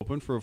open for a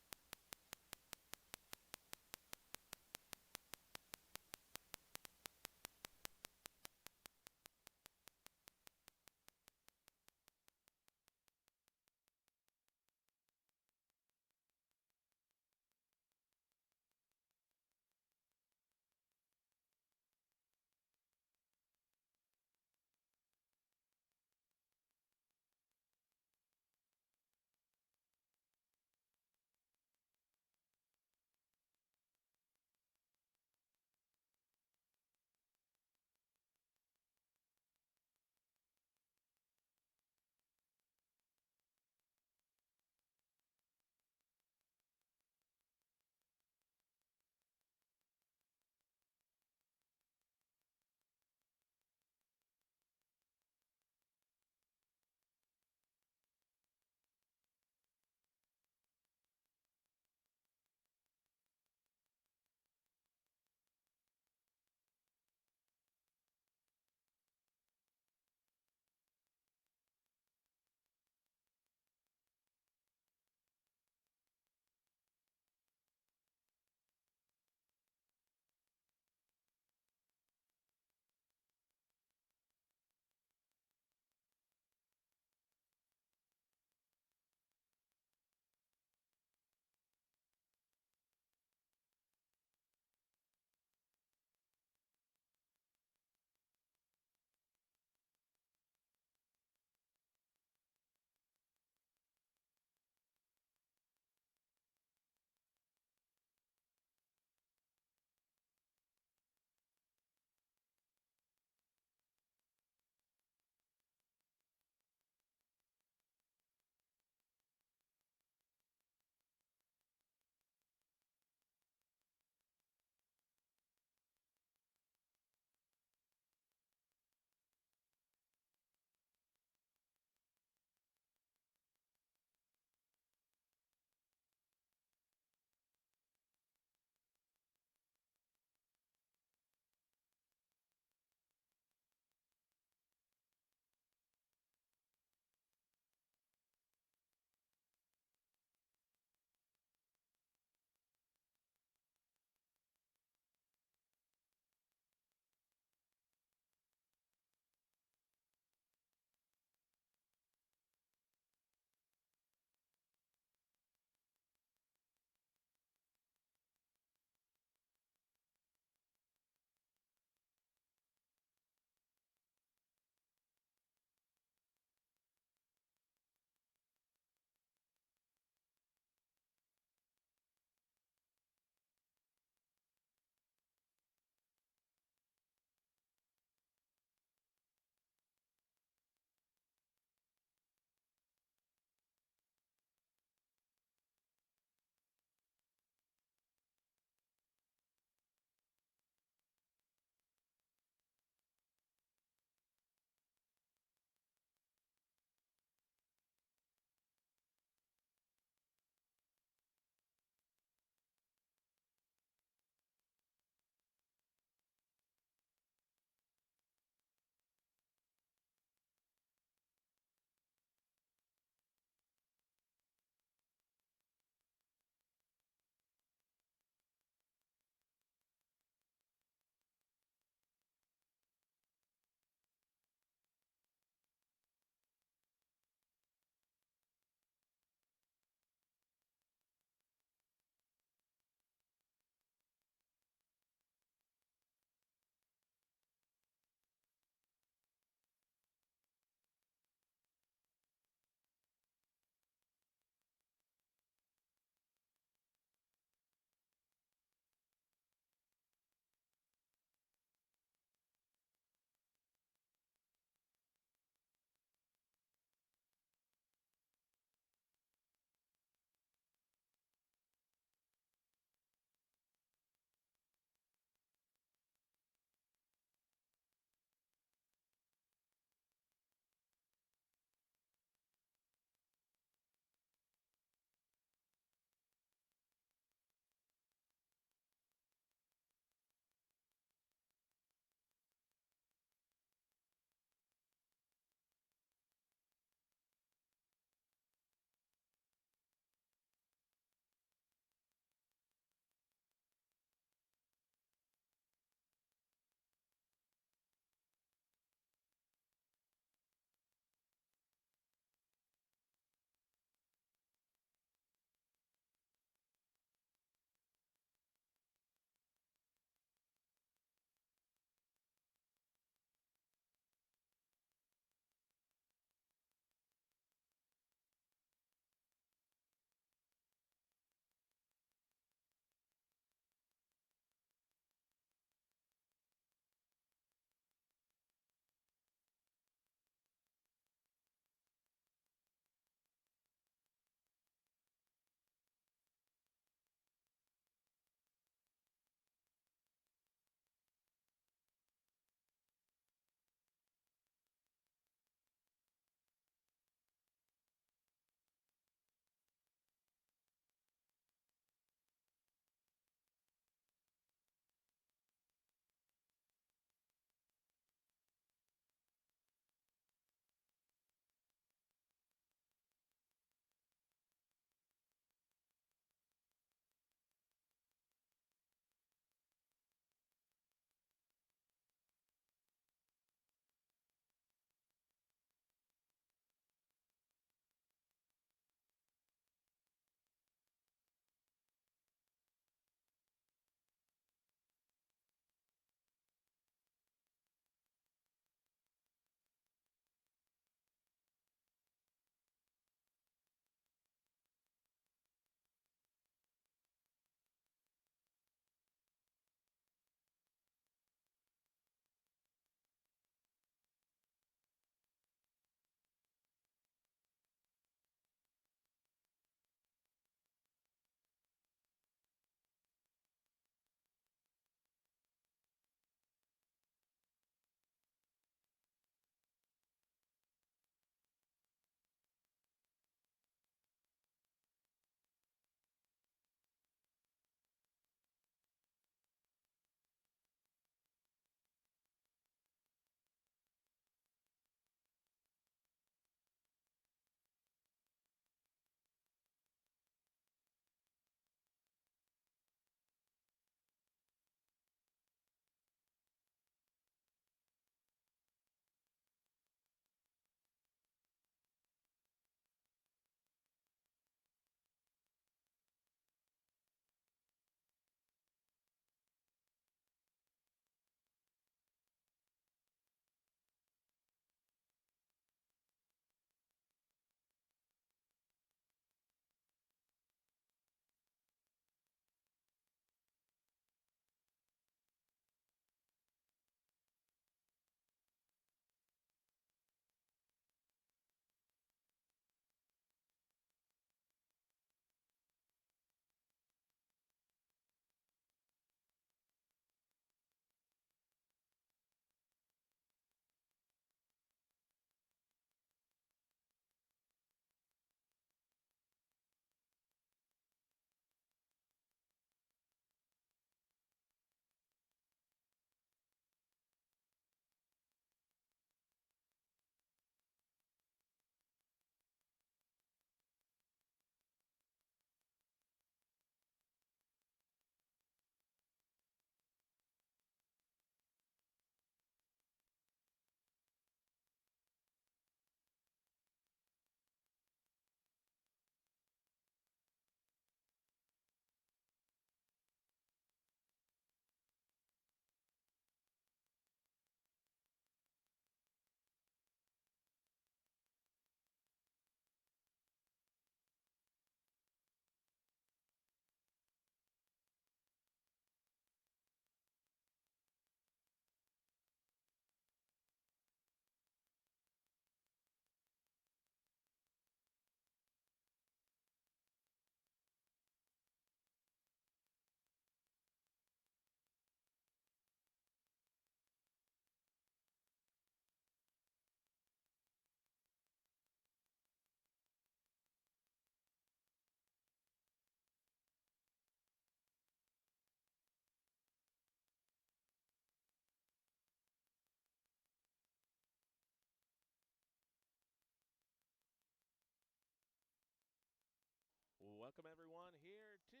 Welcome everyone here to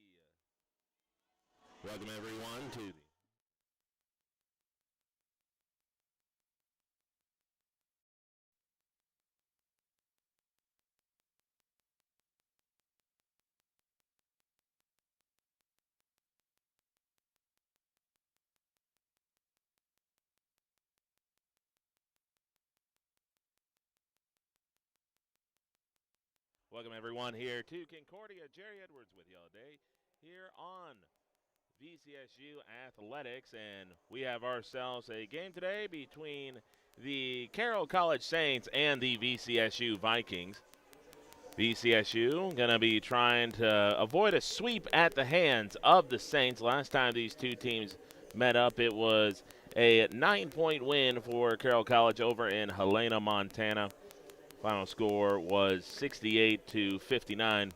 the. Welcome everyone to the. Welcome everyone here to Concordia. Jerry Edwards with you all day here on VCSU Athletics, and we have ourselves a game today between the Carroll College Saints and the VCSU Vikings. VCSU going to be trying to avoid a sweep at the hands of the Saints. Last time these two teams met up, it was a 9-point win for Carroll College over in Helena, Montana. Final score was 68-59.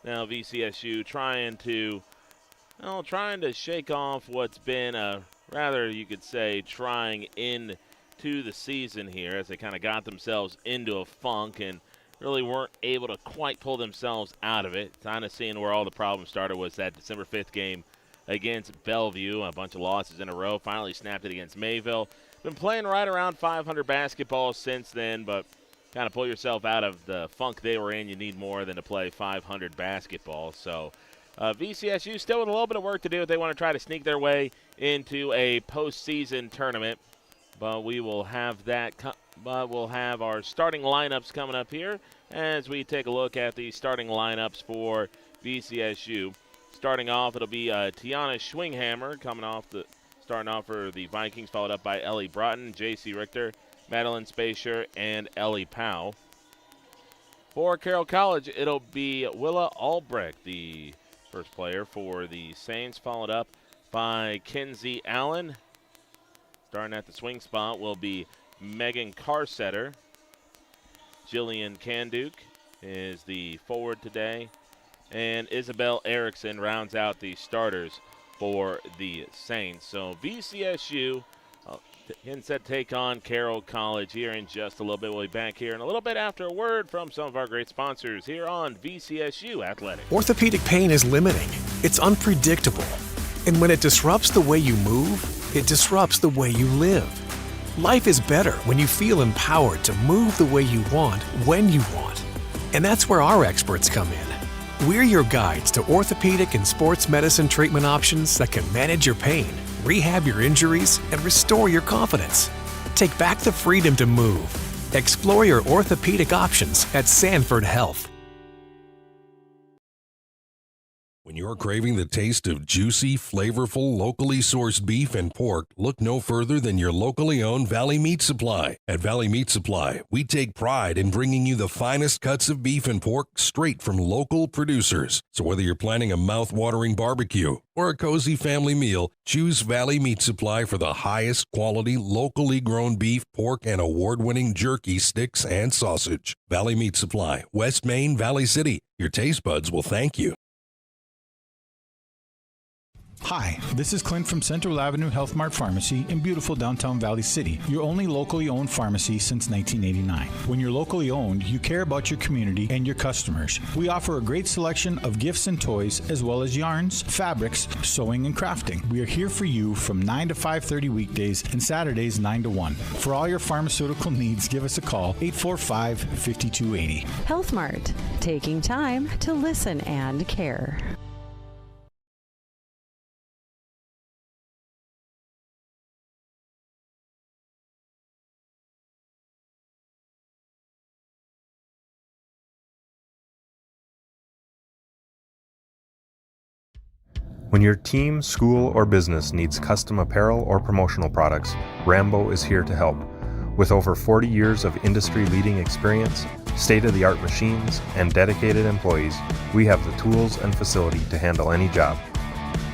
Now VCSU trying to shake off what's been a rather, you could say, trying end to the season here, as they kind of got themselves into a funk and really weren't able to quite pull themselves out of it. Kind of seeing where all the problems started was that December 5th game against Bellevue, a bunch of losses in a row. Finally snapped it against Mayville. Been playing right around 500 basketball since then, but kind of pull yourself out of the funk they were in. You need more than to play 500 basketball. So VCSU still with a little bit of work to do if they want to try to sneak their way into a postseason tournament. But we will have that. But we'll have our starting lineups coming up here as we take a look at the starting lineups for VCSU. Starting off, it'll be Tiana Schwinghammer starting off for the Vikings, followed up by Ellie Broughton, J.C. Richter, Madeline Spacier, and Ellie Powell. For Carroll College, it'll be Willa Albrecht, the first player for the Saints, followed up by Kenzie Allen. Starting at the swing spot will be Megan Carsetter. Jillian Kanduke is the forward today. And Isabel Erickson rounds out the starters for the Saints. So VCSU set take on Carroll College here in just a little bit. We'll be back here in a little bit after a word from some of our great sponsors here on VCSU Athletics. Orthopedic pain is limiting. It's unpredictable. And when it disrupts the way you move, it disrupts the way you live. Life is better when you feel empowered to move the way you want, when you want. And that's where our experts come in. We're your guides to orthopedic and sports medicine treatment options that can manage your pain, rehab your injuries, and restore your confidence. Take back the freedom to move. Explore your orthopedic options at Sanford Health. When you're craving the taste of juicy, flavorful, locally sourced beef and pork, look no further than your locally owned Valley Meat Supply. At Valley Meat Supply, we take pride in bringing you the finest cuts of beef and pork straight from local producers. So whether you're planning a mouth-watering barbecue or a cozy family meal, choose Valley Meat Supply for the highest quality, locally grown beef, pork, and award-winning jerky, sticks, and sausage. Valley Meat Supply, West Main, Valley City. Your taste buds will thank you. Hi, this is Clint from Central Avenue Health Mart Pharmacy in beautiful downtown Valley City, your only locally owned pharmacy since 1989. When you're locally owned, you care about your community and your customers. We offer a great selection of gifts and toys, as well as yarns, fabrics, sewing, and crafting. We are here for you from 9 to 5:30 weekdays and Saturdays 9 to 1. For all your pharmaceutical needs, give us a call, 845-5280. Health Mart, taking time to listen and care. When your team, school, or business needs custom apparel or promotional products, Rambo is here to help. With over 40 years of industry-leading experience, state-of-the-art machines, and dedicated employees, we have the tools and facility to handle any job.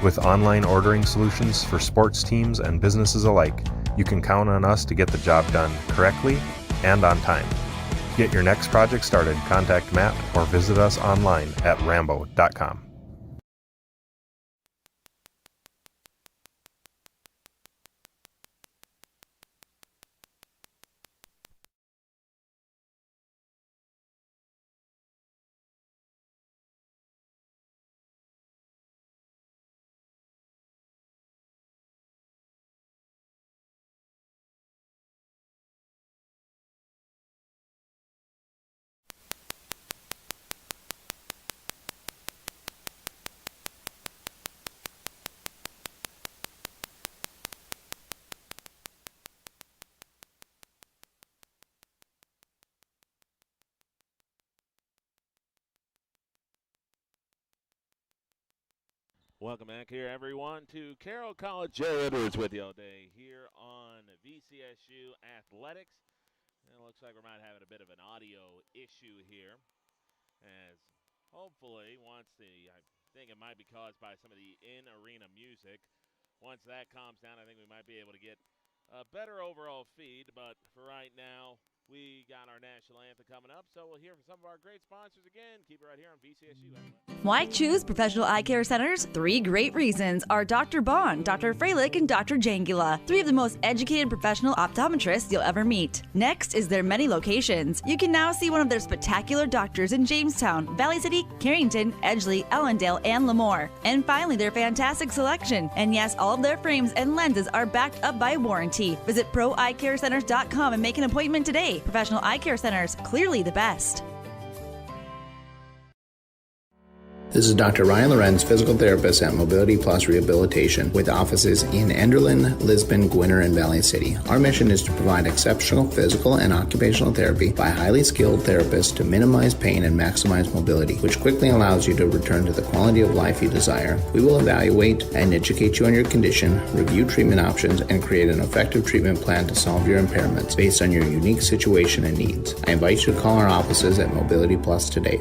With online ordering solutions for sports teams and businesses alike, you can count on us to get the job done correctly and on time. To get your next project started, contact Matt or visit us online at rambo.com. Welcome back here, everyone, to Carroll College. Jerry Edwards with you all day here on VCSU Athletics. And it looks like we might have a bit of an audio issue here, as hopefully I think it might be caused by some of the in-arena music. Once that calms down, I think we might be able to get a better overall feed. But for right now, we got our national anthem coming up, so we'll hear from some of our great sponsors again. Keep it right here on VCSU. Why choose Professional Eye Care Centers? 3 great reasons are Dr. Bond, Dr. Freilich, and Dr. Jangula, 3 of the most educated professional optometrists you'll ever meet. Next is their many locations. You can now see one of their spectacular doctors in Jamestown, Valley City, Carrington, Edgeley, Ellendale, and Lemoore. And finally, their fantastic selection. And yes, all of their frames and lenses are backed up by warranty. Visit proeyecarecenters.com and make an appointment today. Professional Eye Care Centers, clearly the best. This is Dr. Ryan Lorenz, physical therapist at Mobility Plus Rehabilitation, with offices in Enderlin, Lisbon, Gwinner, and Valley City. Our mission is to provide exceptional physical and occupational therapy by highly skilled therapists to minimize pain and maximize mobility, which quickly allows you to return to the quality of life you desire. We will evaluate and educate you on your condition, review treatment options, and create an effective treatment plan to solve your impairments based on your unique situation and needs. I invite you to call our offices at Mobility Plus today.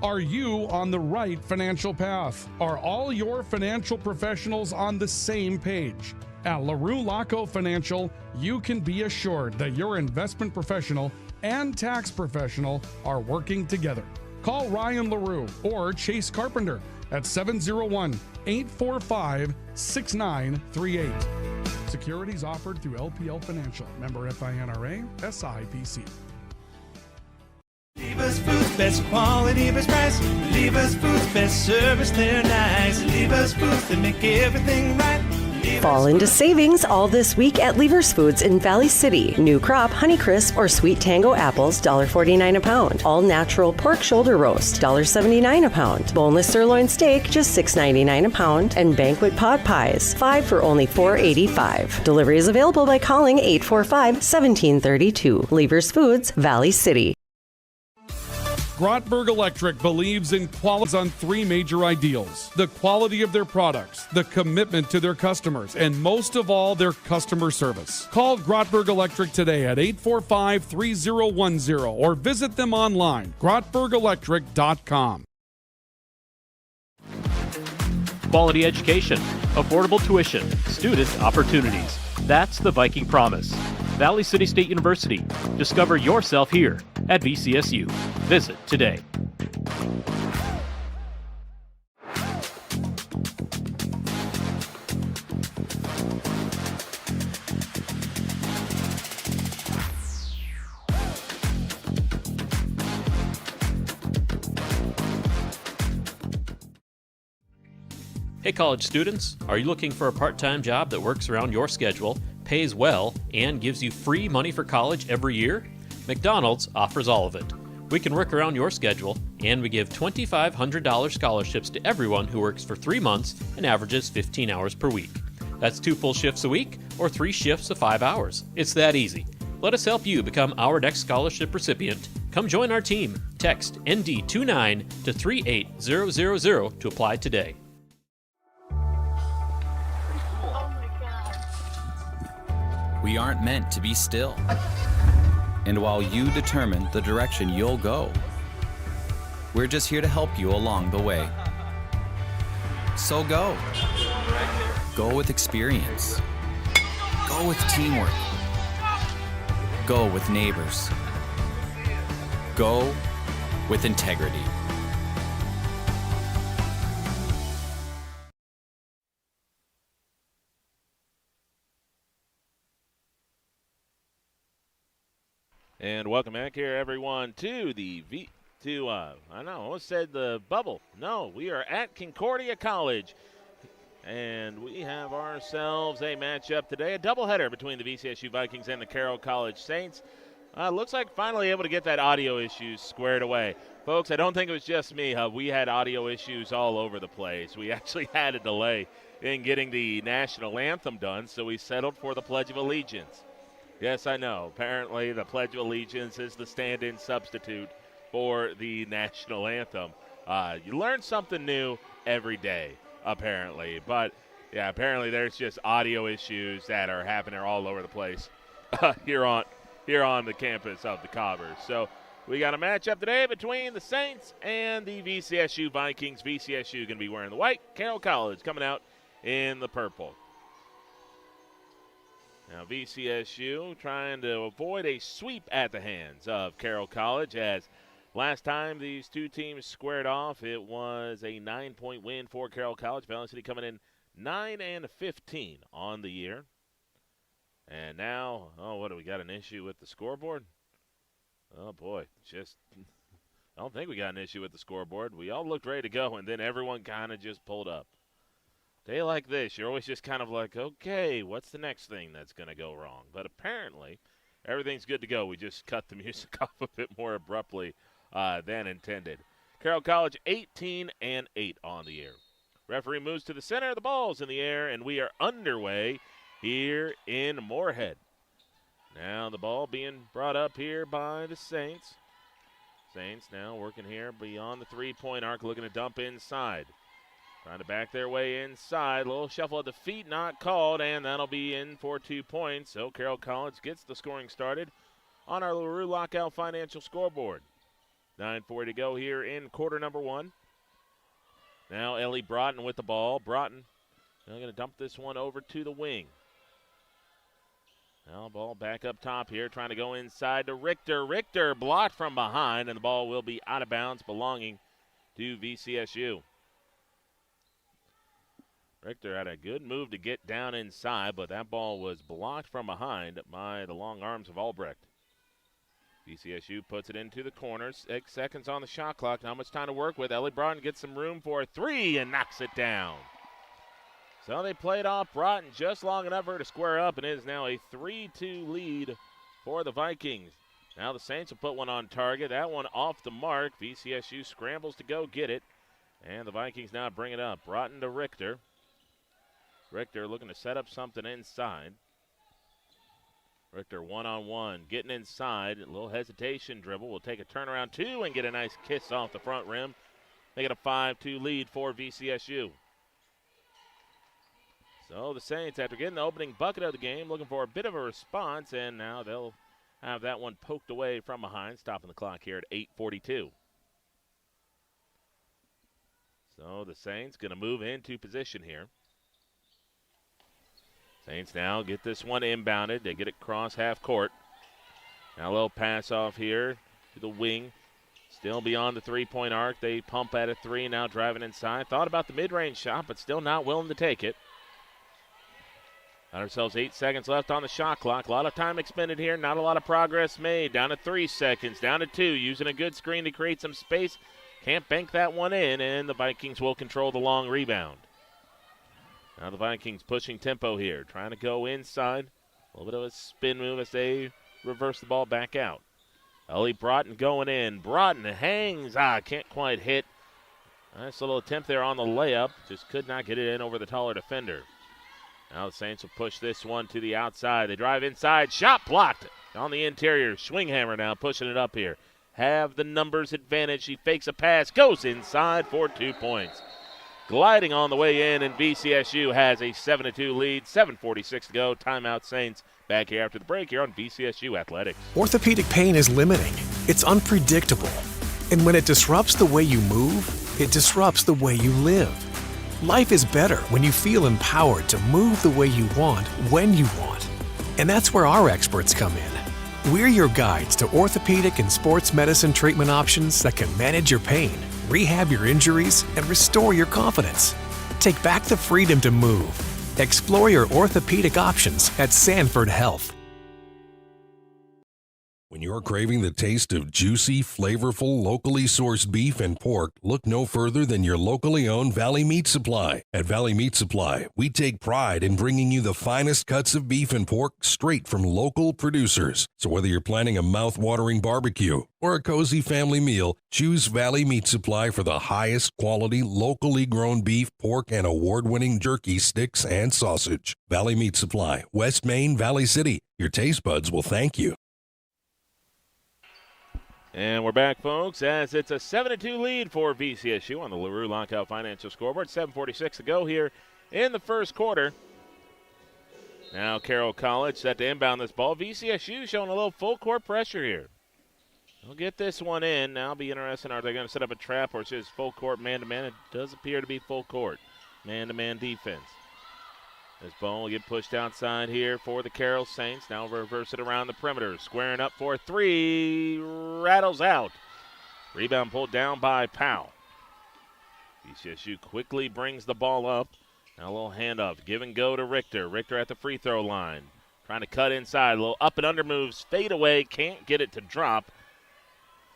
Are you on the right financial path? Are all your financial professionals on the same page? At LaRue Laco Financial, you can be assured that your investment professional and tax professional are working together. Call Ryan LaRue or Chase Carpenter at 701-845-6938. Securities offered through LPL Financial. Member FINRA, SIPC. Lever's Foods, best quality, best price. Lever's Foods, best service, they're nice. Lever's Foods, they make everything right. Fall into savings all this week at Lever's Foods in Valley City. New crop Honeycrisp or Sweet Tango apples, $1.49 a pound. All natural pork shoulder roast, $1.79 a pound. Boneless sirloin steak, just $6.99 a pound. And banquet pot pies, 5 for only $4.85. Delivery is available by calling 845-1732. Lever's Foods, Valley City. Grotberg Electric believes in quality on 3 major ideals: the quality of their products, the commitment to their customers, and most of all, their customer service. Call Grotberg Electric today at 845-3010 or visit them online, grotbergelectric.com. Quality education, affordable tuition, student opportunities. That's the Viking promise. Valley City State University. Discover yourself here at VCSU. Visit today. Hey college students, are you looking for a part-time job that works around your schedule, pays well, and gives you free money for college every year? McDonald's offers all of it. We can work around your schedule, and we give $2,500 scholarships to everyone who works for 3 months and averages 15 hours per week. That's 2 full shifts a week or 3 shifts of 5 hours. It's that easy. Let us help you become our next scholarship recipient. Come join our team. Text ND29 to 38000 to apply today. We aren't meant to be still. And while you determine the direction you'll go, we're just here to help you along the way. So go. Go with experience. Go with teamwork. Go with neighbors. Go with integrity. And welcome back here, everyone, to the I almost said the bubble. No, we are at Concordia College. And we have ourselves a matchup today, a doubleheader between the VCSU Vikings and the Carroll College Saints. Looks like finally able to get that audio issues squared away. Folks, I don't think it was just me. We had audio issues all over the place. We actually had a delay in getting the national anthem done, so we settled for the Pledge of Allegiance. Yes, I know. Apparently the Pledge of Allegiance is the stand-in substitute for the national anthem. You learn something new every day, apparently. But, yeah, apparently there's just audio issues that are happening all over the place here on the campus of the Cobbers. So we got a matchup today between the Saints and the VCSU Vikings. VCSU going to be wearing the white. Carroll College coming out in the purple. Now VCSU trying to avoid a sweep at the hands of Carroll College, as last time these two teams squared off, it was a 9-point win for Carroll College. Valley City coming in 9-15 on the year. And now, what do we got, an issue with the scoreboard? Oh boy, I don't think we got an issue with the scoreboard. We all looked ready to go, and then everyone kind of just pulled up. Day like this, you're always just kind of like, okay, what's the next thing that's going to go wrong? But apparently, everything's good to go. We just cut the music off a bit more abruptly than intended. Carroll College 18-8 on the year. Referee moves to the center. The ball's in the air, and we are underway here in Moorhead. Now the ball being brought up here by the Saints. Saints now working here beyond the three-point arc, looking to dump inside. Trying to back their way inside. A little shuffle at the feet, not called, and that'll be in for 2 points. So Carroll College gets the scoring started on our LaRue Lockout Financial scoreboard. 9:40 to go here in quarter number one. Now Ellie Broughton with the ball. Broughton now going to dump this one over to the wing. Now ball back up top here, trying to go inside to Richter. Richter blocked from behind, and the ball will be out of bounds, belonging to VCSU. Richter had a good move to get down inside, but that ball was blocked from behind by the long arms of Albrecht. VCSU puts it into the corner. 6 seconds on the shot clock. Not much time to work with. Ellie Broughton gets some room for a three and knocks it down. So they played off Broughton just long enough for her to square up, and it is now a 3-2 lead for the Vikings. Now the Saints will put one on target. That one off the mark. VCSU scrambles to go get it, and the Vikings now bring it up. Broughton to Richter. Richter looking to set up something inside. Richter one-on-one, getting inside. A little hesitation dribble. Will take a turnaround two and get a nice kiss off the front rim. Make it a 5-2 lead for VCSU. So the Saints, after getting the opening bucket of the game, looking for a bit of a response, and now they'll have that one poked away from behind, stopping the clock here at 8:42. So the Saints going to move into position here. Saints now get this one inbounded. They get it across half court. Now a little pass off here to the wing. Still beyond the three-point arc. They pump at a three, now driving inside. Thought about the mid-range shot, but still not willing to take it. Got ourselves 8 seconds left on the shot clock. A lot of time expended here. Not a lot of progress made. Down to 3 seconds. Down to 2. Using a good screen to create some space. Can't bank that one in, and the Vikings will control the long rebound. Now the Vikings pushing tempo here. Trying to go inside. A little bit of a spin move as they reverse the ball back out. Ellie Broughton going in. Broughton hangs. Can't quite hit. Nice little attempt there on the layup. Just could not get it in over the taller defender. Now the Saints will push this one to the outside. They drive inside. Shot blocked on the interior. Schwinghammer now pushing it up here. Have the numbers advantage. He fakes a pass. Goes inside for 2 points. Gliding on the way in, and VCSU has a 7-2 lead. 7:46 to go. Timeout Saints. Back here after the break here on VCSU Athletics. Orthopedic pain is limiting. It's unpredictable. And when it disrupts the way you move, it disrupts the way you live. Life is better when you feel empowered to move the way you want, when you want. And that's where our experts come in. We're your guides to orthopedic and sports medicine treatment options that can manage your pain, rehab your injuries, and restore your confidence. Take back the freedom to move. Explore your orthopedic options at Sanford Health. When you're craving the taste of juicy, flavorful, locally sourced beef and pork, look no further than your locally owned Valley Meat Supply. At Valley Meat Supply, we take pride in bringing you the finest cuts of beef and pork straight from local producers. So whether you're planning a mouth-watering barbecue or a cozy family meal, choose Valley Meat Supply for the highest quality, locally grown beef, pork, and award-winning jerky, sticks, and sausage. Valley Meat Supply, West Main, Valley City. Your taste buds will thank you. And we're back, folks, as it's a 7-2 lead for VCSU on the LaRue Lockout Financial scoreboard. 7:46 to go here in the first quarter. Now Carroll College set to inbound this ball. VCSU showing a little full court pressure here. They'll get this one in. Now be interesting, are they going to set up a trap or it's just full court man-to-man? It does appear to be full court man-to-man defense. This ball will get pushed outside here for the Carroll Saints. Now reverse it around the perimeter. Squaring up for three. Rattles out. Rebound pulled down by Powell. VCSU quickly brings the ball up. Now a little handoff. Give and go to Richter. Richter at the free throw line. Trying to cut inside. A little up and under moves. Fade away. Can't get it to drop.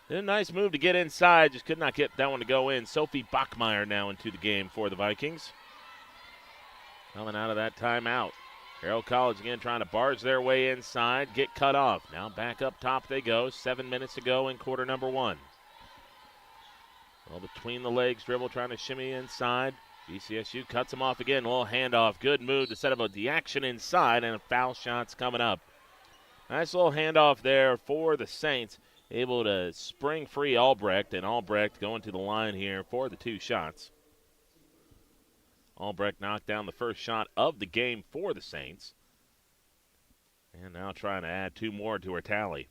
Did a nice move to get inside. Just could not get that one to go in. Sophie Bachmeyer now into the game for the Vikings. Coming out of that timeout. Carroll College again trying to barge their way inside, get cut off. Now back up top they go. 7 minutes to go in quarter number one. Well, between the legs dribble, trying to shimmy inside. VCSU cuts him off again. A little handoff. Good move to set up the action inside, and a foul shot's coming up. Nice little handoff there for the Saints. Able to spring free Albrecht, and Albrecht going to the line here for the two shots. Albrecht knocked down the first shot of the game for the Saints. And now trying to add two more to her tally.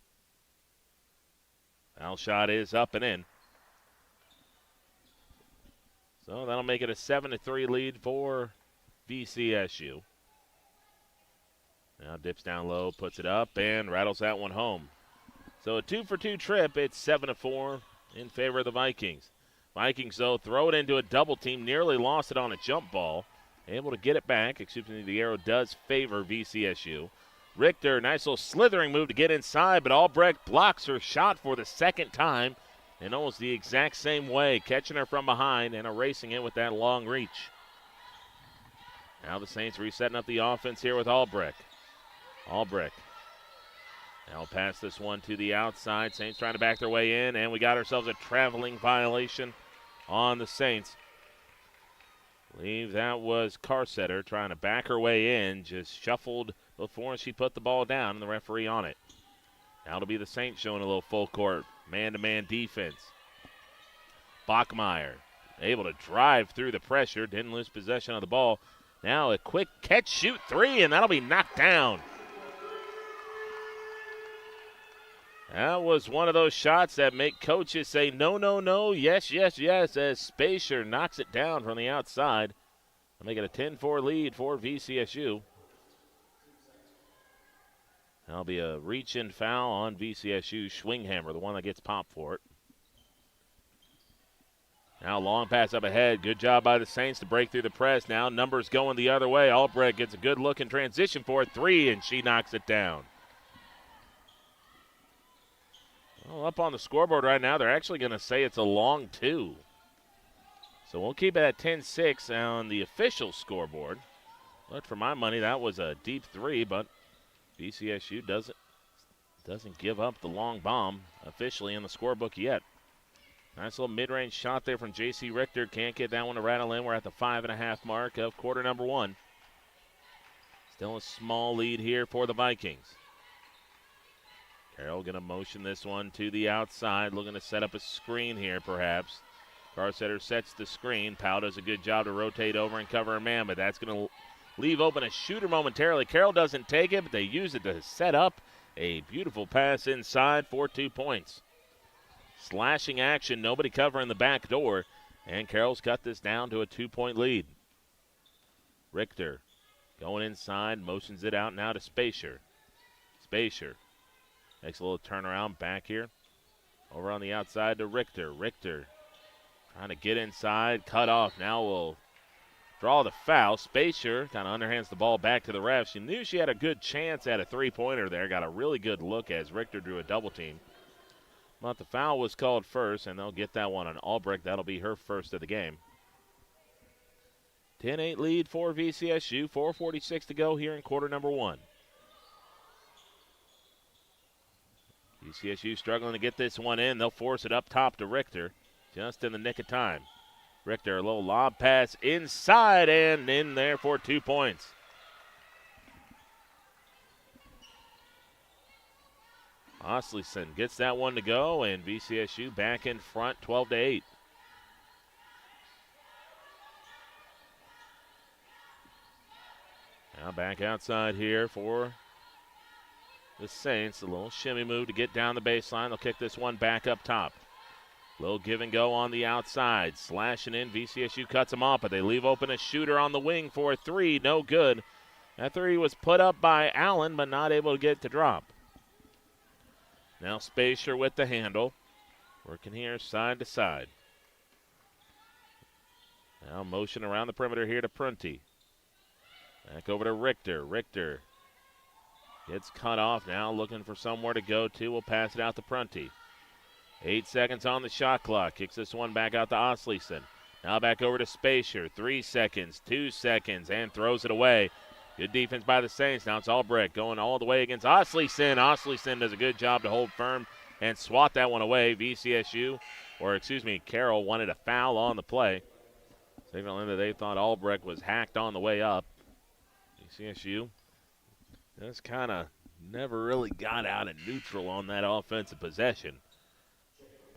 Foul shot is up and in. So that'll make it a 7-3 lead for VCSU. Now dips down low, puts it up, and rattles that one home. So a 2-for-2 trip. It's 7-4 in favor of the Vikings. Vikings, though, throw it into a double team. Nearly lost it on a jump ball. Able to get it back. Excuse me, the arrow does favor VCSU. Richter, nice little slithering move to get inside, but Albrecht blocks her shot for the second time in almost the exact same way, catching her from behind and erasing it with that long reach. Now the Saints resetting up the offense here with Albrecht. Albrecht. Now pass this one to the outside. Saints trying to back their way in, and we got ourselves a traveling violation on the Saints. I believe that was Carsetter trying to back her way in, just shuffled before she put the ball down, and the referee on it. Now it'll be the Saints showing a little full court man-to-man defense. Bachmeyer able to drive through the pressure, didn't lose possession of the ball. Now a quick catch, shoot three, and that'll be knocked down. That was one of those shots that make coaches say no, no, no, yes, yes, yes, as Spacer knocks it down from the outside. I'll make it a 10-4 lead for VCSU. That'll be a reach-in foul on VCSU. Schwinghammer, the one that gets popped for it. Now long pass up ahead. Good job by the Saints to break through the press. Now numbers going the other way. Albrecht gets a good look in transition for a three, and she knocks it down. Well, up on the scoreboard right now, they're actually going to say it's a long two. So we'll keep it at 10-6 on the official scoreboard. But for my money, that was a deep three, but VCSU doesn't give up the long bomb officially in the scorebook yet. Nice little mid-range shot there from J.C. Richter. Can't get that one to rattle in. We're at the 5.5 mark of quarter number one. Still a small lead here for the Vikings. Carroll going to motion this one to the outside, looking to set up a screen here perhaps. Carsetter sets the screen. Powell does a good job to rotate over and cover a man, but that's going to leave open a shooter momentarily. Carroll doesn't take it, but they use it to set up a beautiful pass inside for 2 points. Slashing action, nobody covering the back door, and Carroll's cut this down to a 2-point lead. Richter going inside, motions it out now to Spacer. Spacer makes a little turnaround back here. Over on the outside to Richter. Richter trying to get inside, cut off. Now will draw the foul. Spacer kind of underhands the ball back to the ref. She knew she had a good chance at a three-pointer there. Got a really good look as Richter drew a double team. But the foul was called first, and they'll get that one on Albrecht. That'll be her first of the game. 10-8 lead for VCSU. 4:46 to go here in quarter number one. VCSU struggling to get this one in. They'll force it up top to Richter just in the nick of time. Richter, a little lob pass inside and in there for 2 points. Osleson gets that one to go, and VCSU back in front, 12-8. Now back outside here for the Saints. A little shimmy move to get down the baseline. They'll kick this one back up top. Little give and go on the outside. Slashing in. VCSU cuts them off, but they leave open a shooter on the wing for a three. No good. That three was put up by Allen, but not able to get to drop. Now Spacer with the handle. Working here side to side. Now motion around the perimeter here to Prunty. Back over to Richter. Richter gets cut off now, looking for somewhere to go to. We'll pass it out to Prunty. 8 seconds on the shot clock. Kicks this one back out to Osleson. Now back over to Spacer. 3 seconds, 2 seconds, and throws it away. Good defense by the Saints. Now it's Albrecht going all the way against Osleson. Osleson does a good job to hold firm and swat that one away. Carroll wanted a foul on the play. Signaling that they thought Albrecht was hacked on the way up. VCSU just kind of never really got out of neutral on that offensive possession.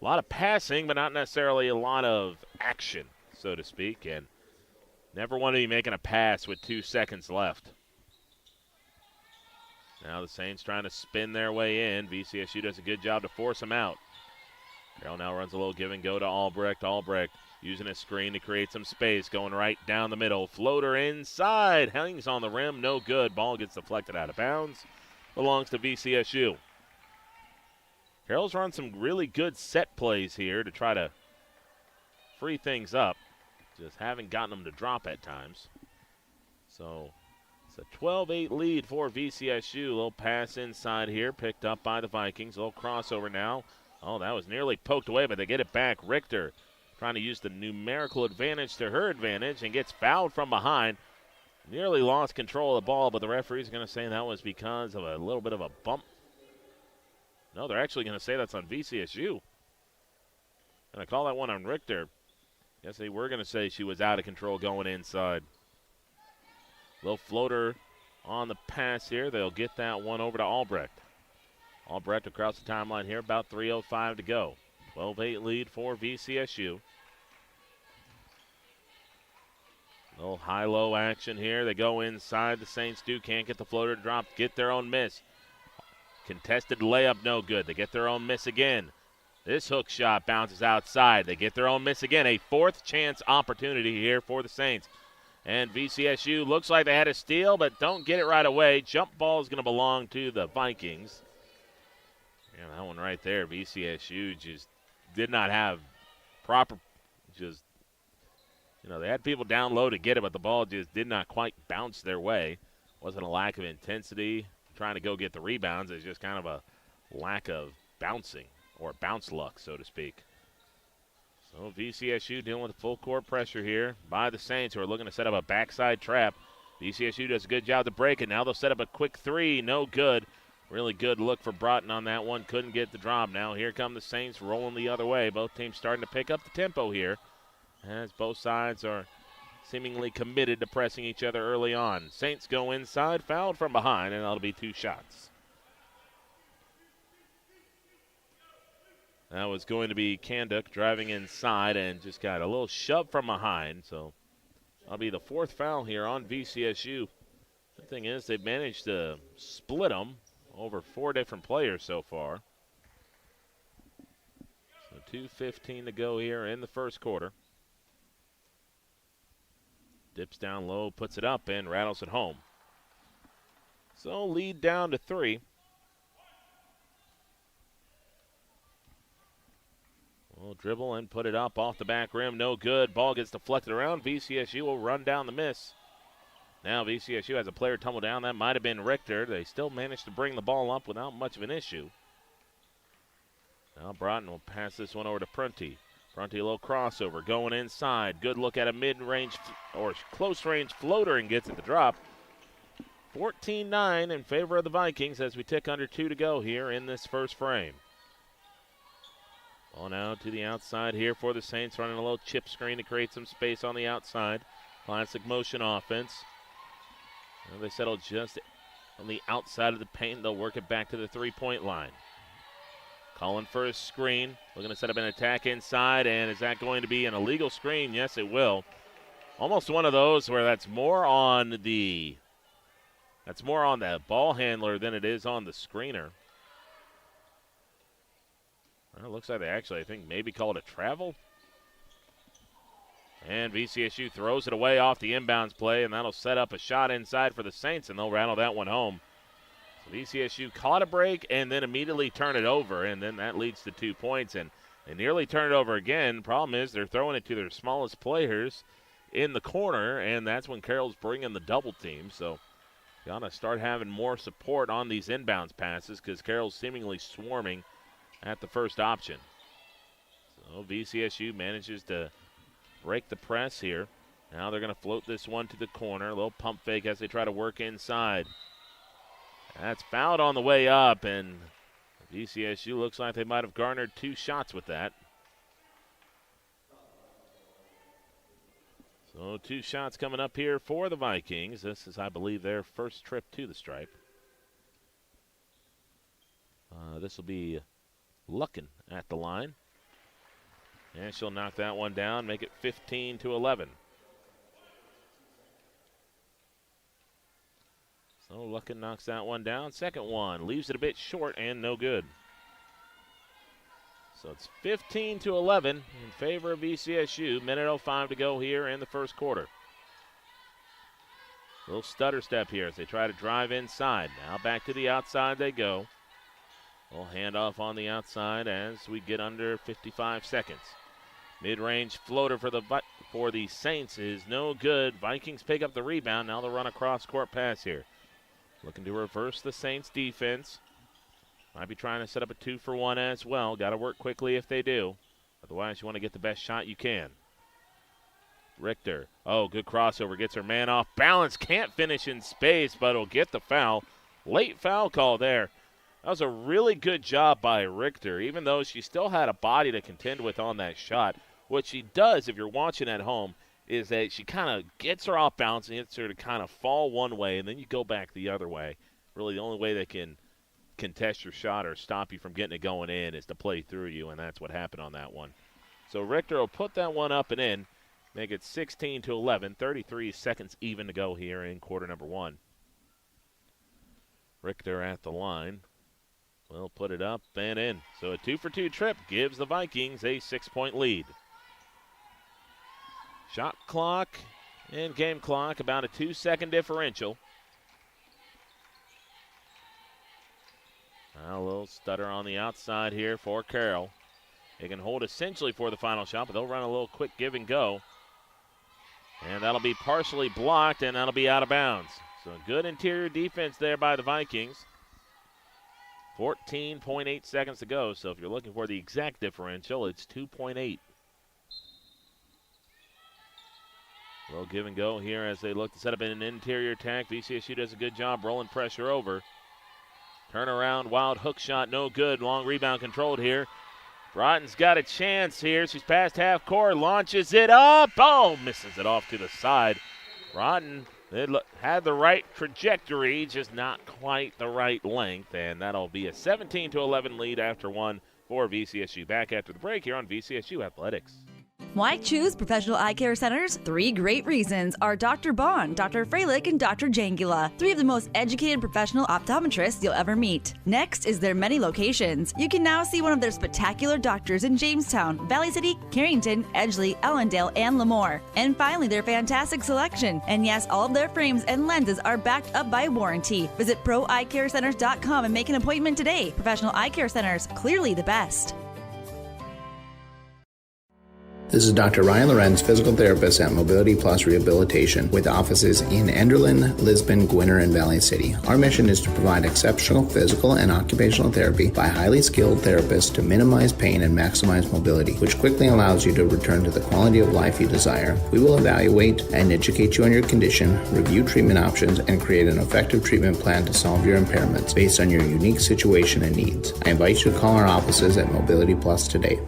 A lot of passing, but not necessarily a lot of action, so to speak, and never want to be making a pass with 2 seconds left. Now the Saints trying to spin their way in. VCSU does a good job to force them out. Carroll now runs a little give and go to Albrecht. Albrecht using a screen to create some space, going right down the middle. Floater inside, hangs on the rim, no good. Ball gets deflected out of bounds. Belongs to VCSU. Carroll's run some really good set plays here to try to free things up. Just haven't gotten them to drop at times. So it's a 12-8 lead for VCSU. A little pass inside here, picked up by the Vikings. A little crossover now. Oh, that was nearly poked away, but they get it back. Richter trying to use the numerical advantage to her advantage and gets fouled from behind. Nearly lost control of the ball, but the referee's going to say that was because of a little bit of a bump. No, they're actually going to say that's on VCSU. Going to call that one on Richter. Guess they were going to say she was out of control going inside. Little floater on the pass here. They'll get that one over to Albrecht. Albrecht across the timeline here, about 3:05 to go. 12-8 lead for VCSU. Little high-low action here. They go inside. The Saints can't get the floater to drop, get their own miss. Contested layup, no good. They get their own miss again. This hook shot bounces outside. They get their own miss again. A fourth chance opportunity here for the Saints. And VCSU looks like they had a steal, but don't get it right away. Jump ball is going to belong to the Vikings. And that one right there, VCSU just did not have proper, they had people down low to get it, but the ball just did not quite bounce their way. Wasn't a lack of intensity trying to go get the rebounds. It's just kind of a lack of bouncing or bounce luck, so to speak. So VCSU dealing with full court pressure here by the Saints, who are looking to set up a backside trap. VCSU does a good job to break it. Now they'll set up a quick three. No good. Really good look for Broughton on that one. Couldn't get the drop. Now here come the Saints rolling the other way. Both teams starting to pick up the tempo here as both sides are seemingly committed to pressing each other early on. Saints go inside, fouled from behind, and that'll be 2 shots. That was going to be Kanduk driving inside and just got a little shove from behind. So that'll be the 4th foul here on VCSU. The thing is, they've managed to split them over 4 different players so far. So 2:15 to go here in the first quarter. Dips down low, puts it up, and rattles it home. So lead down to 3. We'll dribble and put it up off the back rim. No good. Ball gets deflected around. VCSU will run down the miss. Now VCSU has a player tumble down. That might have been Richter. They still managed to bring the ball up without much of an issue. Now Broughton will pass this one over to Prunty. Prunty, a little crossover, going inside. Good look at a mid-range or close-range floater and gets it to drop. 14-9 in favor of the Vikings as we tick under 2 to go here in this first frame. Ball now to the outside here for the Saints, running a little chip screen to create some space on the outside. Classic motion offense. Well, they settle just on the outside of the paint. They'll work it back to the 3-point line. Calling for a screen. Looking to set up an attack inside, and is that going to be an illegal screen? Yes, it will. Almost one of those where that's more on the ball handler than it is on the screener. Well, it looks like they actually, I think, maybe called a travel. And VCSU throws it away off the inbounds play, and that'll set up a shot inside for the Saints, and they'll rattle that one home. So VCSU caught a break and then immediately turn it over, and then that leads to 2 points. And they nearly turn it over again. Problem is they're throwing it to their smallest players in the corner, and that's when Carroll's bringing the double team. So got to start having more support on these inbounds passes because Carroll's seemingly swarming at the first option. So VCSU manages to break the press here. Now they're going to float this one to the corner. A little pump fake as they try to work inside. That's fouled on the way up, and VCSU looks like they might have garnered 2 shots with that. So 2 shots coming up here for the Vikings. This is, I believe, their first trip to the stripe. This will be Luckin at the line. And she'll knock that one down, make it 15-11. So Luckin knocks that one down. Second one, leaves it a bit short and no good. So it's 15-11 in favor of VCSU. Minute 05 to go here in the first quarter. Little stutter step here as they try to drive inside. Now back to the outside they go. Little handoff on the outside as we get under 55 seconds. Mid-range floater for the Saints is no good. Vikings pick up the rebound. Now they'll run a cross-court pass here. Looking to reverse the Saints defense. Might be trying to set up a 2-for-1 as well. Got to work quickly if they do. Otherwise, you want to get the best shot you can. Richter. Oh, good crossover. Gets her man off balance. Can't finish in space, but will get the foul. Late foul call there. That was a really good job by Richter, even though she still had a body to contend with on that shot. What she does, if you're watching at home, is that she kind of gets her off balance and gets her to kind of fall one way, and then you go back the other way. Really, the only way they can contest your shot or stop you from getting it going in is to play through you, and that's what happened on that one. So Richter will put that one up and in, make it 16-11, 33 seconds even to go here in quarter number 1. Richter at the line. Will put it up and in. So a 2-for-2 trip gives the Vikings a 6-point lead. Shot clock and game clock about a 2-second differential. Now a little stutter on the outside here for Carroll. They can hold essentially for the final shot, but they'll run a little quick give and go. And that'll be partially blocked, and that'll be out of bounds. So good interior defense there by the Vikings. 14.8 seconds to go, so if you're looking for the exact differential, it's 2.8. Little give and go here as they look to set up an interior attack. VCSU does a good job rolling pressure over. Turnaround, wild hook shot, no good. Long rebound controlled here. Broughton's got a chance here. She's past half court, launches it up. Oh, misses it off to the side. Broughton had the right trajectory, just not quite the right length, and that'll be a 17-11 lead after one for VCSU. Back after the break here on VCSU Athletics. Why choose Professional Eye Care Centers? 3 great reasons are Dr. Bond, Dr. Freilich, and Dr. Jangula, 3 of the most educated professional optometrists you'll ever meet. Next is their many locations. You can now see one of their spectacular doctors in Jamestown, Valley City, Carrington, Edgeley, Ellendale, and Lemoore. And finally, their fantastic selection. And yes, all of their frames and lenses are backed up by warranty. Visit ProEyeCareCenters.com and make an appointment today. Professional Eye Care Centers, clearly the best. This is Dr. Ryan Lorenz, physical therapist at Mobility Plus Rehabilitation, with offices in Enderlin, Lisbon, Gwinner, and Valley City. Our mission is to provide exceptional physical and occupational therapy by highly skilled therapists to minimize pain and maximize mobility, which quickly allows you to return to the quality of life you desire. We will evaluate and educate you on your condition, review treatment options, and create an effective treatment plan to solve your impairments based on your unique situation and needs. I invite you to call our offices at Mobility Plus today.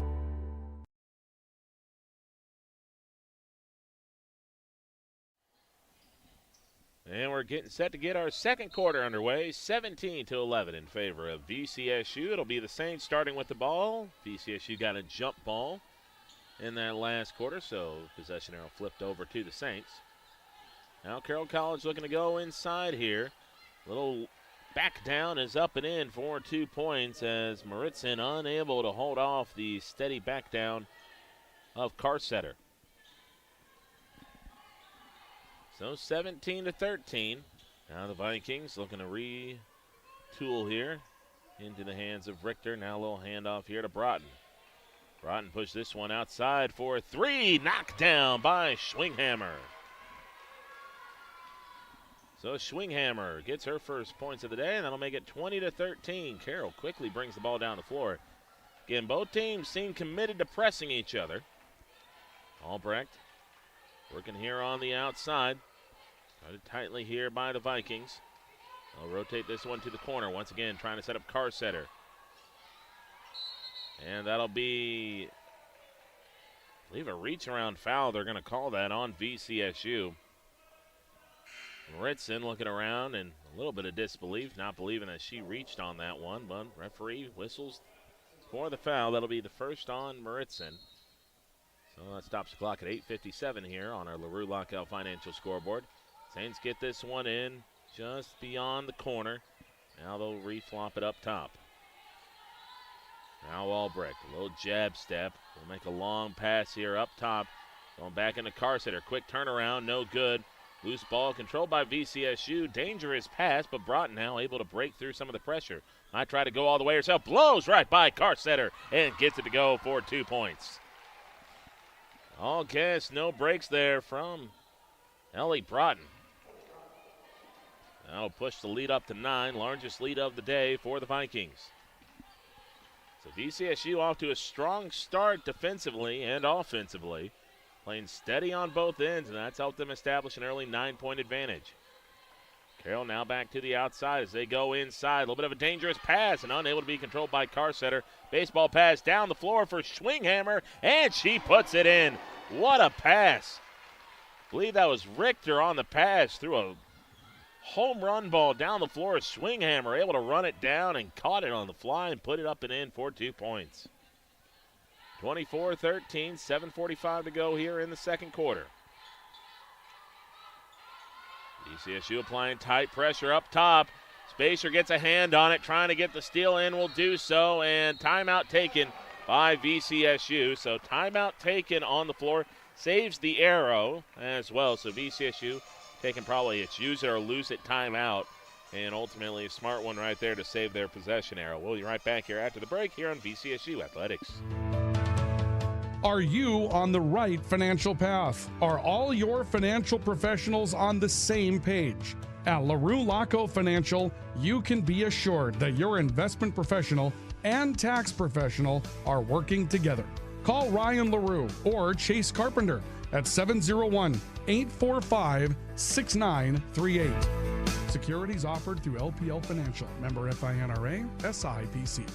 And we're getting set to get our second quarter underway, 17-11 in favor of VCSU. It'll be the Saints starting with the ball. VCSU got a jump ball in that last quarter, so possession arrow flipped over to the Saints. Now Carroll College looking to go inside here. Little back down is up and in for 2 points as Maritzen unable to hold off the steady back down of Carsetter. So 17-13. Now the Vikings looking to retool here into the hands of Richter. Now a little handoff here to Broughton. Broughton pushed this one outside for 3. Knocked down by Schwinghammer. So Schwinghammer gets her first points of the day, and that'll make it 20-13. Carroll quickly brings the ball down the floor. Again, both teams seem committed to pressing each other. Albrecht working here on the outside. Guarded tightly here by the Vikings. They'll rotate this one to the corner. Once again, trying to set up Carsetter. And that'll be, I believe, a reach-around foul. They're going to call that on VCSU. Maritzen looking around in a little bit of disbelief, not believing that she reached on that one, but referee whistles for the foul. That'll be the first on Maritzen. So that stops the clock at 8:57 here on our LaRue Lockout Financial scoreboard. Saints get this one in just beyond the corner. Now they'll reflop it up top. Now Albrecht, a little jab step. We'll make a long pass here up top. Going back into Carsetter. Quick turnaround, no good. Loose ball controlled by VCSU. Dangerous pass, but Broughton now able to break through some of the pressure. Might try to go all the way herself. Blows right by Carsetter and gets it to go for 2 points. All gas, no breaks there from Ellie Broughton. Now push the lead up to 9, largest lead of the day for the Vikings. So VCSU off to a strong start defensively and offensively. Playing steady on both ends, and that's helped them establish an early 9-point advantage. Carroll now back to the outside as they go inside. A little bit of a dangerous pass and unable to be controlled by Carsetter. Baseball pass down the floor for Schwinghammer, and she puts it in. What a pass. I believe that was Richter on the pass through a home run ball down the floor. Schwinghammer able to run it down and caught it on the fly and put it up and in for 2 points. 24-13, 7:45 to go here in the second quarter. VCSU applying tight pressure up top. Spacer gets a hand on it, trying to get the steal in, will do so, and timeout taken by VCSU. So timeout taken on the floor, saves the arrow as well. So VCSU taking probably its use it or lose it timeout, and ultimately a smart one right there to save their possession arrow. We'll be right back here after the break here on VCSU Athletics. Are you on the right financial path? Are all your financial professionals on the same page? At LaRue Locko Financial, you can be assured that your investment professional and tax professional are working together. Call Ryan LaRue or Chase Carpenter at 701-845-6938. Securities offered through LPL Financial. Member FINRA, SIPC.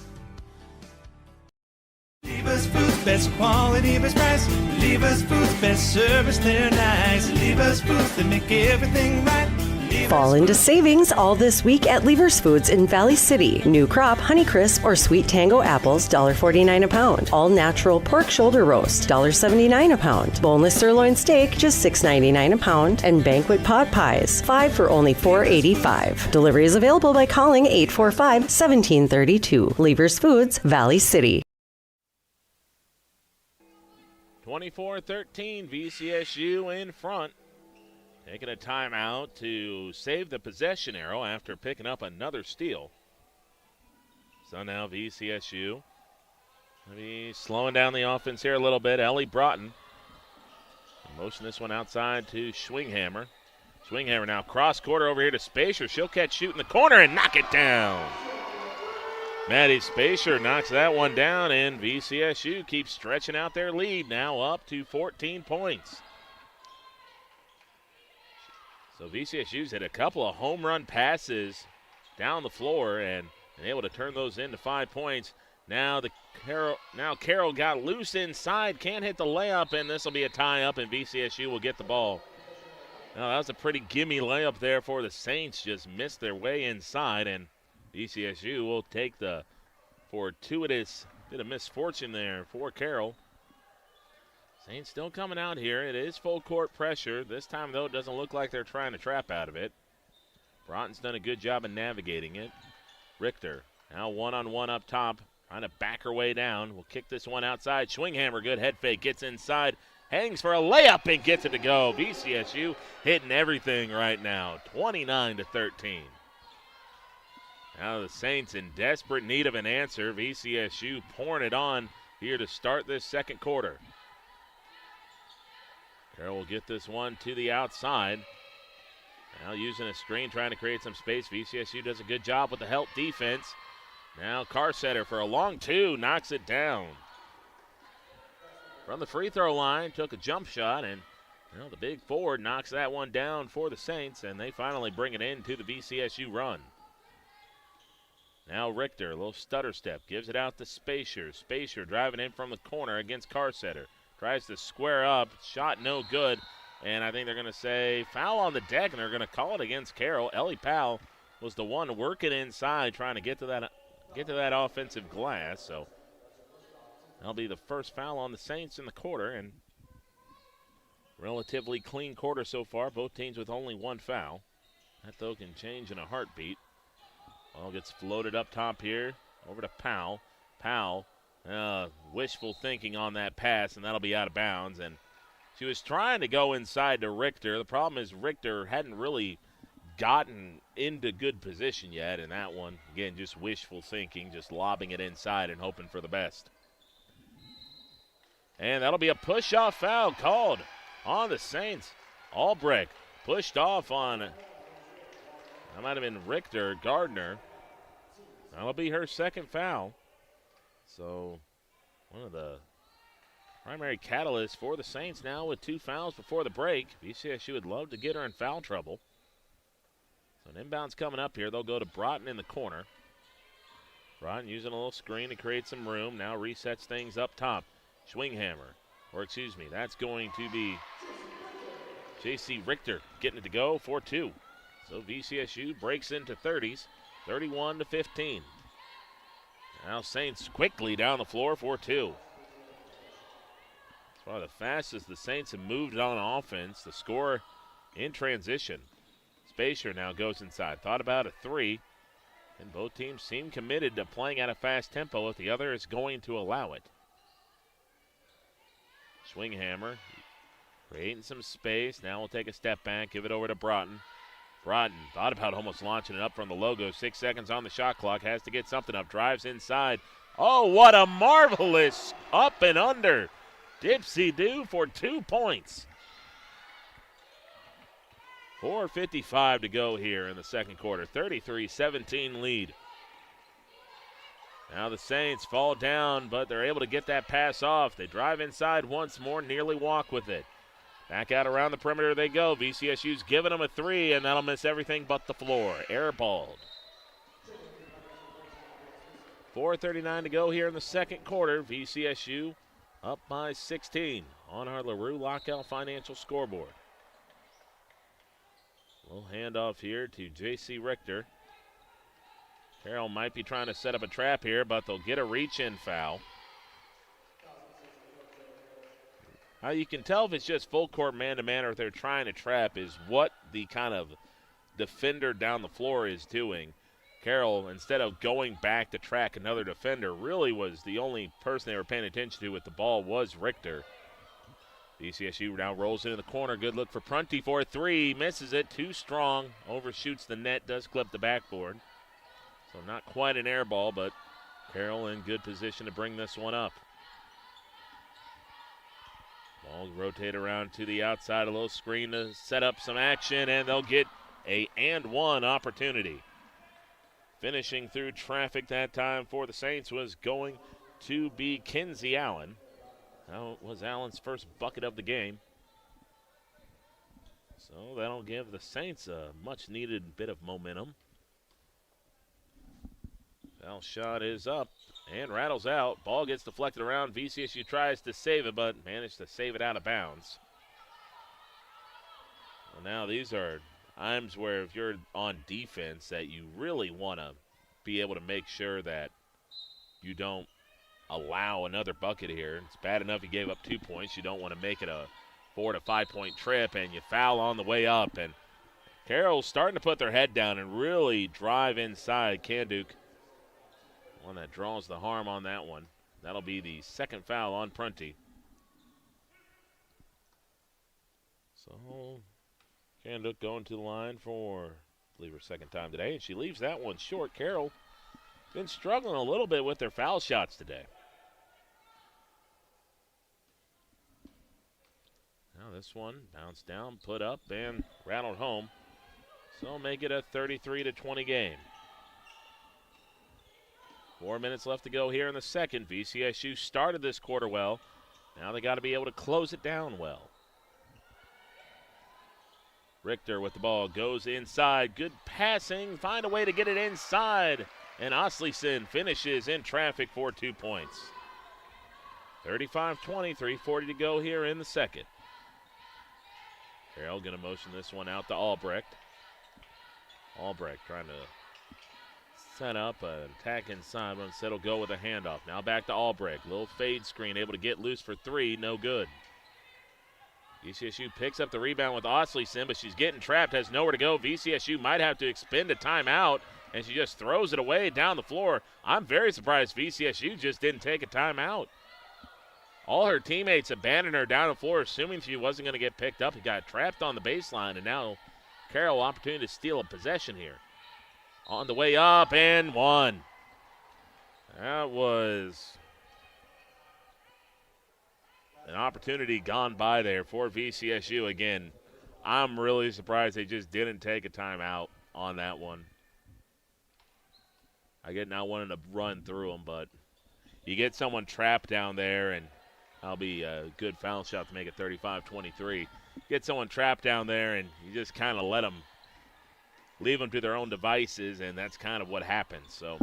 Lever's Foods, best quality, best price. Lever's Foods, best service, they're nice. Lever's Foods, they make everything right. Fall into savings all this week at Lever's Foods in Valley City. New crop Honeycrisp or Sweet Tango apples, $1.49 a pound. All natural pork shoulder roast, $1.79 a pound. Boneless sirloin steak, just $6.99 a pound. And banquet pot pies, 5 for only $4.85. Delivery is available by calling 845-1732. Lever's Foods, Valley City. 24-13, VCSU in front. Taking a timeout to save the possession arrow after picking up another steal. So now VCSU maybe slowing down the offense here a little bit. Ellie Broughton motion this one outside to Schwinghammer. Schwinghammer now cross quarter over here to Spacer. She'll catch shoot in the corner and knock it down. Maddie Spacer knocks that one down, and VCSU keeps stretching out their lead, now up to 14 points. So VCSU's had a couple of home run passes down the floor and been able to turn those into 5 points. Now Carroll got loose inside, can't hit the layup, and this will be a tie-up, and VCSU will get the ball. Now, that was a pretty gimme layup there for the Saints. Just missed their way inside, and VCSU will take the fortuitous bit of misfortune there for Carroll. Saints still coming out here. It is full court pressure. This time, though, it doesn't look like they're trying to trap out of it. Broughton's done a good job of navigating it. Richter now one-on-one up top, trying to back her way down. Will kick this one outside. Schwinghammer, good head fake, gets inside, hangs for a layup and gets it to go. VCSU hitting everything right now, 29-13. Now the Saints in desperate need of an answer. VCSU pouring it on here to start this second quarter. Carroll will get this one to the outside. Now using a screen, trying to create some space. VCSU does a good job with the help defense. Now Carsetter for a long two, knocks it down. From the free throw line, took a jump shot, and the big forward knocks that one down for the Saints, and they finally bring it into the VCSU run. Now Richter, a little stutter step, gives it out to Spacier. Spacier driving in from the corner against Carsetter. Tries to square up, shot no good, and I think they're going to say foul on the deck, and they're going to call it against Carroll. Ellie Powell was the one working inside, trying to get to that offensive glass. So that'll be the first foul on the Saints in the quarter, and relatively clean quarter so far. Both teams with only one foul. That, though, can change in a heartbeat. Ball gets floated up top here, over to Powell. Powell, wishful thinking on that pass, and that'll be out of bounds. And she was trying to go inside to Richter. The problem is Richter hadn't really gotten into good position yet, and that one, again, just wishful thinking, just lobbing it inside and hoping for the best. And that'll be a push-off foul called on the Saints. Albrecht pushed off on, that might have been Richter, Gardner. That'll be her second foul. So one of the primary catalysts for the Saints now with two fouls before the break. VCSU would love to get her in foul trouble. So an inbound's coming up here. They'll go to Broughton in the corner. Broughton using a little screen to create some room. Now resets things up top. Schwinghammer, that's going to be J.C. Richter getting it to go for two. So VCSU breaks into 30s, 31-15. Now Saints quickly down the floor for two. It's probably the fastest the Saints have moved on offense. The score in transition. Spacier now goes inside. Thought about a three, and both teams seem committed to playing at a fast tempo if the other is going to allow it. Schwinghammer creating some space. Now we'll take a step back, give it over to Broughton. Broughton thought about almost launching it up from the logo. 6 seconds on the shot clock. Has to get something up. Drives inside. Oh, what a marvelous up and under. Dipsy-do for 2 points. 4:55 to go here in the second quarter. 33-17 lead. Now the Saints fall down, but they're able to get that pass off. They drive inside once more, nearly walk with it. Back out around the perimeter they go. VCSU's giving them a three, and that'll miss everything but the floor. Airballed. 4:39 to go here in the second quarter. VCSU up by 16 on our LaRue Lockout Financial scoreboard. Little handoff here to J.C. Richter. Carroll might be trying to set up a trap here, but they'll get a reach-in foul. How you can tell if it's just full court man-to-man or if they're trying to trap is what the kind of defender down the floor is doing. Carroll, instead of going back to track another defender, really was the only person they were paying attention to with the ball was Richter. VCSU now rolls into the corner. Good look for Prunty for a three. Misses it. Too strong. Overshoots the net. Does clip the backboard. So not quite an air ball, but Carroll in good position to bring this one up. Ball rotate around to the outside. A little screen to set up some action, and they'll get a and one opportunity. Finishing through traffic that time for the Saints was going to be Kinsey Allen. That was Allen's first bucket of the game. So that'll give the Saints a much-needed bit of momentum. Foul shot is up and rattles out. Ball gets deflected around. VCSU tries to save it, but managed to save it out of bounds. Now these are times where if you're on defense that you really want to be able to make sure that you don't allow another bucket here. It's bad enough you gave up 2 points. You don't want to make it a 4 to 5 point trip, and you foul on the way up. And Carroll's starting to put their head down and really drive inside. Kanduk, one that draws the harm on that one. That'll be the second foul on Prunty. So Kanduk going to the line for, I believe, her second time today, and she leaves that one short. Carroll been struggling a little bit with their foul shots today. Now this one bounced down, put up, and rattled home. So make it a 33-20 game. 4 minutes left to go here in the second. VCSU started this quarter well. Now they got to be able to close it down well. Richter with the ball goes inside. Good passing. Find a way to get it inside. And Osleson finishes in traffic for 2 points. 35-20, 3:40 to go here in the second. Carroll going to motion this one out to Albrecht. Albrecht trying to set up an attack inside, but instead will go with a handoff. Now back to Albrecht. Little fade screen, able to get loose for three. No good. VCSU picks up the rebound with Osleson, but she's getting trapped, has nowhere to go. VCSU might have to expend a timeout, and she just throws it away down the floor. I'm very surprised VCSU just didn't take a timeout. All her teammates abandoned her down the floor, assuming she wasn't going to get picked up. He got trapped on the baseline, and now Carroll opportunity to steal a possession here. On the way up, and one. That was an opportunity gone by there for VCSU. Again, I'm really surprised they just didn't take a timeout on that one. I get not wanting to run through them, but you get someone trapped down there, and that'll be a good foul shot to make it 35-23. Get someone trapped down there, and you just kind of let them, leave them to their own devices, and that's kind of what happens. So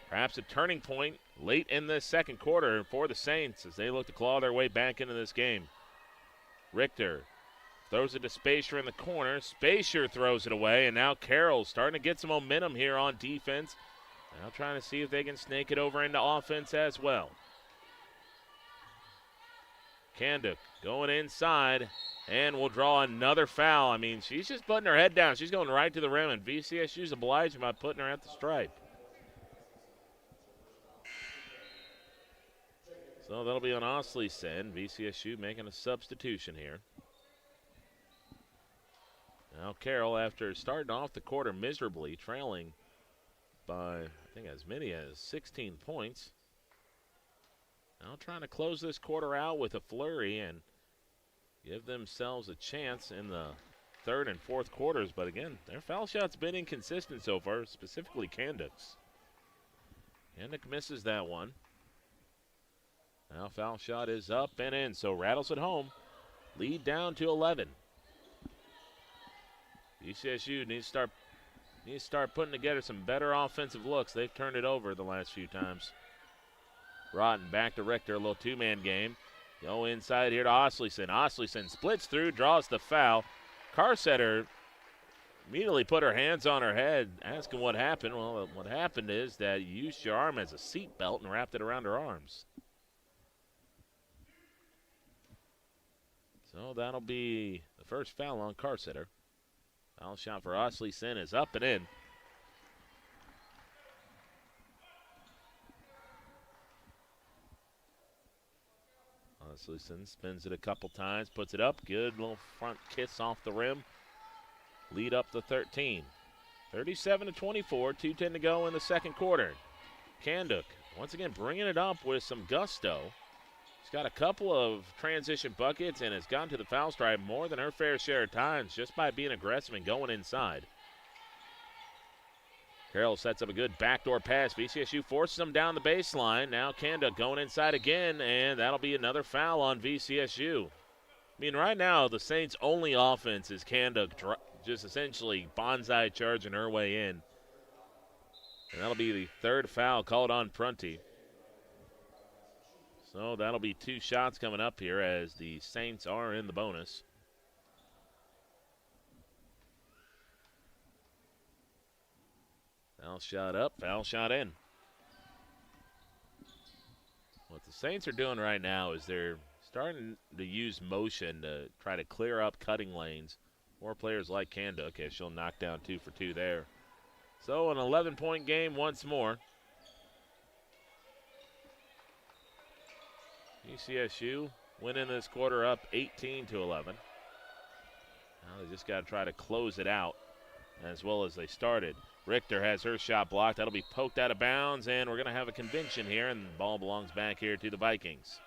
perhaps a turning point late in the second quarter for the Saints as they look to claw their way back into this game. Richter throws it to Spacer in the corner. Spacer throws it away, and now Carroll's starting to get some momentum here on defense. Now trying to see if they can snake it over into offense as well. Kanduk going inside and will draw another foul. I mean, she's just putting her head down. She's going right to the rim, and VCSU's obliging by putting her at the stripe. So that'll be on Osleson. VCSU making a substitution here. Now Carroll, after starting off the quarter miserably, trailing by, I think, as many as 16 points. Now trying to close this quarter out with a flurry and give themselves a chance in the third and fourth quarters. But again, their foul shot's been inconsistent so far, specifically Kanduk's. Kanduk misses that one. Now foul shot is up and in, so rattles it home. Lead down to 11. VCSU needs to start putting together some better offensive looks. They've turned it over the last few times. Rotten back to Richter, a little two-man game. Go inside here to Osleson. Osleson splits through, draws the foul. Carsetter immediately put her hands on her head, asking what happened. Well, what happened is that you used your arm as a seat belt and wrapped it around her arms. So that'll be the first foul on Carsetter. Foul shot for Osleson is up and in. Osleson spins it a couple times, puts it up. Good little front kiss off the rim. Lead up to 13. 37-24, 2:10 to go in the second quarter. Kanduk once again bringing it up with some gusto. She's got a couple of transition buckets and has gotten to the foul stripe more than her fair share of times just by being aggressive and going inside. Carroll sets up a good backdoor pass. VCSU forces them down the baseline. Now Kanduk going inside again, and that'll be another foul on VCSU. I mean, right now, the Saints' only offense is Kanduk just essentially bonsai charging her way in. And that'll be the third foul called on Prunty. So that'll be two shots coming up here as the Saints are in the bonus. Foul shot up, foul shot in. What the Saints are doing right now is they're starting to use motion to try to clear up cutting lanes. More players like Kanda. Okay, she'll knock down 2 for 2 there. So an 11-point game once more. VCSU went in this quarter up 18-11. Now they just got to try to close it out as well as they started. Richter has her shot blocked. That'll be poked out of bounds, and we're going to have a convention here, and the ball belongs back here to the Vikings.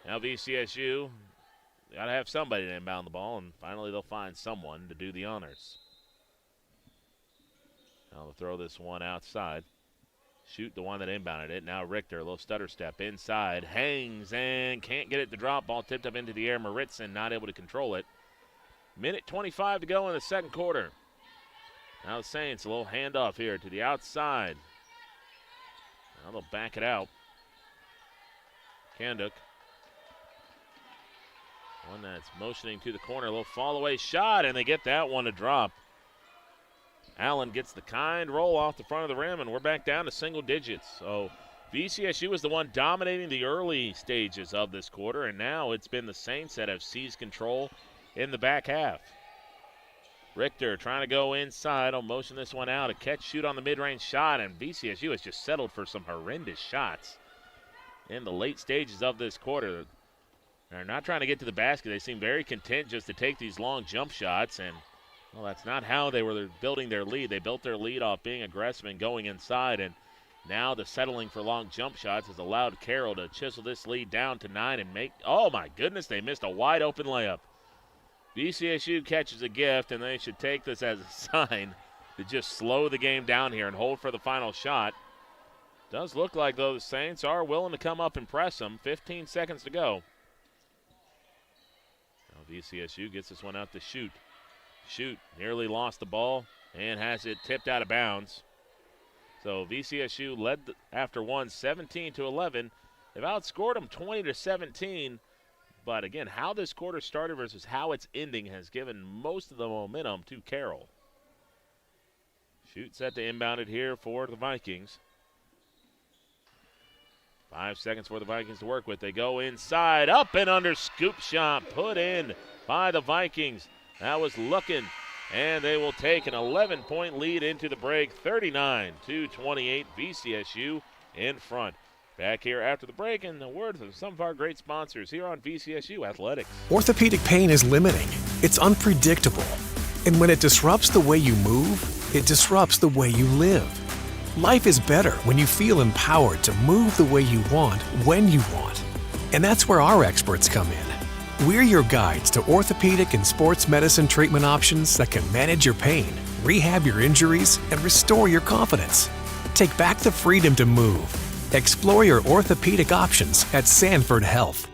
Now VCSU got to have somebody to inbound the ball, and finally they'll find someone to do the honors. Now they'll throw this one outside. Shoot the one that inbounded it. Now Richter, a little stutter step inside, hangs and can't get it to drop. Ball tipped up into the air. Maritzen not able to control it. Minute 25 to go in the second quarter. Now the Saints, a little handoff here to the outside. Now they'll back it out. Kanduk. One that's motioning to the corner. A little fall away shot, and they get that one to drop. Allen gets the kind roll off the front of the rim, and we're back down to single digits. So VCSU is the one dominating the early stages of this quarter, and now it's been the Saints that have seized control in the back half. Richter trying to go inside. I'll motion this one out. A catch shoot on the mid-range shot, and VCSU has just settled for some horrendous shots in the late stages of this quarter. They're not trying to get to the basket. They seem very content just to take these long jump shots, and well, that's not how they were building their lead. They built their lead off being aggressive and going inside, and now the settling for long jump shots has allowed Carroll to chisel this lead down to 9 and make, oh my goodness, they missed a wide open layup. VCSU catches a gift, and they should take this as a sign to just slow the game down here and hold for the final shot. Does look like, though, the Saints are willing to come up and press them. 15 seconds to go. Now VCSU gets this one out to shoot. Shoot nearly lost the ball and has it tipped out of bounds. So VCSU led after one 17-11. They've outscored them 20-17. But again, how this quarter started versus how it's ending has given most of the momentum to Carroll. Shoot set to inbound it here for the Vikings. 5 seconds for the Vikings to work with. They go inside, up and under, scoop shot put in by the Vikings. That was looking, and they will take an 11-point lead into the break, 39-28, VCSU in front. Back here after the break, and the word from some of our great sponsors here on VCSU Athletics. Orthopedic pain is limiting. It's unpredictable. And when it disrupts the way you move, it disrupts the way you live. Life is better when you feel empowered to move the way you want, when you want. And that's where our experts come in. We're your guides to orthopedic and sports medicine treatment options that can manage your pain, rehab your injuries, and restore your confidence. Take back the freedom to move. Explore your orthopedic options at Sanford Health.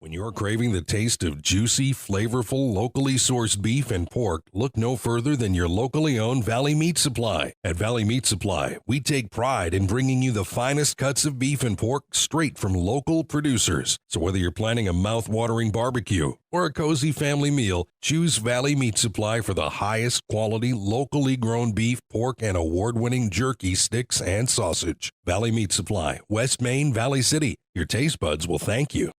When you're craving the taste of juicy, flavorful, locally sourced beef and pork, look no further than your locally owned Valley Meat Supply. At Valley Meat Supply, we take pride in bringing you the finest cuts of beef and pork straight from local producers. So whether you're planning a mouth-watering barbecue or a cozy family meal, choose Valley Meat Supply for the highest quality, locally grown beef, pork, and award-winning jerky, sticks, and sausage. Valley Meat Supply, West Main, Valley City. Your taste buds will thank you.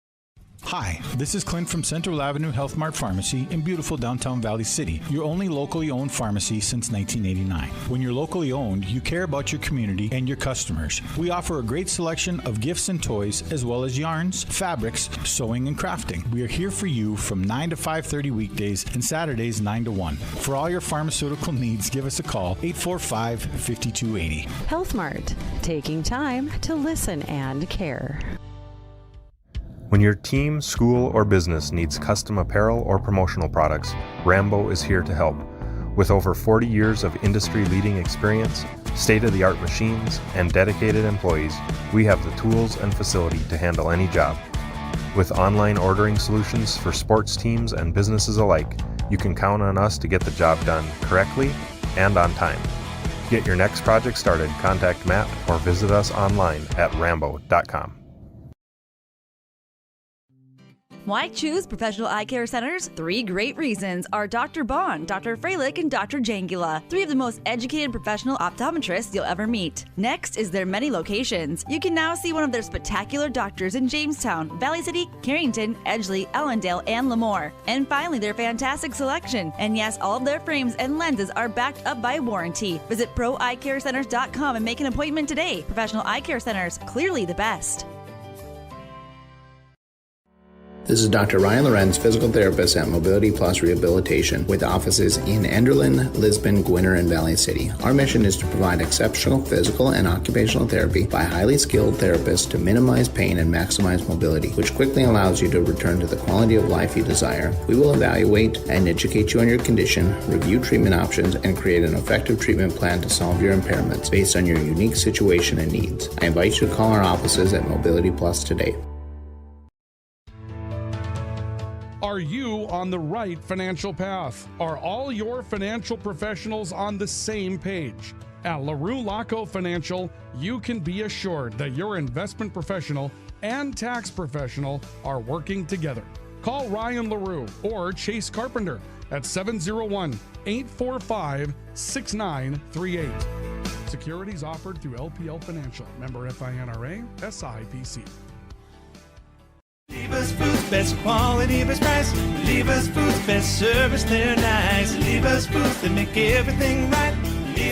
Hi, this is Clint from Central Avenue Health Mart Pharmacy in beautiful downtown Valley City, your only locally owned pharmacy since 1989. When you're locally owned, you care about your community and your customers. We offer a great selection of gifts and toys, as well as yarns, fabrics, sewing, and crafting. We are here for you from 9 to 5:30 weekdays and Saturdays 9 to 1. For all your pharmaceutical needs, give us a call, 845-5280. Health Mart, taking time to listen and care. When your team, school, or business needs custom apparel or promotional products, Rambo is here to help. With over 40 years of industry-leading experience, state-of-the-art machines, and dedicated employees, we have the tools and facility to handle any job. With online ordering solutions for sports teams and businesses alike, you can count on us to get the job done correctly and on time. To get your next project started, contact Matt or visit us online at rambo.com. Why choose professional eye care centers? 3 great reasons are Dr. Bond, Dr. Freilich, and Dr. Jangula, 3 of the most educated professional optometrists you'll ever meet. Next is their many locations. You can now see one of their spectacular doctors in Jamestown, Valley City, Carrington, Edgeley, Ellendale, and Lemoore. And finally, their fantastic selection. And yes, all of their frames and lenses are backed up by warranty. Visit proeyecarecenters.com and make an appointment today. Professional eye care centers, clearly the best. This is Dr. Ryan Lorenz, physical therapist at Mobility Plus Rehabilitation, with offices in Enderlin, Lisbon, Gwinner, and Valley City. Our mission is to provide exceptional physical and occupational therapy by highly skilled therapists to minimize pain and maximize mobility, which quickly allows you to return to the quality of life you desire. We will evaluate and educate you on your condition, review treatment options, and create an effective treatment plan to solve your impairments based on your unique situation and needs. I invite you to call our offices at Mobility Plus today. Are you on the right financial path? Are all your financial professionals on the same page? At LaRue Laco Financial, you can be assured that your investment professional and tax professional are working together. Call Ryan LaRue or Chase Carpenter at 701-845-6938. Securities offered through LPL Financial. Member FINRA, SIPC. Lever's Foods, best quality, best price. Lever's Foods, best service, they're nice. Lever's Foods, they make everything right.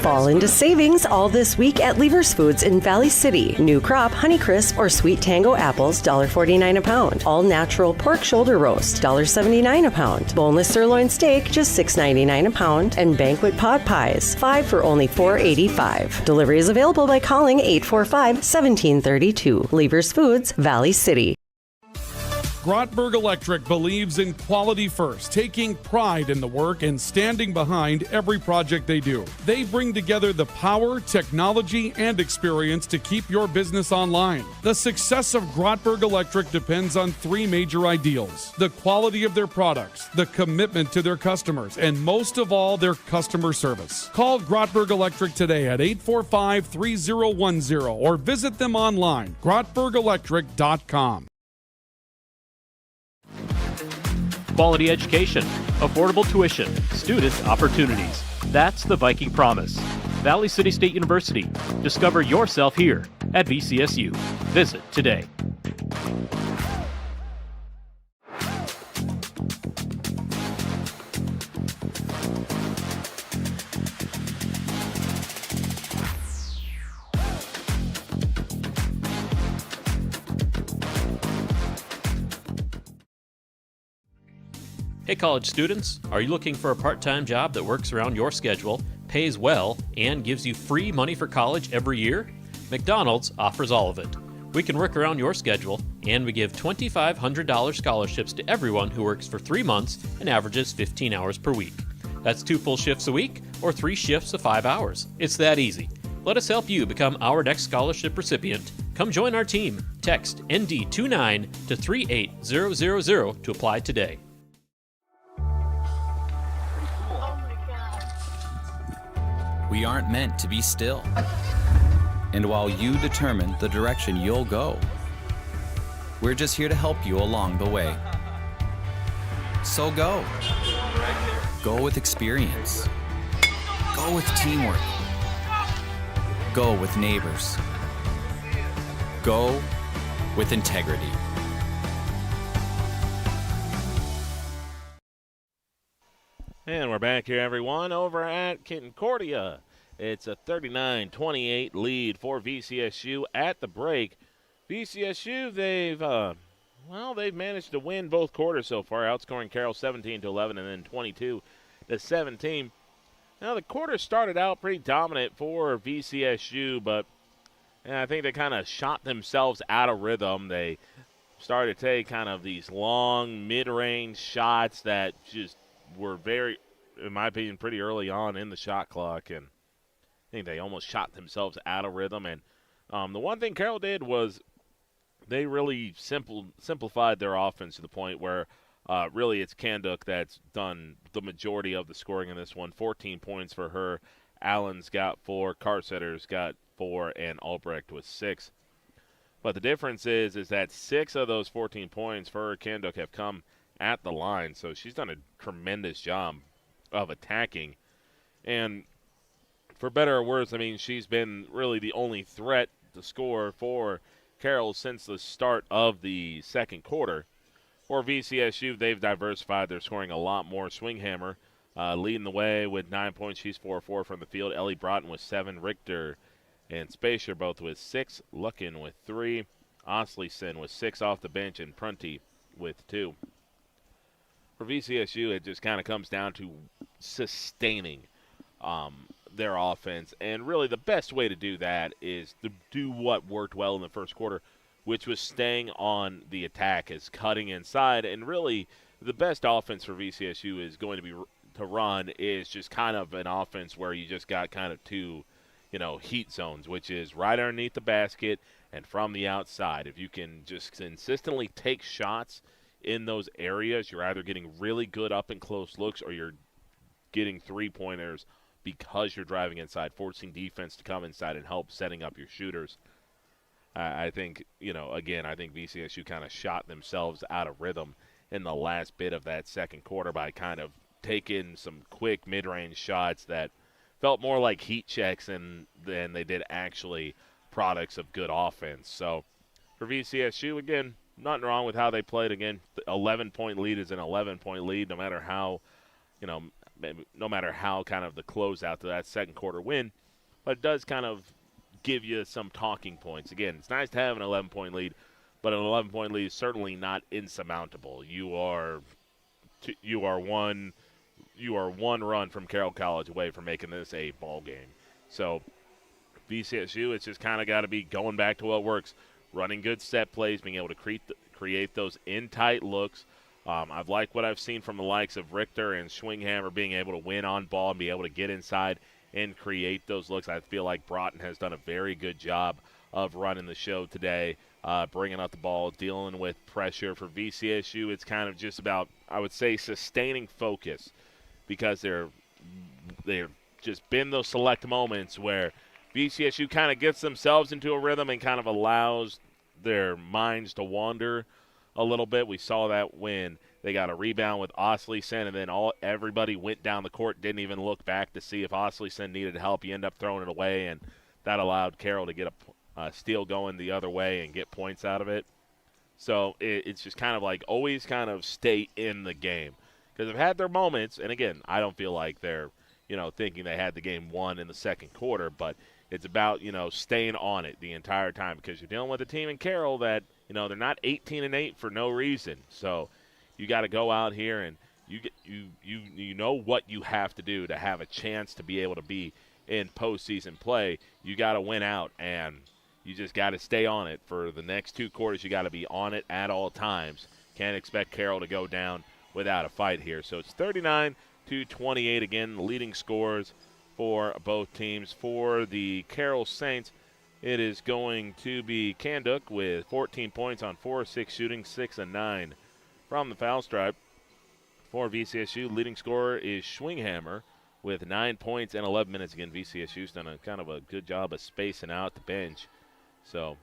Fall into savings all this week at Lever's Foods in Valley City. New crop Honeycrisp or Sweet Tango apples, $1.49 a pound. All natural pork shoulder roast, $1.79 a pound. Boneless sirloin steak, just $6.99 a pound. And banquet pot pies, 5 for only $4.85. Delivery is available by calling 845-1732. Lever's Foods, Valley City. Grotberg Electric believes in quality first, taking pride in the work and standing behind every project they do. They bring together the power, technology, and experience to keep your business online. The success of Grotberg Electric depends on 3 major ideals: the quality of their products, the commitment to their customers, and most of all, their customer service. Call Grotberg Electric today at 845-3010 or visit them online, grotbergelectric.com. Quality education, affordable tuition, student opportunities. That's the Viking promise. Valley City State University. Discover yourself here at VCSU. Visit today. Hey college students, are you looking for a part-time job that works around your schedule, pays well, and gives you free money for college every year? McDonald's offers all of it. We can work around your schedule, and we give $2,500 scholarships to everyone who works for 3 months and averages 15 hours per week. That's 2 full shifts a week or 3 shifts of 5 hours. It's that easy. Let us help you become our next scholarship recipient. Come join our team. Text ND29 to 38000 to apply today. We aren't meant to be still. And while you determine the direction you'll go, we're just here to help you along the way. So go. Go with experience. Go with teamwork. Go with neighbors. Go with integrity. And we're back here, everyone, over at Concordia. It's a 39-28 lead for VCSU at the break. VCSU, they've managed to win both quarters so far, outscoring Carroll 17-11 and then 22-17. Now, the quarter started out pretty dominant for VCSU, but I think they kind of shot themselves out of rhythm. They started to take kind of these long mid-range shots that just were very, in my opinion, pretty early on in the shot clock, and I think they almost shot themselves out of rhythm. And the one thing Carroll did was they really simplified their offense to the point where really it's Kanduk that's done the majority of the scoring in this one. 14 points for her. Allen's got 4, Carsetter's got 4, and Albrecht with 6. But the difference is that 6 of those 14 points for Kenduk have come at the line. So she's done a tremendous job of attacking. And for better or worse, I mean, she's been really the only threat to score for Carroll since the start of the second quarter. For VCSU, they've diversified. They're scoring a lot more. Swinghammer leading the way with 9 points. She's 4-4 from the field. Ellie Broughton with 7. Richter and Spacer both with 6. Luckin with 3. Osleson with 6 off the bench. And Prunty with 2. For VCSU, it just kind of comes down to sustaining their offense. And really the best way to do that is to do what worked well in the first quarter, which was staying on the attack, is cutting inside. And really the best offense for VCSU is going to be to run is just kind of an offense where you just got kind of 2, heat zones, which is right underneath the basket and from the outside. If you can just consistently take shots in those areas, you're either getting really good up and close looks or you're getting 3-pointers because you're driving inside, forcing defense to come inside and help setting up your shooters. I think, I think VCSU kind of shot themselves out of rhythm in the last bit of that second quarter by kind of taking some quick mid-range shots that felt more like heat checks than they did actually products of good offense. So for VCSU, again, nothing wrong with how they played. Again, the 11-point lead is an 11-point lead, no matter how kind of the closeout to that second quarter win. But it does kind of give you some talking points. Again, it's nice to have an 11-point lead, but an 11-point lead is certainly not insurmountable. You are one run from Carroll College away from making this a ball game. So VCSU, it's just kind of got to be going back to what works, running good set plays, being able to create those in-tight looks. I've liked what I've seen from the likes of Richter and Swinghammer being able to win on ball and be able to get inside and create those looks. I feel like Broughton has done a very good job of running the show today, bringing up the ball, dealing with pressure. For VCSU, it's kind of just about, I would say, sustaining focus, because they're just been those select moments where VCSU kind of gets themselves into a rhythm and kind of allows their minds to wander a little bit. We saw that when they got a rebound with Osleson, and then everybody went down the court, didn't even look back to see if Osleson needed help. You end up throwing it away, and that allowed Carroll to get a steal going the other way and get points out of it. So it's just kind of like always kind of stay in the game, because they've had their moments. And again, I don't feel like they're thinking they had the game won in the second quarter, but it's about staying on it the entire time, because you're dealing with a team in Carroll that they're not 18-8 for no reason. So you got to go out here and you know what you have to do to have a chance to be able to be in postseason play. You got to win out, and you just got to stay on it for the next 2 quarters. You got to be on it at all times. Can't expect Carroll to go down without a fight here. So it's 39-28 again, the leading scores for both teams. For the Carroll Saints, it is going to be Kenduk with 14 points on 4-6 shooting, 6 and 9 from the foul stripe. For VCSU, leading scorer is Swinghammer with 9 points and 11 minutes. Again, VCSU's done a kind of a good job of spacing out the bench. So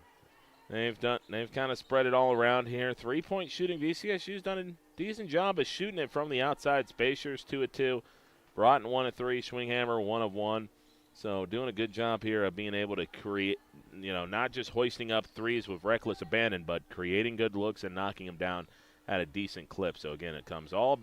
they've kind of spread it all around here. 3-point shooting, VCSU's done a decent job of shooting it from the outside. Spacers 2 of 2. Broughton 1 of 3. Swinghammer 1 of 1. So doing a good job here of being able to create, not just hoisting up threes with reckless abandon, but creating good looks and knocking them down at a decent clip. So again, it comes all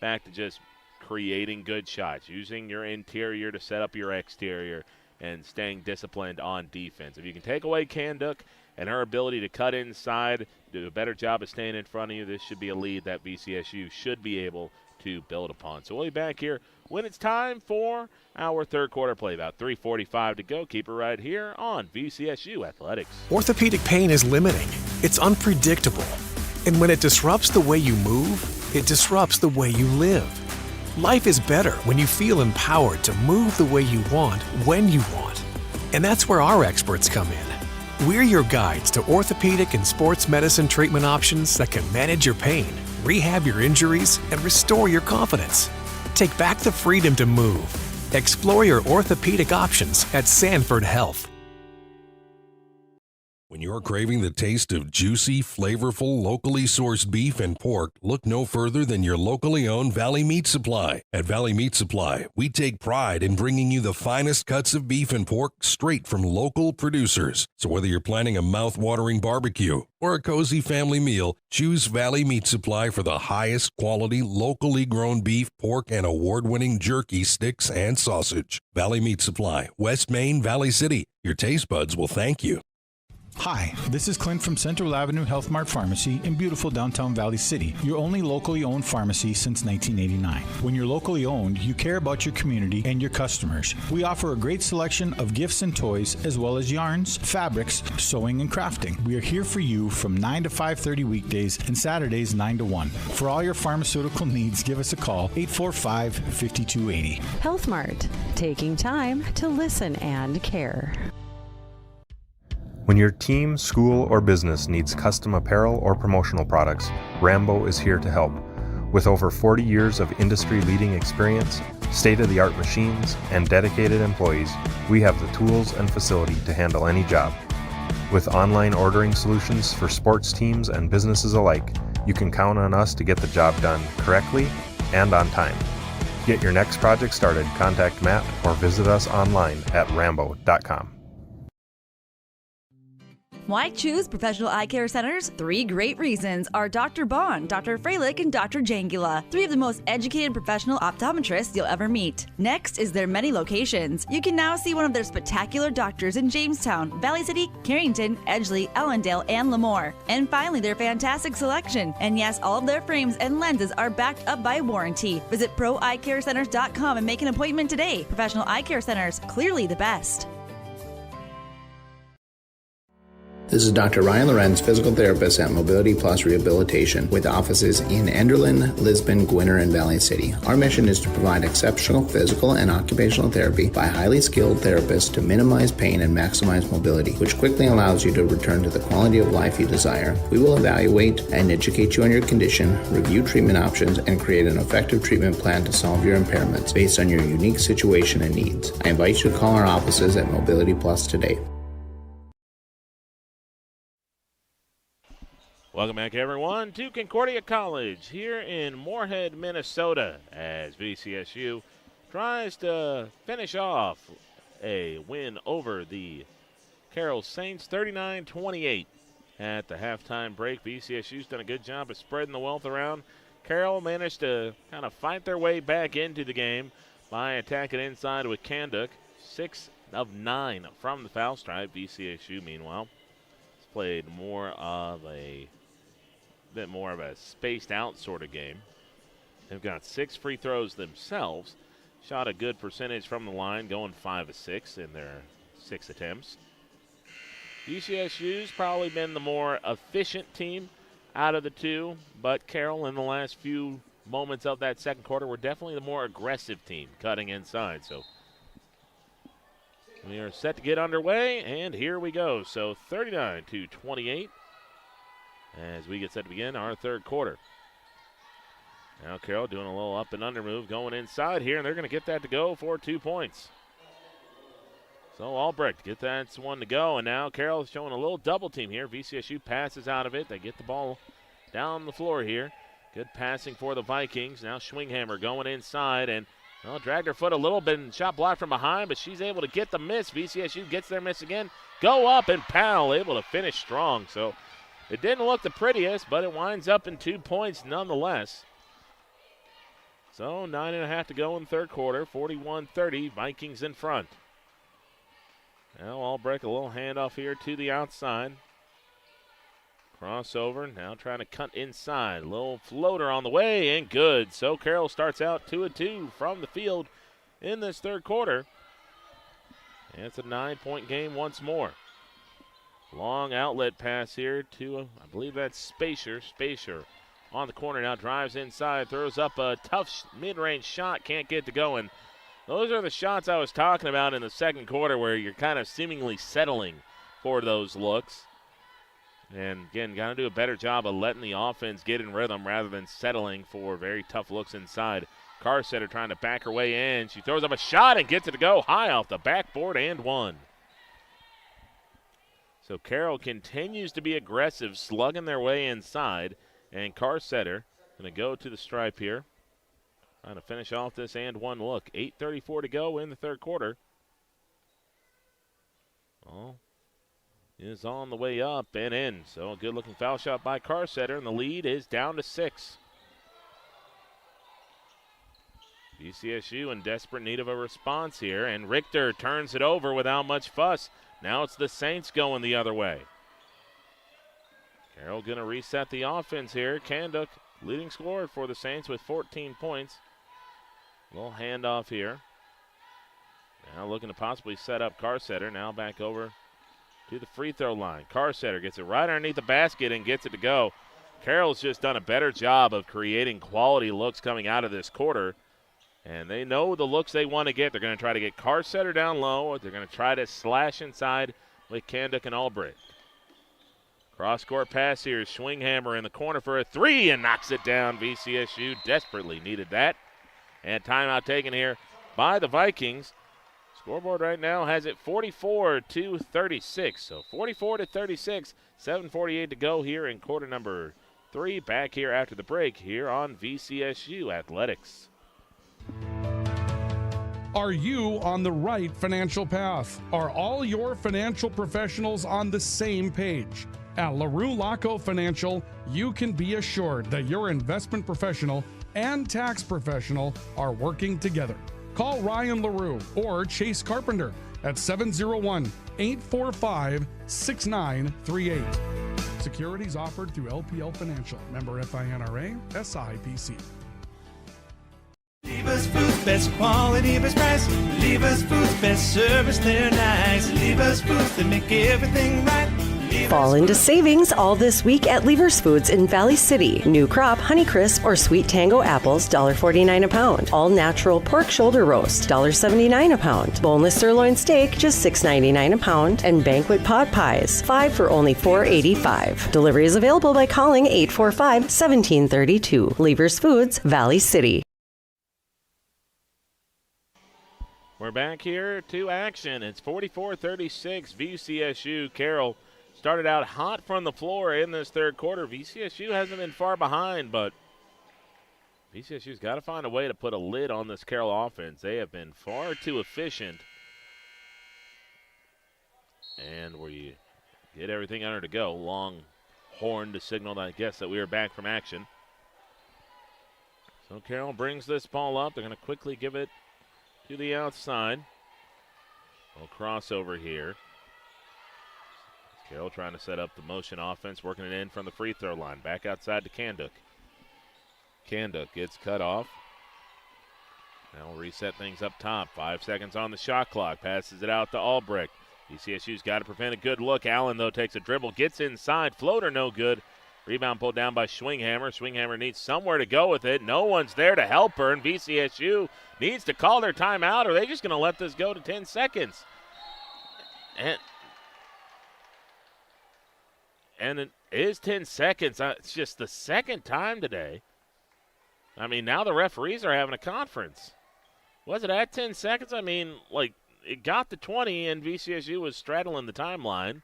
back to just creating good shots, using your interior to set up your exterior, and staying disciplined on defense. If you can take away Kenduk and her ability to cut inside, do a better job of staying in front of you, this should be a lead that VCSU should be able to build upon. So we'll be back here when it's time for our third quarter play. About 3:45 to go. Keep it right here on VCSU Athletics. Orthopedic pain is limiting. It's unpredictable. And when it disrupts the way you move, it disrupts the way you live. Life is better when you feel empowered to move the way you want, when you want. And that's where our experts come in. We're your guides to orthopedic and sports medicine treatment options that can manage your pain, rehab your injuries, and restore your confidence. Take back the freedom to move. Explore your orthopedic options at Sanford Health. When When you're craving the taste of juicy, flavorful, locally sourced beef and pork, look no further than your locally owned Valley Meat Supply. At Valley Meat Supply, we take pride in bringing you the finest cuts of beef and pork straight from local producers. So whether you're planning a mouth-watering barbecue or a cozy family meal, choose Valley Meat Supply for the highest quality, locally grown beef, pork, and award-winning jerky, sticks, and sausage. Valley Meat Supply, West Main, Valley City. Your taste buds will thank you. Hi, this is Clint from Central Avenue Health Mart Pharmacy in beautiful downtown Valley City, your only locally owned pharmacy since 1989. When you're locally owned, you care about your community and your customers. We offer a great selection of gifts and toys, as well as yarns, fabrics, sewing, and crafting. We are here for you from 9 to 5:30 weekdays and Saturdays 9 to 1. For all your pharmaceutical needs, give us a call, 845-5280. Health Mart, taking time to listen and care. When your team, school, or business needs custom apparel or promotional products, Rambo is here to help. With over 40 years of industry-leading experience, state-of-the-art machines, and dedicated employees, we have the tools and facility to handle any job. With online ordering solutions for sports teams and businesses alike, you can count on us to get the job done correctly and on time. To get your next project started, contact Matt or visit us online at rambo.com. Why choose Professional Eye Care Centers? 3 great reasons are Dr. Bond, Dr. Freilich, and Dr. Jangula, 3 of the most educated professional optometrists you'll ever meet. Next is their many locations. You can now see one of their spectacular doctors in Jamestown, Valley City, Carrington, Edgeley, Ellendale, and Lemoore. And finally, their fantastic selection. And yes, all of their frames and lenses are backed up by warranty. Visit ProEyeCareCenters.com and make an appointment today. Professional Eye Care Centers, clearly the best. This is Dr. Ryan Lorenz, physical therapist at Mobility Plus Rehabilitation, with offices in Enderlin, Lisbon, Gwinner, and Valley City. Our mission is to provide exceptional physical and occupational therapy by highly skilled therapists to minimize pain and maximize mobility, which quickly allows you to return to the quality of life you desire. We will evaluate and educate you on your condition, review treatment options, and create an effective treatment plan to solve your impairments based on your unique situation and needs. I invite you to call our offices at Mobility Plus today. Welcome back, everyone, to Concordia College here in Moorhead, Minnesota, as VCSU tries to finish off a win over the Carroll Saints, 39-28 at the halftime break. VCSU's done a good job of spreading the wealth around. Carroll managed to kind of fight their way back into the game by attacking inside with Kanduk, 6 of 9 from the foul stripe. VCSU, meanwhile, has played a bit more of a spaced out sort of game. They've got 6 free throws themselves. Shot a good percentage from the line, going 5 of 6 in their 6 attempts. VCSU's probably been the more efficient team out of the 2, but Carroll in the last few moments of that second quarter were definitely the more aggressive team, cutting inside. So we are set to get underway, and here we go. So 39-28. As we get set to begin our third quarter. Now Carroll doing a little up and under move going inside here, and they're going to get that to go for 2 points. So Albrecht get that one to go, and now Carroll showing a little double team here. VCSU passes out of it. They get the ball down the floor here. Good passing for the Vikings. Now Schwinghammer going inside, and dragged her foot a little bit and shot blocked from behind, but she's able to get the miss. VCSU gets their miss again. Go up, and Powell able to finish strong. So it didn't look the prettiest, but it winds up in 2 points nonetheless. So 9.5 to go in the third quarter, 41-30, Vikings in front. Now Albrecht, a little handoff here to the outside. Crossover, now trying to cut inside. A little floater on the way, and good. So Carroll starts out 2 of 2 from the field in this third quarter. And it's a 9-point game once more. Long outlet pass here to, I believe that's Spacer. Spacer on the corner now, drives inside, throws up a tough mid-range shot, can't get to going. Those are the shots I was talking about in the second quarter where you're kind of seemingly settling for those looks. And again, got to do a better job of letting the offense get in rhythm rather than settling for very tough looks inside. Carsetter trying to back her way in. She throws up a shot and gets it to go high off the backboard and one. So Carroll continues to be aggressive, slugging their way inside. And Carsetter going to go to the stripe here. Trying to finish off this and one look. 8:34 to go in the third quarter. Ball is on the way up and in. So a good-looking foul shot by Carsetter, and the lead is down to 6. VCSU in desperate need of a response here, and Richter turns it over without much fuss. Now it's the Saints going the other way. Carroll going to reset the offense here. Kanduk, leading scorer for the Saints with 14 points. Little handoff here. Now looking to possibly set up Carsetter. Now back over to the free throw line. Carsetter gets it right underneath the basket and gets it to go. Carroll's just done a better job of creating quality looks coming out of this quarter. And they know the looks they want to get. They're going to try to get Carsetter down low. They're going to try to slash inside with Kanduk and Albrecht. Cross-court pass here. Schwinghammer in the corner for a three and knocks it down. VCSU desperately needed that. And timeout taken here by the Vikings. Scoreboard right now has it 44-36. So 44-36, 7:48 to go here in quarter number 3. Back here after the break here on VCSU Athletics. Are you on the right financial path? Are all your financial professionals on the same page? At LaRue Laco Financial, you can be assured that your investment professional and tax professional are working together. Call Ryan LaRue or Chase Carpenter at 701-845-6938. Securities offered through LPL Financial. Member FINRA, SIPC. Lever's Foods, best quality, best price. Lever's Foods, best service, they're nice. Lever's Foods, they make everything right. Fall into savings all this week at Lever's Foods in Valley City. New crop Honeycrisp or Sweet Tango apples, $1.49 a pound. All natural pork shoulder roast, $1.79 a pound. Boneless sirloin steak, just $6.99 a pound. And banquet pot pies, 5 for only $4.85. Delivery is available by calling 845-1732. Lever's Foods, Valley City. We're back here to action. It's 44-36 VCSU. Carroll started out hot from the floor in this third quarter. VCSU hasn't been far behind, but VCSU's got to find a way to put a lid on this Carroll offense. They have been far too efficient. And where you get everything under to go. Long horn to signal, I guess, that we are back from action. So Carroll brings this ball up. They're going to quickly give it to the outside. We'll crossover here. Carroll trying to set up the motion offense, working it in from the free throw line. Back outside to Kanduk. Kanduk gets cut off. Now we'll reset things up top. 5 seconds on the shot clock. Passes it out to Albrecht. VCSU's got to prevent a good look. Allen, though, takes a dribble, gets inside. Floater no good. Rebound pulled down by Schwinghammer. Schwinghammer needs somewhere to go with it. No one's there to help her, and VCSU needs to call their timeout, or are they just going to let this go to 10 seconds? And it is 10 seconds. It's just the second time today. I mean, now the referees are having a conference. Was it at 10 seconds? I mean, like, it got to 20, and VCSU was straddling the timeline.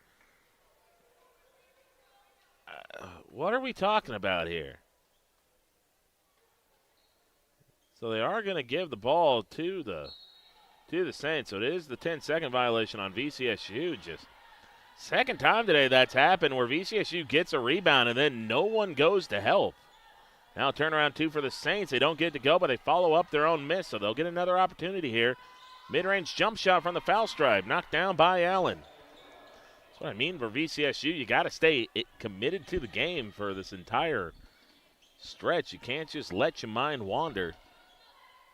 What are we talking about here? So they are going to give the ball to the Saints. So it is the 10-second violation on VCSU. Just second time today that's happened where VCSU gets a rebound and then no one goes to help. Now turnaround 2 for the Saints. They don't get to go, but they follow up their own miss, so they'll get another opportunity here. Mid-range jump shot from the foul stripe, knocked down by Allen. That's what I mean for VCSU. You got to stay committed to the game for this entire stretch. You can't just let your mind wander.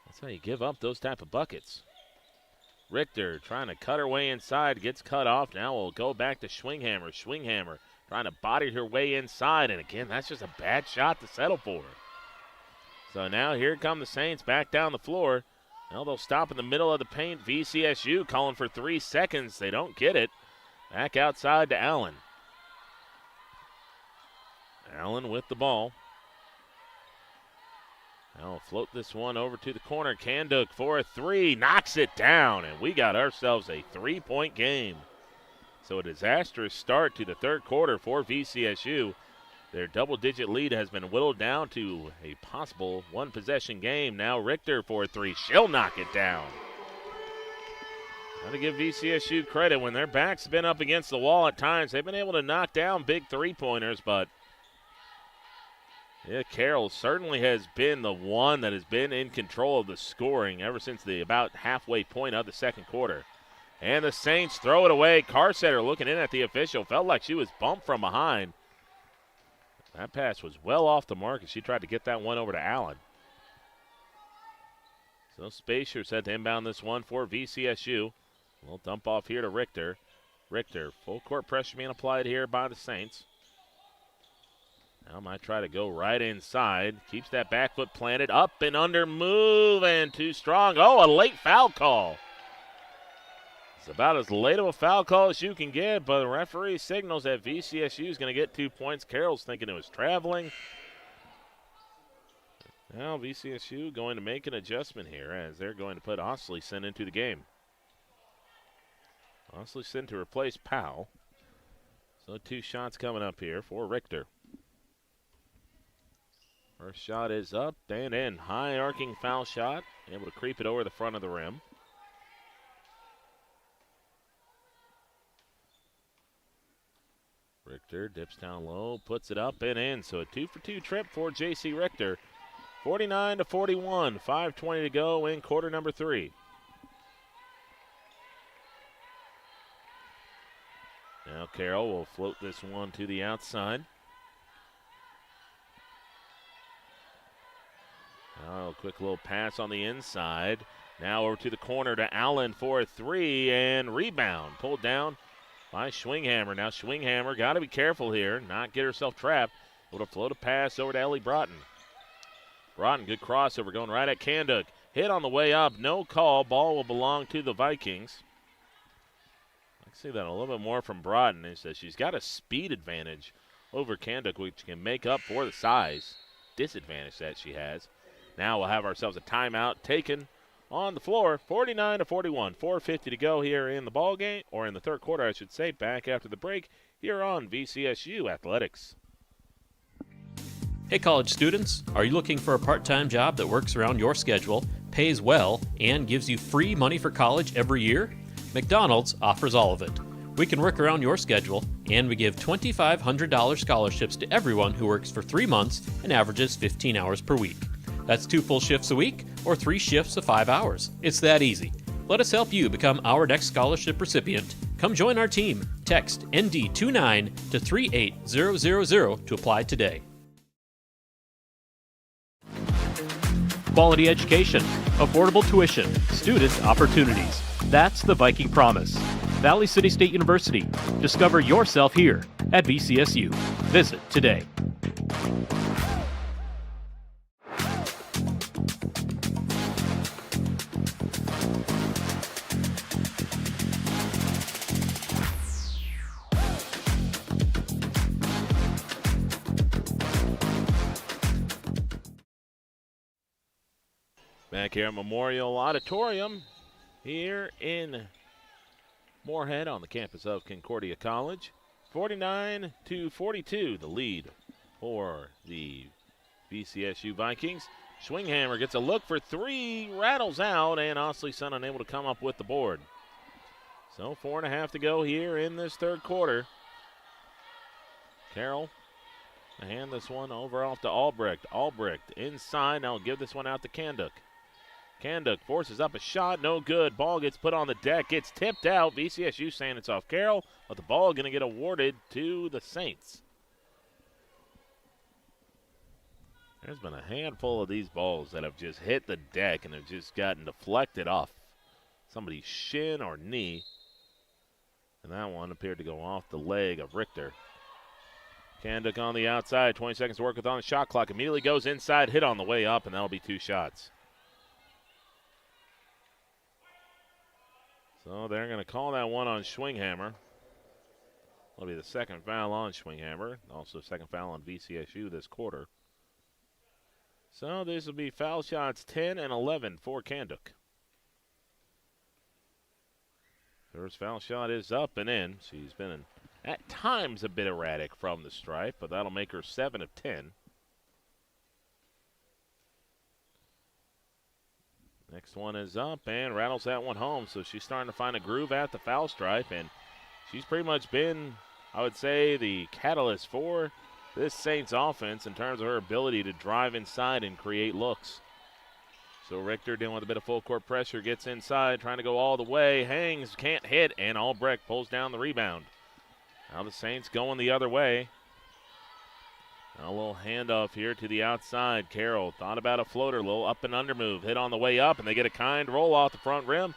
That's how you give up those type of buckets. Richter trying to cut her way inside, gets cut off. Now we'll go back to Schwinghammer. Schwinghammer trying to body her way inside, and again, that's just a bad shot to settle for her. So now here come the Saints back down the floor. Now they'll stop in the middle of the paint. VCSU calling for 3 seconds. They don't get it. Back outside to Allen. Allen with the ball. Now we'll float this one over to the corner. Kanduk for a 3. Knocks it down, and we got ourselves a 3-point game. So a disastrous start to the third quarter for VCSU. Their double-digit lead has been whittled down to a possible one-possession game. Now Richter for three. She'll knock it down. Got to give VCSU credit. When their back's been up against the wall at times, they've been able to knock down big three-pointers, but yeah, Carroll certainly has been the one that has been in control of the scoring ever since the about halfway point of the second quarter. And the Saints throw it away. Carsetter looking in at the official. Felt like she was bumped from behind. That pass was well off the mark as she tried to get that one over to Allen. So Spacer set to inbound this one for VCSU. We'll dump off here to Richter. Richter, full court pressure being applied here by the Saints. Now might try to go right inside. Keeps that back foot planted. Up and under move and too strong. Oh, a late foul call. It's about as late of a foul call as you can get, but the referee signals that VCSU is going to get 2 points. Carroll's thinking it was traveling. Now VCSU going to make an adjustment here as they're going to put Ostleyson into the game. Ostleyson to replace Powell. So 2 shots coming up here for Richter. First shot is up and in. High arcing foul shot. Able to creep it over the front of the rim. Richter dips down low, puts it up and in. So a 2-for-2 trip for J.C. Richter. 49-41, 5:20 to go in quarter number 3. Now Carroll will float this one to the outside. Now a quick little pass on the inside. Now over to the corner to Allen for a 3 and rebound. Pulled down by Schwinghammer. Now Schwinghammer got to be careful here, not get herself trapped. Able to float a pass over to Ellie Broughton. Broughton, good crossover going right at Kanduk. Hit on the way up, no call. Ball will belong to the Vikings. I can see that a little bit more from Broughton is that she's got a speed advantage over Kanduk, which can make up for the size disadvantage that she has. Now we'll have ourselves a timeout taken on the floor. 49-41, 4:50 to go here in the ball game, or in the third quarter, I should say. Back after the break here on VCSU Athletics. Hey college students, are you looking for a part-time job that works around your schedule, pays well, and gives you free money for college every year? McDonald's offers all of it. We can work around your schedule, and we give $2,500 scholarships to everyone who works for 3 months and averages 15 hours per week. That's 2 full shifts a week or 3 shifts of 5 hours. It's that easy. Let us help you become our next scholarship recipient. Come join our team. Text ND29 to 38000 to apply today. Quality education, affordable tuition, student opportunities. That's the Viking promise. Valley City State University. Discover yourself here at VCSU. Visit today. Back here at Memorial Auditorium here in Moorhead on the campus of Concordia College. 49-42, the lead for the VCSU Vikings. Schwinghammer gets a look for 3, rattles out, and Ostleyson unable to come up with the board. So 4.5 to go here in this third quarter. Carroll will hand this one over off to Albrecht. Albrecht inside, now give this one out to Kanduk. Kanduk forces up a shot, no good. Ball gets put on the deck, gets tipped out. VCSU saying it's off Carroll, but the ball going to get awarded to the Saints. There's been a handful of these balls that have just hit the deck and have just gotten deflected off somebody's shin or knee. And that one appeared to go off the leg of Richter. Kanduk on the outside, 20 seconds to work with on the shot clock. Immediately goes inside, hit on the way up, and that'll be 2 shots. So they're going to call that one on Schwinghammer. That'll be the second foul on Schwinghammer. Also second foul on VCSU this quarter. So this will be foul shots 10 and 11 for Kanduk. First foul shot is up and in. She's been at times a bit erratic from the stripe, but that'll make her 7 of 10. Next one is up and rattles that one home. So she's starting to find a groove at the foul stripe, and she's pretty much been, I would say, the catalyst for this Saints offense in terms of her ability to drive inside and create looks. So Richter dealing with a bit of full court pressure, gets inside, trying to go all the way, hangs, can't hit, and Albrecht pulls down the rebound. Now the Saints going the other way. Now a little handoff here to the outside. Carroll thought about a floater, little up and under move, hit on the way up, and they get a kind roll off the front rim.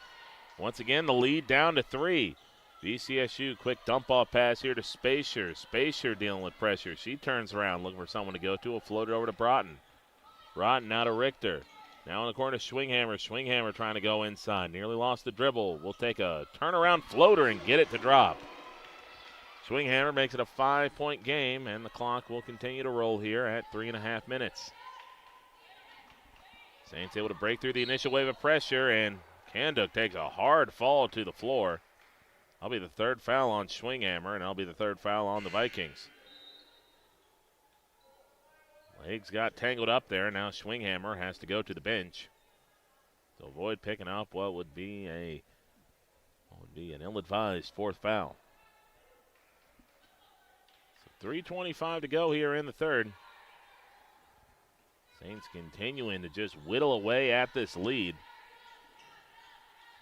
Once again, the lead down to 3. VCSU, quick dump-off pass here to Spacer. Spacer dealing with pressure. She turns around, looking for someone to go to. A floater over to Broughton. Broughton now to Richter. Now in the corner, Schwinghammer. Schwinghammer trying to go inside. Nearly lost the dribble. Will take a turnaround floater and get it to drop. Schwinghammer makes it a 5-point game, and the clock will continue to roll here at 3.5 minutes. Saints able to break through the initial wave of pressure, and Kanduk takes a hard fall to the floor. That'll be the third foul on Schwinghammer, and that'll be the third foul on the Vikings. Legs got tangled up there. Now Schwinghammer has to go to the bench to avoid picking up what would be an ill-advised fourth foul. 3:25 to go here in the third. Saints continuing to just whittle away at this lead.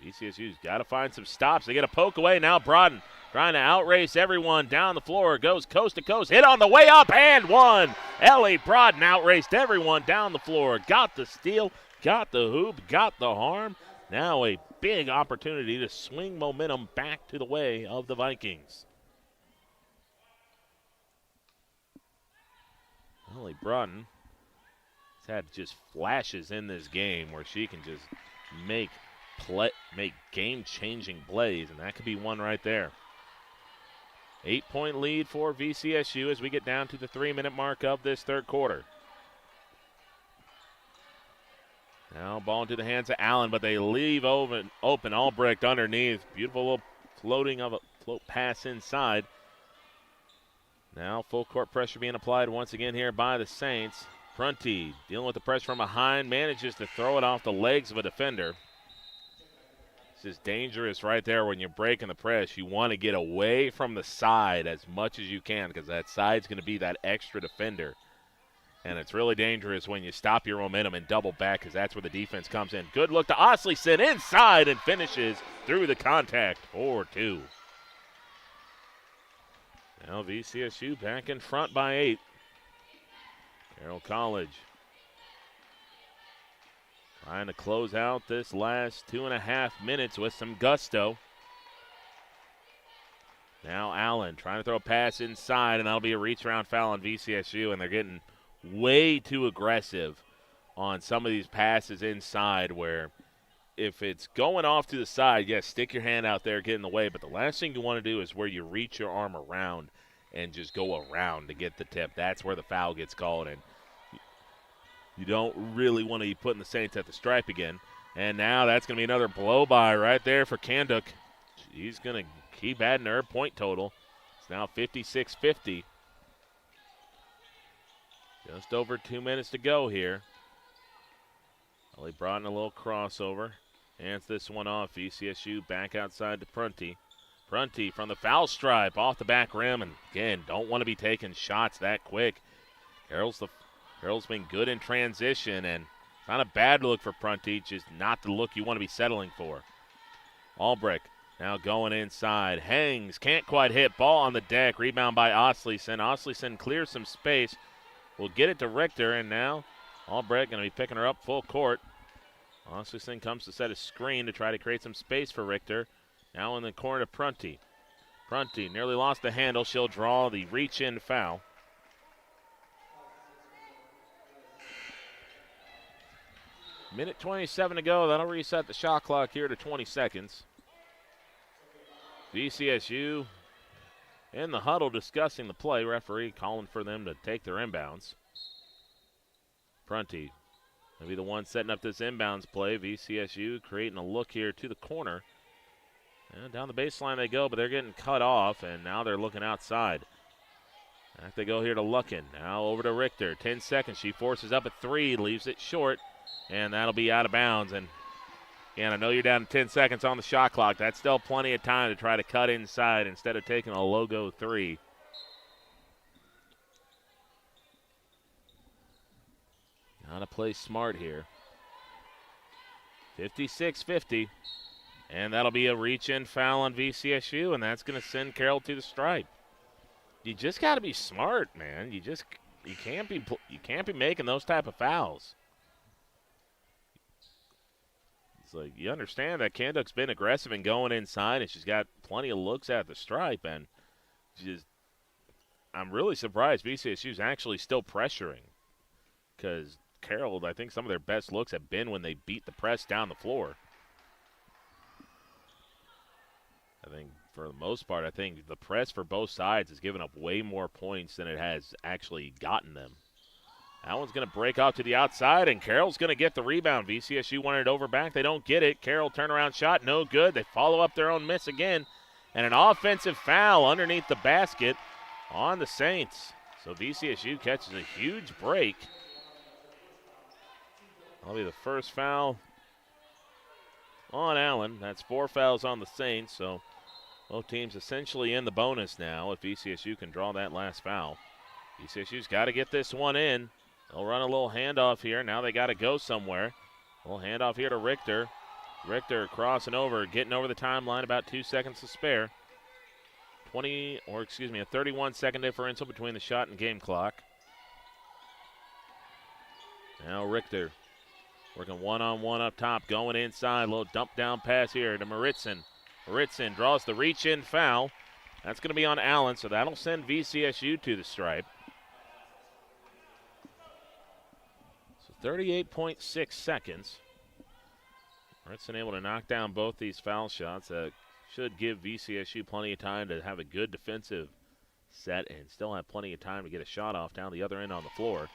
VCSU's got to find some stops. They get a poke away. Now Broughton trying to outrace everyone down the floor. Goes coast to coast. Hit on the way up and one. Ellie Broughton outraced everyone down the floor. Got the steal, got the hoop, got the harm. Now a big opportunity to swing momentum back to the way of the Vikings. Ellie Broughton has had just flashes in this game where she can just make game-changing plays, and that could be one right there. 8-point lead for VCSU as we get down to the 3-minute mark of this third quarter. Now ball into the hands of Allen, but they leave open Albrecht underneath. Beautiful little float pass inside. Now full court pressure being applied once again here by the Saints. Prunty dealing with the pressure from behind, manages to throw it off the legs of a defender. This is dangerous right there when you're breaking the press. You want to get away from the side as much as you can because that side's going to be that extra defender. And it's really dangerous when you stop your momentum and double back because that's where the defense comes in. Good look to Ostleyson inside and finishes through the contact for 2. Now VCSU back in front by 8. Carroll College trying to close out this last 2.5 minutes with some gusto. Now Allen trying to throw a pass inside, and that'll be a reach-around foul on VCSU, and they're getting way too aggressive on some of these passes inside where if it's going off to the side, yes, stick your hand out there, get in the way, but the last thing you want to do is where you reach your arm around and just go around to get the tip. That's where the foul gets called, and you don't really want to be putting the Saints at the stripe again. And now that's going to be another blow-by right there for Kanduk. She's going to keep adding her point total. It's now 56-50. Just over 2 minutes to go here. Ellie brought in a little crossover. Hands this one off. VCSU back outside to Prunty. Prunty from the foul stripe off the back rim. And again, don't want to be taking shots that quick. Carroll's been good in transition, and it's not a bad look for Prunty, just not the look you want to be settling for. Albrecht now going inside. Hangs, can't quite hit. Ball on the deck. Rebound by Ostleyson. Ostleyson clears some space. Will get it to Richter, and now Albrecht going to be picking her up full court. Ostleyson comes to set a screen to try to create some space for Richter. Now in the corner to Prunty. Prunty nearly lost the handle. She'll draw the reach-in foul. Minute 27 to go. That'll reset the shot clock here to 20 seconds. VCSU in the huddle discussing the play. Referee calling for them to take their inbounds. Prunty will be the one setting up this inbounds play. VCSU creating a look here to the corner. And down the baseline they go, but they're getting cut off, and now they're looking outside. Back they go here to Luckin. Now over to Richter. 10 seconds. She forces up a 3, leaves it short, and that'll be out of bounds. And I know you're down to 10 seconds on the shot clock. That's still plenty of time to try to cut inside instead of taking a logo 3. Gotta play smart here. 56-50. And that'll be a reach-in foul on VCSU, and that's going to send Carroll to the stripe. You just got to be smart, man. You can't be making those type of fouls. It's like you understand that Kanduk's been aggressive and going inside, and she's got plenty of looks at the stripe, and I'm really surprised VCSU's actually still pressuring, because Carroll, I think some of their best looks have been when they beat the press down the floor. I think for the most part, I think the press for both sides has given up way more points than it has actually gotten them. That one's going to break out to the outside, and Carroll's going to get the rebound. VCSU wanted it over back. They don't get it. Carroll turnaround shot, no good. They follow up their own miss again, and an offensive foul underneath the basket on the Saints. So VCSU catches a huge break. That'll be the first foul on Allen. That's 4 fouls on the Saints, so both teams essentially in the bonus now if VCSU can draw that last foul. VCSU's got to get this one in. They'll run a little handoff here. Now they got to go somewhere. A little handoff here to Richter. Richter crossing over, getting over the timeline, about 2 seconds to spare. A 31-second differential between the shot and game clock. Now Richter working one-on-one up top, going inside. A little dump down pass here to Maritzen. Maritzen draws the reach-in foul. That's going to be on Allen, so that'll send VCSU to the stripe. So 38.6 seconds. Maritzen able to knock down both these foul shots. That should give VCSU plenty of time to have a good defensive set and still have plenty of time to get a shot off down the other end on the floor.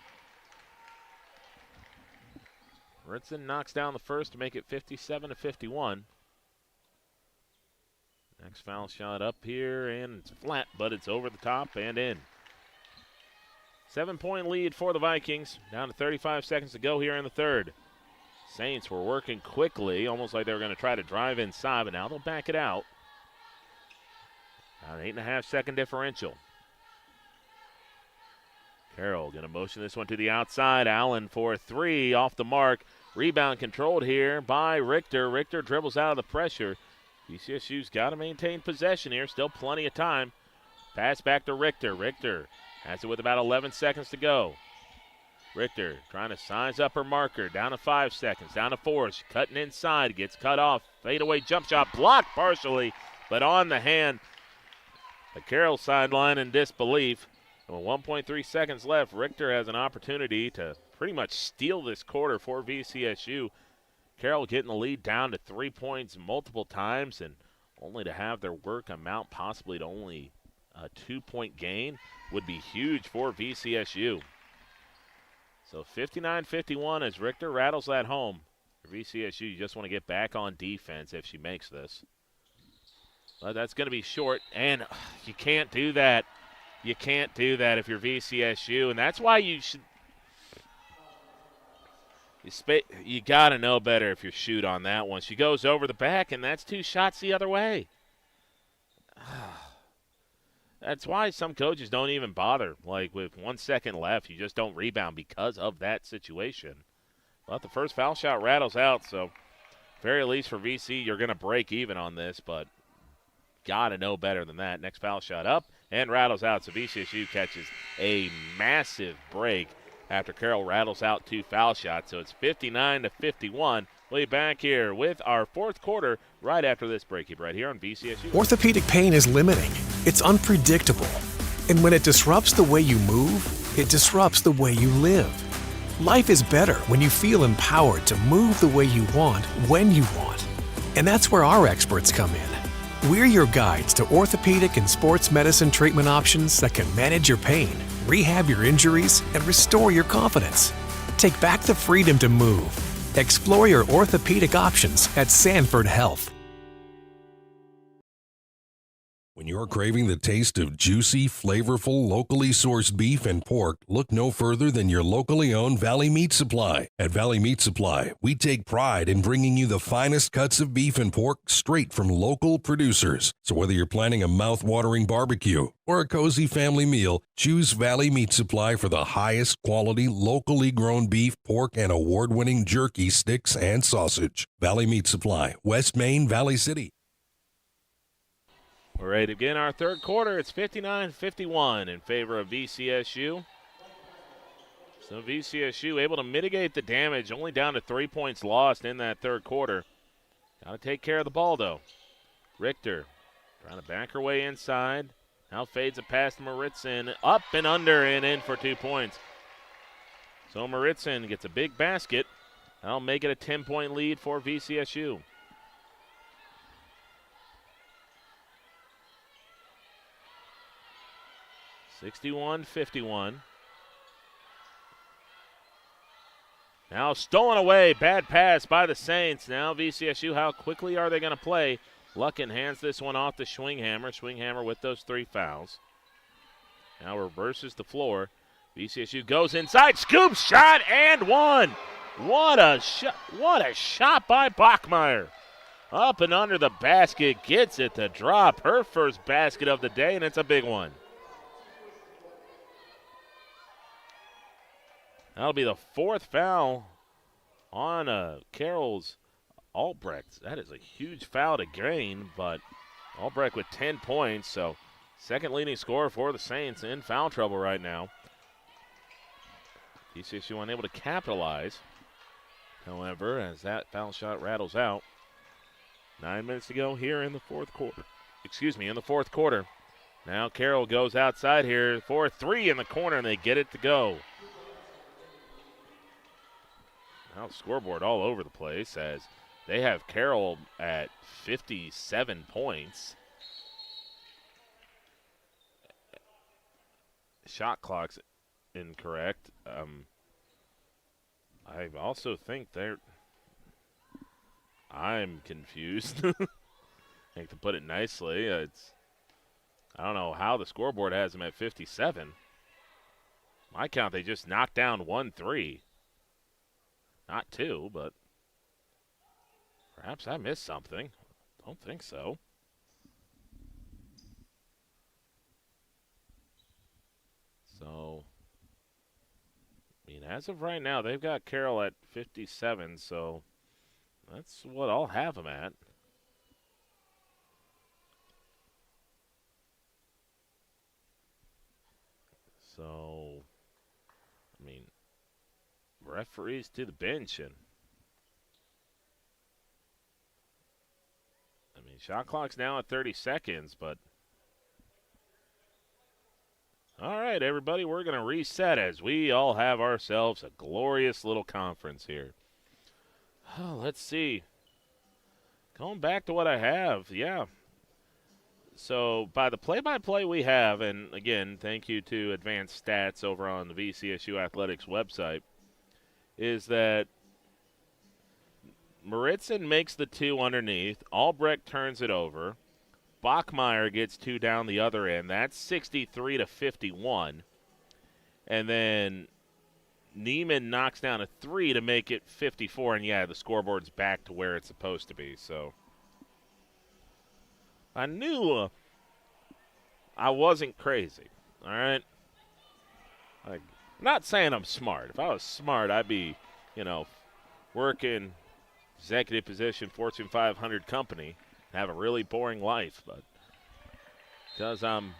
Maritzen knocks down the first to make it 57-51. Next foul shot up here, and it's flat, but it's over the top and in. 7-point lead for the Vikings. Down to 35 seconds to go here in the third. Saints were working quickly, almost like they were going to try to drive inside, but now they'll back it out. About an 8.5-second differential. Carroll going to motion this one to the outside. Allen for 3 off the mark. Rebound controlled here by Richter. Richter dribbles out of the pressure. VCSU's got to maintain possession here. Still plenty of time. Pass back to Richter. Richter has it with about 11 seconds to go. Richter trying to size up her marker. Down to 5 seconds. Down to 4. She's cutting inside. Gets cut off. Fadeaway jump shot blocked partially, but on the hand. The Carroll sideline in disbelief. And with 1.3 seconds left, Richter has an opportunity to pretty much steal this quarter for VCSU. Carroll getting the lead down to 3 points multiple times, and only to have their work amount possibly to only a 2-point gain would be huge for VCSU. So 59-51 as Richter rattles that home. For VCSU, you just want to get back on defense if she makes this. But that's going to be short, and you can't do that. You can't do that if you're VCSU, and that's why you should. You got to know better if you shoot on that one. She goes over the back, and that's 2 shots the other way. That's why some coaches don't even bother. Like, with 1 second left, you just don't rebound because of that situation. But the first foul shot rattles out, so very least for VC, you're going to break even on this, but got to know better than that. Next foul shot up and rattles out, so VCSU catches a massive break after Carroll rattles out 2 foul shots. So it's 59-51. We'll be back here with our fourth quarter right after this break. Keep right here on VCSU. Orthopedic pain is limiting. It's unpredictable. And when it disrupts the way you move, it disrupts the way you live. Life is better when you feel empowered to move the way you want, when you want. And that's where our experts come in. We're your guides to orthopedic and sports medicine treatment options that can manage your pain, rehab your injuries, and restore your confidence. Take back the freedom to move. Explore your orthopedic options at Sanford Health. When you're craving the taste of juicy, flavorful, locally sourced beef and pork, look no further than your locally owned Valley Meat Supply. At Valley Meat Supply, we take pride in bringing you the finest cuts of beef and pork straight from local producers. So whether you're planning a mouth-watering barbecue or a cozy family meal, choose Valley Meat Supply for the highest quality, locally grown beef, pork, and award-winning jerky, sticks, and sausage. Valley Meat Supply, West Main, Valley City. We're ready to begin our third quarter. It's 59-51 in favor of VCSU. So VCSU able to mitigate the damage, only down to 3 points lost in that third quarter. Got to take care of the ball, though. Richter trying to back her way inside. Now fades it past Maritzen. Up and under and in for 2 points. So Maritzen gets a big basket. That'll make it a 10-point lead for VCSU. (61-51). Now stolen away. Bad pass by the Saints. Now VCSU, how quickly are they going to play? Lucken hands this one off to Schwinghammer. Schwinghammer with those 3 fouls. Now reverses the floor. VCSU goes inside. Scoop shot and one. What a shot. What a shot by Bachmeier. Up and under the basket. Gets it to drop. Her first basket of the day, and it's a big one. That'll be the 4th foul on Carroll's Albrecht. That is a huge foul to gain, but Albrecht with 10 points, so second leading scorer for the Saints in foul trouble right now. VCSU unable to capitalize, however, as that foul shot rattles out. 9 minutes to go here in the fourth quarter. In the fourth quarter. Now Carroll goes outside here for 3 in the corner, and they get it to go. Now scoreboard all over the place as they have Carroll at 57 points. Shot clock's incorrect. I also think I'm confused. I think to put it nicely, I don't know how the scoreboard has them at 57. My count, they just knocked down 1-3. Not 2, but perhaps I missed something. Don't think so. So, I mean, as of right now, they've got Carroll at 57, so that's what I'll have them at. So, I mean, referees to the bench, and I mean, shot clock's now at 30 seconds, but all right, everybody, we're going to reset as we all have ourselves a glorious little conference here. Oh, let's see. Going back to what I have, yeah. So by the play-by-play we have, and again, thank you to Advanced Stats over on the VCSU Athletics website, is that Maritzen makes the 2 underneath. Albrecht turns it over. Bachmeier gets 2 down the other end. That's 63-51. And then Neiman knocks down a 3 to make it 54. And, yeah, the scoreboard's back to where it's supposed to be. So I knew I wasn't crazy, all right? Like, I'm not saying I'm smart. If I was smart, I'd be, working executive position, Fortune 500 company, have a really boring life. But because I'm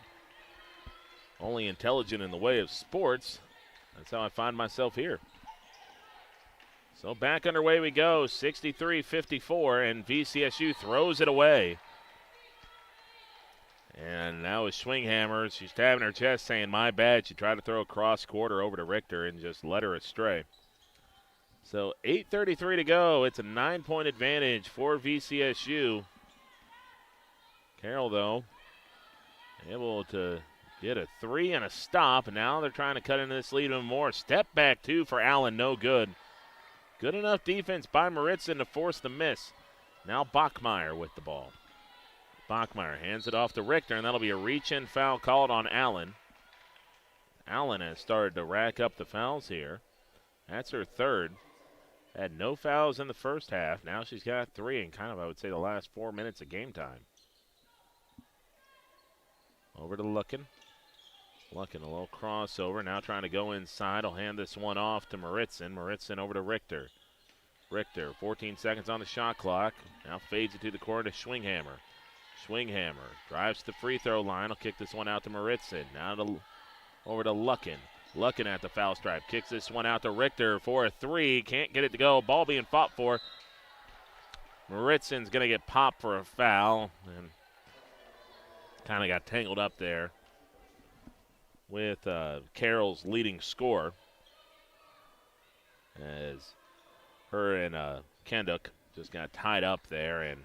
only intelligent in the way of sports, that's how I find myself here. So back underway we go, 63-54, and VCSU throws it away. And now with Schwinghammer, she's tapping her chest saying, my bad. She tried to throw a cross quarter over to Richter and just led her astray. So 8:33 to go. It's a 9-point advantage for VCSU. Carroll, though, able to get a 3 and a stop. And now they're trying to cut into this lead even more. Step back, 2 for Allen. No good. Good enough defense by Maritzen to force the miss. Now Bachmeier with the ball. Bachmeyer hands it off to Richter, and that'll be a reach-in foul called on Allen. Allen has started to rack up the fouls here. That's her third. Had no fouls in the first half. Now she's got 3 in kind of, I would say, the last 4 minutes of game time. Over to Luckin. Luckin, a little crossover. Now trying to go inside. I'll hand this one off to Maritzen. Maritzen over to Richter. Richter, 14 seconds on the shot clock. Now fades it to the corner to Schwinghammer. Schwinghammer drives to the free throw line. I'll kick this one out to Maritzen. Now over to Luckin. Luckin at the foul stripe. Kicks this one out to Richter for a 3. Can't get it to go. Ball being fought for. Maritzen's going to get popped for a foul. And kind of got tangled up there with Carroll's leading scorer. As her and Kendrick just got tied up there, and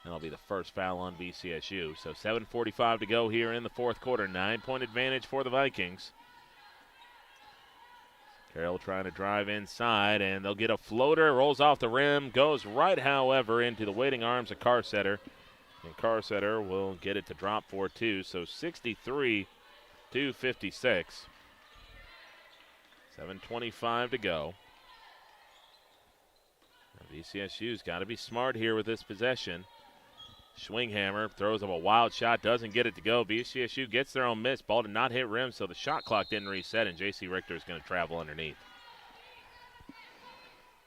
that'll be the first foul on VCSU. So 7:45 to go here in the fourth quarter. 9-point advantage for the Vikings. Carroll trying to drive inside, and they'll get a floater. Rolls off the rim, goes right, however, into the waiting arms of Carsetter. And Carsetter will get it to drop for 2. So 63-56. 7:25 to go. VCSU's got to be smart here with this possession. Schwinghammer throws up a wild shot, doesn't get it to go. VCSU gets their own miss. Ball did not hit rim, so the shot clock didn't reset, and J.C. Richter is going to travel underneath.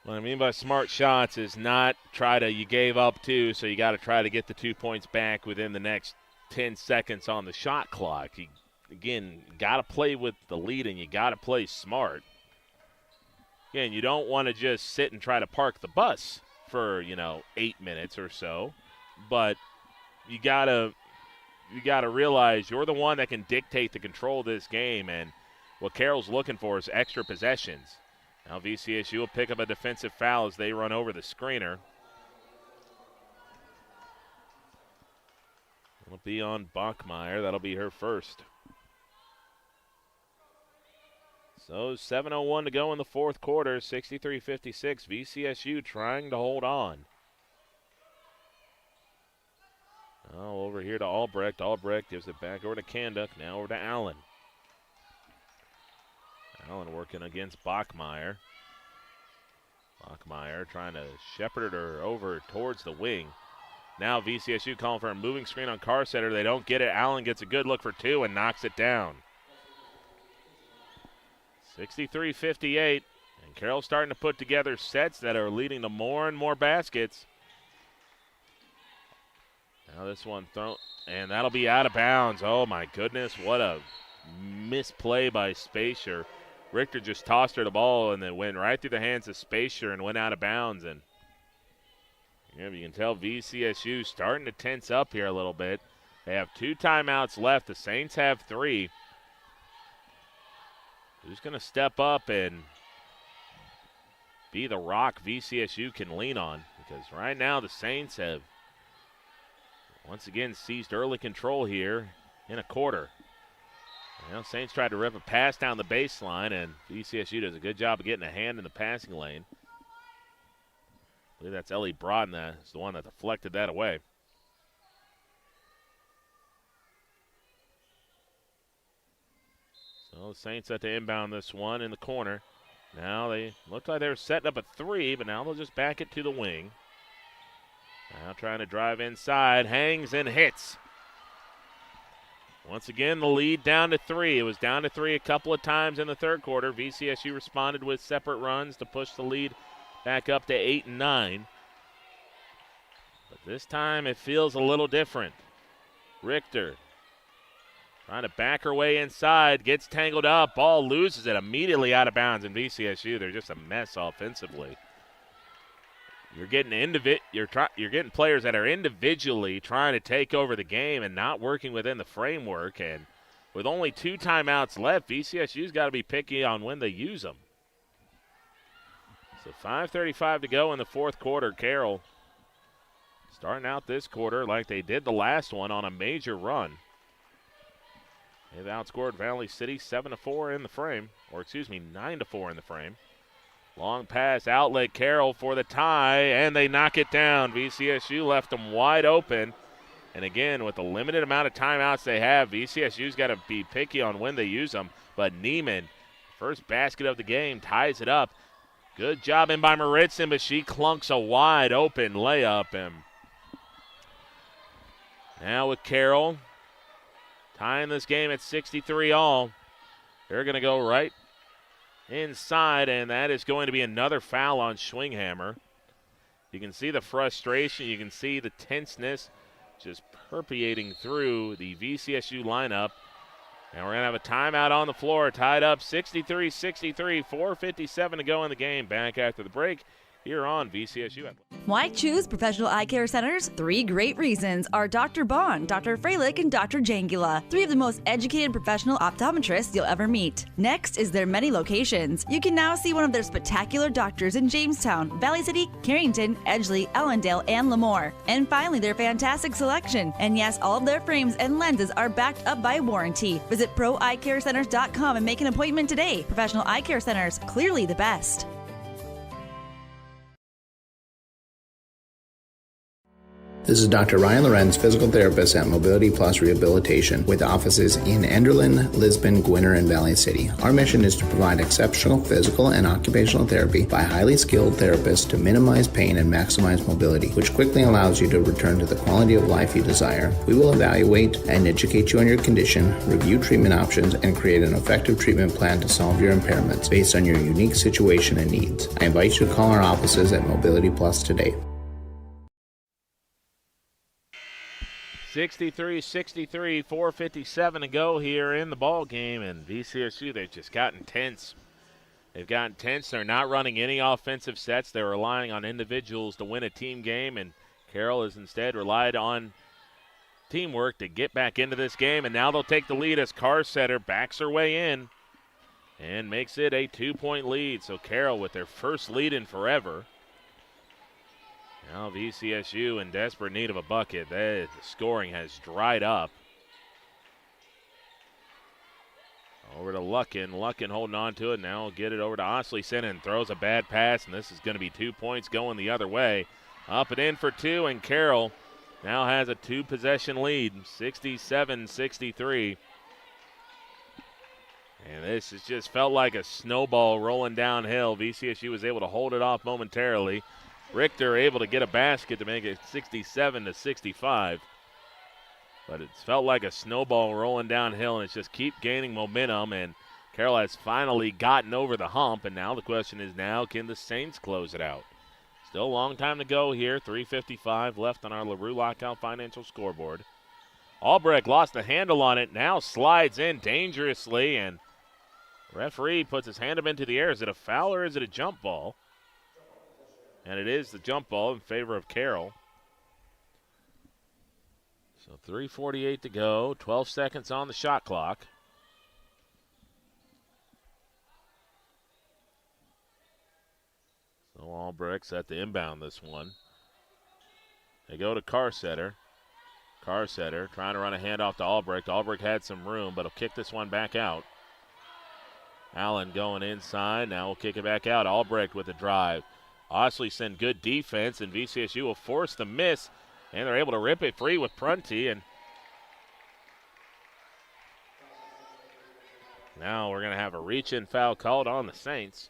What I mean by smart shots is not you gave up 2, so you got to try to get the 2 points back within the next 10 seconds on the shot clock. You got to play with the lead, and you got to play smart. Again, you don't want to just sit and try to park the bus for, 8 minutes or so. But you gotta realize you're the one that can dictate the control of this game, and what Carroll's looking for is extra possessions. Now VCSU will pick up a defensive foul as they run over the screener. It'll be on Bachmeyer. That'll be her first. So 7:01 to go in the fourth quarter, 63-56. VCSU trying to hold on. Now over here to Albrecht. Albrecht gives it back over to Kanduck. Now over to Allen. Allen working against Bachmeyer. Bachmeyer trying to shepherd her over towards the wing. Now VCSU calling for a moving screen on Carsetter. They don't get it. Allen gets a good look for 2 and knocks it down. 63-58. And Carroll's starting to put together sets that are leading to more and more baskets. Now this one thrown, and that'll be out of bounds. Oh, my goodness, what a misplay by Spacer. Richter just tossed her the ball and then went right through the hands of Spacer and went out of bounds. And you can tell VCSU starting to tense up here a little bit. They have 2 timeouts left. The Saints have 3. Who's going to step up and be the rock VCSU can lean on? Because right now the Saints have once again seized early control here in a quarter. Well, Saints tried to rip a pass down the baseline, and VCSU does a good job of getting a hand in the passing lane. I believe that's Ellie Brodin that's the one that deflected that away. So the Saints have to inbound this one in the corner. Now they look like they were setting up a 3, but now they'll just back it to the wing. Now trying to drive inside, hangs and hits. Once again, the lead down to 3. It was down to 3 a couple of times in the third quarter. VCSU responded with separate runs to push the lead back up to 8 and 9. But this time it feels a little different. Richter trying to back her way inside, gets tangled up, ball loses it immediately out of bounds in VCSU. They're just a mess offensively. You're getting you're getting players that are individually trying to take over the game and not working within the framework. And with only 2 timeouts left, VCSU's got to be picky on when they use them. So 5:35 to go in the fourth quarter. Carroll starting out this quarter like they did the last one on a major run. They've outscored Valley City 7-4 in the frame, or 9-4 in the frame. Long pass, outlet, Carroll for the tie, and they knock it down. VCSU left them wide open. And again, with the limited amount of timeouts they have, VCSU's got to be picky on when they use them. But Neiman, first basket of the game, ties it up. Good job in by Maritzen, but she clunks a wide open layup. And now with Carroll tying this game at 63 all. They're going to go right inside, and that is going to be another foul on Schwinghammer. You can see the frustration. You can see the tenseness just permeating through the VCSU lineup. And we're going to have a timeout on the floor, tied up 63-63, 4:57 to go in the game. Back after the break here on VCSU. Why choose Professional Eye Care Centers? 3 great reasons are Dr. Bond, Dr. Freilich, and Dr. Jangula. 3 of the most educated professional optometrists you'll ever meet. Next is their many locations. You can now see one of their spectacular doctors in Jamestown, Valley City, Carrington, Edgeley, Ellendale, and Lemoore. And finally, their fantastic selection. And yes, all of their frames and lenses are backed up by warranty. Visit ProEyeCareCenters.com and make an appointment today. Professional Eye Care Centers, clearly the best. This is Dr. Ryan Lorenz, physical therapist at Mobility Plus Rehabilitation, with offices in Enderlin, Lisbon, Gwinner, and Valley City. Our mission is to provide exceptional physical and occupational therapy by highly skilled therapists to minimize pain and maximize mobility, which quickly allows you to return to the quality of life you desire. We will evaluate and educate you on your condition, review treatment options, and create an effective treatment plan to solve your impairments based on your unique situation and needs. I invite you to call our offices at Mobility Plus today. 63-63, 4:57 to go here in the ball game, and VCSU, they've just gotten tense. They've gotten tense. They're not running any offensive sets. They're relying on individuals to win a team game, and Carroll has instead relied on teamwork to get back into this game, and now they'll take the lead as Carsetter backs her way in and makes it a 2-point lead. So Carroll with their first lead in forever. Now VCSU in desperate need of a bucket. The scoring has dried up. Over to Luckin. Luckin holding on to it. Now will get it over to Ostleyson and throws a bad pass, and this is going to be 2 points going the other way. Up and in for 2, and Carroll now has a 2-possession lead, 67-63. And this has just felt like a snowball rolling downhill. VCSU was able to hold it off momentarily. Richter able to get a basket to make it 67-65. But it's felt like a snowball rolling downhill, and it's just keep gaining momentum, and Carroll has finally gotten over the hump, and now the question is can the Saints close it out? Still a long time to go here, 3:55 left on our LaRue Lockout Financial scoreboard. Albrecht lost the handle on it, now slides in dangerously, and referee puts his hand up into the air. Is it a foul or is it a jump ball? And it is the jump ball in favor of Carroll. So 3:48 to go, 12 seconds on the shot clock. So Albrecht's at the inbound this one. They go to Carsetter. Carsetter trying to run a handoff to Albrecht. Albrecht had some room, but he'll kick this one back out. Allen going inside. Now we'll kick it back out. Albrecht with a drive. Ostleyson, good defense, and VCSU will force the miss, and they're able to rip it free with Prunty. And now we're going to have a reach-in foul called on the Saints.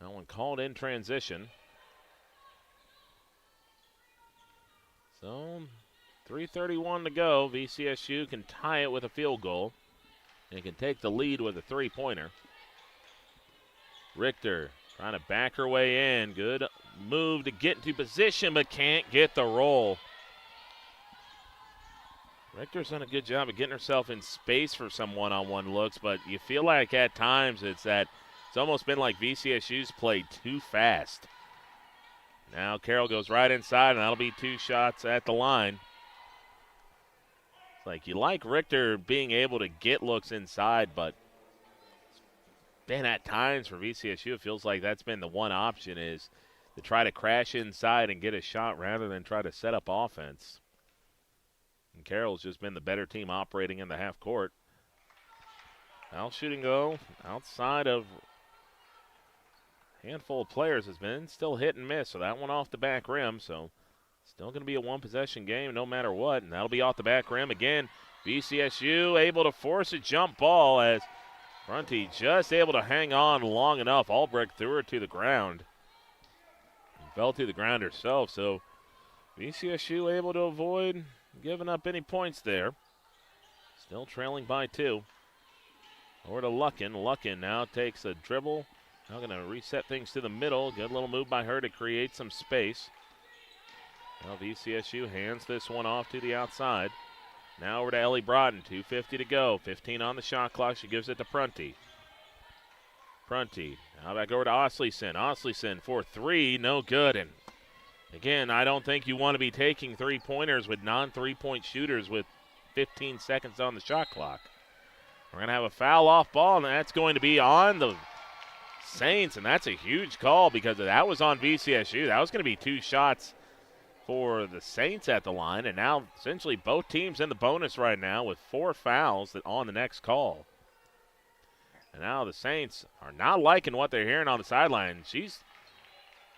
That one called in transition. So 3:31 to go. VCSU can tie it with a field goal and can take the lead with a three-pointer. Richter trying to back her way in. Good move to get into position, but can't get the roll. Richter's done a good job of getting herself in space for some one-on-one looks, but you feel like at times it's almost been like VCSU's played too fast. Now Carroll goes right inside, and that'll be 2 shots at the line. It's like you like Richter being able to get looks inside, but been at times for VCSU, it feels like that's been the one option, is to try to crash inside and get a shot rather than try to set up offense. And Carroll's just been the better team operating in the half court. Foul shooting, though, outside of a handful of players has been still hit and miss, so that one off the back rim. So Still going to be a one-possession game no matter what, and that'll be off the back rim again. VCSU able to force a jump ball as Prunty just able to hang on long enough. Albrecht threw her to the ground. Fell to the ground herself, so VCSU able to avoid giving up any points there. Still trailing by 2. Over to Luckin. Luckin now takes a dribble. Now going to reset things to the middle. Good little move by her to create some space. Now VCSU hands this one off to the outside. Now over to Ellie Broughton. 2:50 to go. 15 on the shot clock. She gives it to Prunty. Prunty. Now back over to Osleson. Osleson for 3. No good. And again, I don't think you want to be taking 3-pointers with non-3-point shooters with 15 seconds on the shot clock. We're going to have a foul off ball, and that's going to be on the Saints, and that's a huge call because that was on VCSU. That was going to be 2 shots for the Saints at the line, and now essentially both teams in the bonus right now with 4 fouls on the next call. And now the Saints are not liking what they're hearing on the sideline.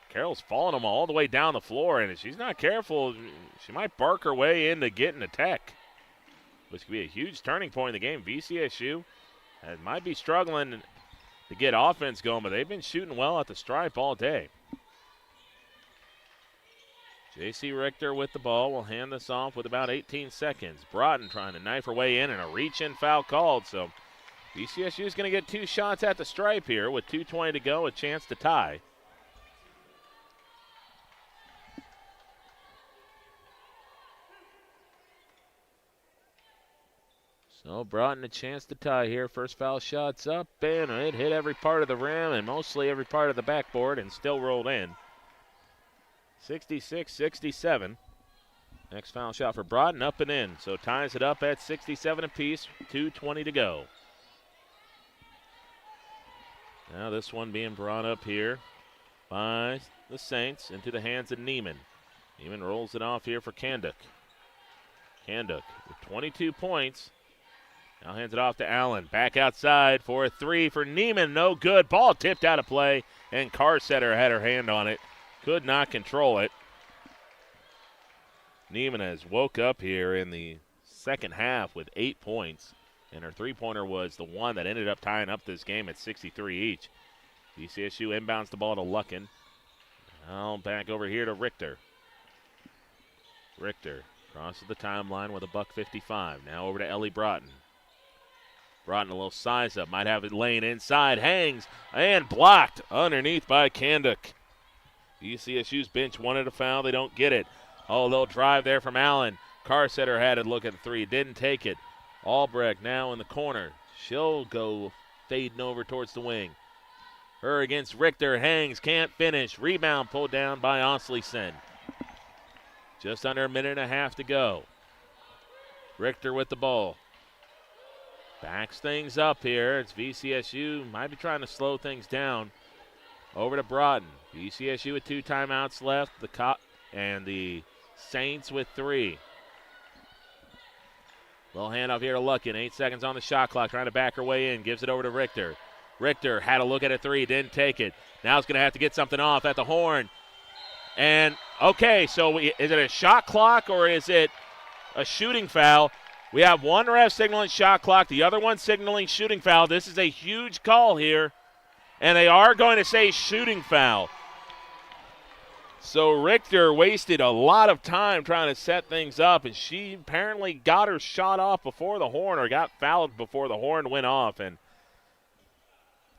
Carroll's following them all the way down the floor, and if she's not careful, she might bark her way into getting a tech, which could be a huge turning point in the game. VCSU might be struggling to get offense going, but they've been shooting well at the stripe all day. J.C. Richter with the ball will hand this off with about 18 seconds. Broughton trying to knife her way in, and a reach-in foul called. So VCSU is going to get 2 shots at the stripe here with 2:20 to go, a chance to tie. So Broughton a chance to tie here. First foul shot's up, and it hit every part of the rim and mostly every part of the backboard and still rolled in. 66-67. Next foul shot for Broughton, up and in. So ties it up at 67 apiece, 2:20 to go. Now this one being brought up here by the Saints into the hands of Neiman. Neiman rolls it off here for Kanduk. Kanduk with 22 points. Now hands it off to Allen. Back outside for a 3 for Neiman. No good. Ball tipped out of play, and Carsetter had her hand on it. Could not control it. Neiman has woke up here in the second half with 8 points, and her 3-pointer was the one that ended up tying up this game at 63 each. VCSU inbounds the ball to Luckin. Now back over here to Richter. Richter crosses the timeline with a $1.55. Now over to Ellie Broughton. Broughton a little size up, might have it laying inside, hangs, and blocked underneath by Kanduk. VCSU's bench wanted a foul, they don't get it. Oh, they'll drive there from Allen. Carsetter had it, look at the 3, didn't take it. Albrecht now in the corner. She'll go fading over towards the wing. Her against Richter, hangs, can't finish. Rebound pulled down by Osleson. Just under a minute and a half to go. Richter with the ball. Backs things up here. It's VCSU. Might be trying to slow things down. Over to Broughton. VCSU with 2 timeouts left. And the Saints with 3. Little handoff here to Luckin. 8 seconds on the shot clock. Trying to back her way in. Gives it over to Richter. Richter had a look at a 3. Didn't take it. Now he's going to have to get something off at the horn. And, okay, so is it a shot clock or is it a shooting foul? We have one ref signaling shot clock, the other one signaling shooting foul. This is a huge call here, and they are going to say shooting foul. So Richter wasted a lot of time trying to set things up, and she apparently got her shot off before the horn, or got fouled before the horn went off. And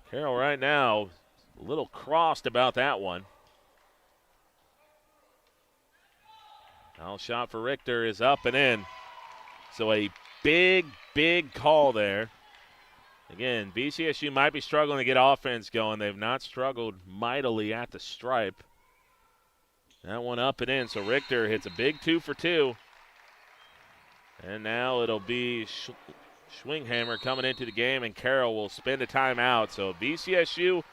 Carroll right now a little crossed about that one. Foul shot for Richter is up and in. So a big, big call there. Again, VCSU might be struggling to get offense going. They've not struggled mightily at the stripe. That one up and in. So Richter hits a big 2 for 2. And now it'll be Schwinghammer coming into the game, and Carroll will spend a timeout. So VCSU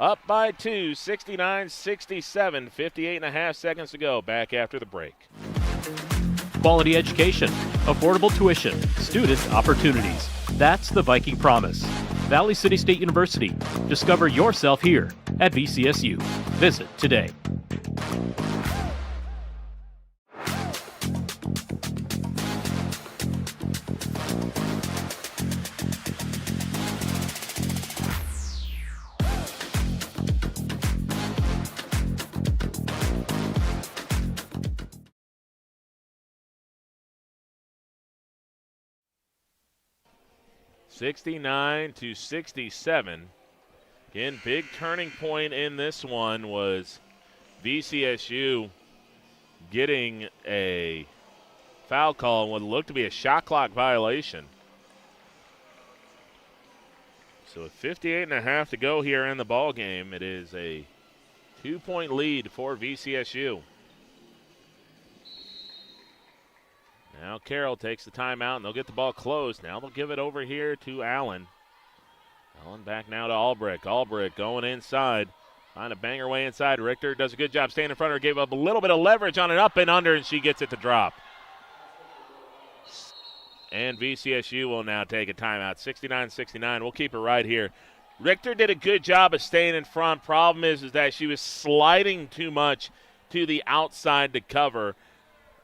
up by 2, 69-67, 58.5 seconds to go. Back after the break. Quality education, affordable tuition, student opportunities. That's the Viking promise. Valley City State University. Discover yourself here at VCSU. Visit today. 69-67. Again, big turning point in this one was VCSU getting a foul call and what looked to be a shot clock violation. So with 58.5 to go here in the ball game, it is a 2-point lead for VCSU. Now Carroll takes the timeout, and they'll get the ball closed. Now they'll give it over here to Allen. Allen back now to Albrecht. Albrecht going inside. Trying to bang her way inside. Richter does a good job staying in front of her. Gave up a little bit of leverage on an up and under, and she gets it to drop. And VCSU will now take a timeout. 69-69. We'll keep it right here. Richter did a good job of staying in front. Problem is that she was sliding too much to the outside to cover.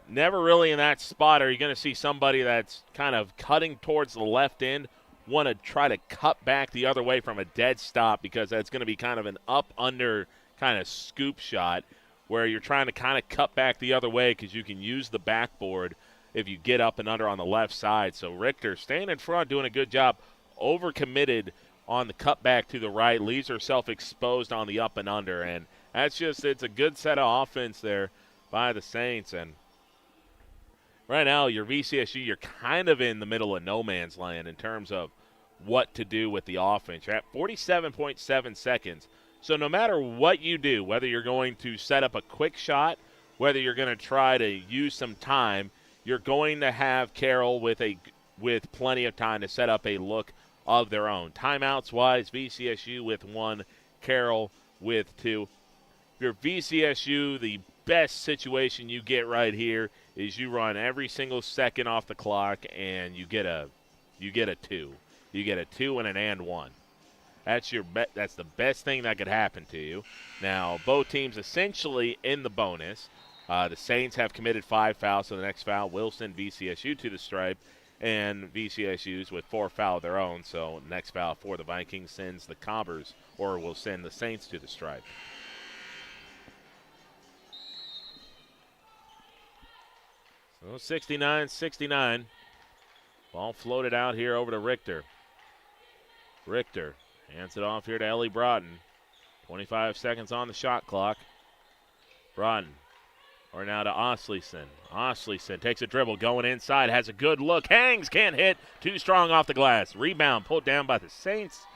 Never really in that spot are you going to see somebody that's kind of cutting towards the left end want to try to cut back the other way from a dead stop, because that's going to be kind of an up-under kind of scoop shot where you're trying to kind of cut back the other way because you can use the backboard if you get up and under on the left side. So Richter staying in front, doing a good job, overcommitted on the cutback to the right, leaves herself exposed on the up and under. And that's just, it's a good set of offense there by the Saints. And right now, your VCSU, you're kind of in the middle of no man's land in terms of what to do with the offense. You're at 47.7 seconds. So no matter what you do, whether you're going to set up a quick shot, whether you're going to try to use some time, you're going to have Carroll with plenty of time to set up a look of their own. Timeouts-wise, VCSU with 1, Carroll with 2. If you're VCSU, the best situation you get right here is you run every single second off the clock and you get a 2. You get a 2 and an and 1. That's that's the best thing that could happen to you. Now, both teams essentially in the bonus. The Saints have committed 5 fouls, so the next foul will send VCSU to the stripe, and VCSU's with 4 fouls of their own, so next foul for the Vikings sends the Cobbers, or will send the Saints to the stripe. So 69-69. Ball floated out here over to Richter. Richter hands it off here to Ellie Broughton. 25 seconds on the shot clock. Broughton, or now to Osleson. Osleson takes a dribble, going inside, has a good look, hangs, can't hit, too strong off the glass. Rebound pulled down by the Saints.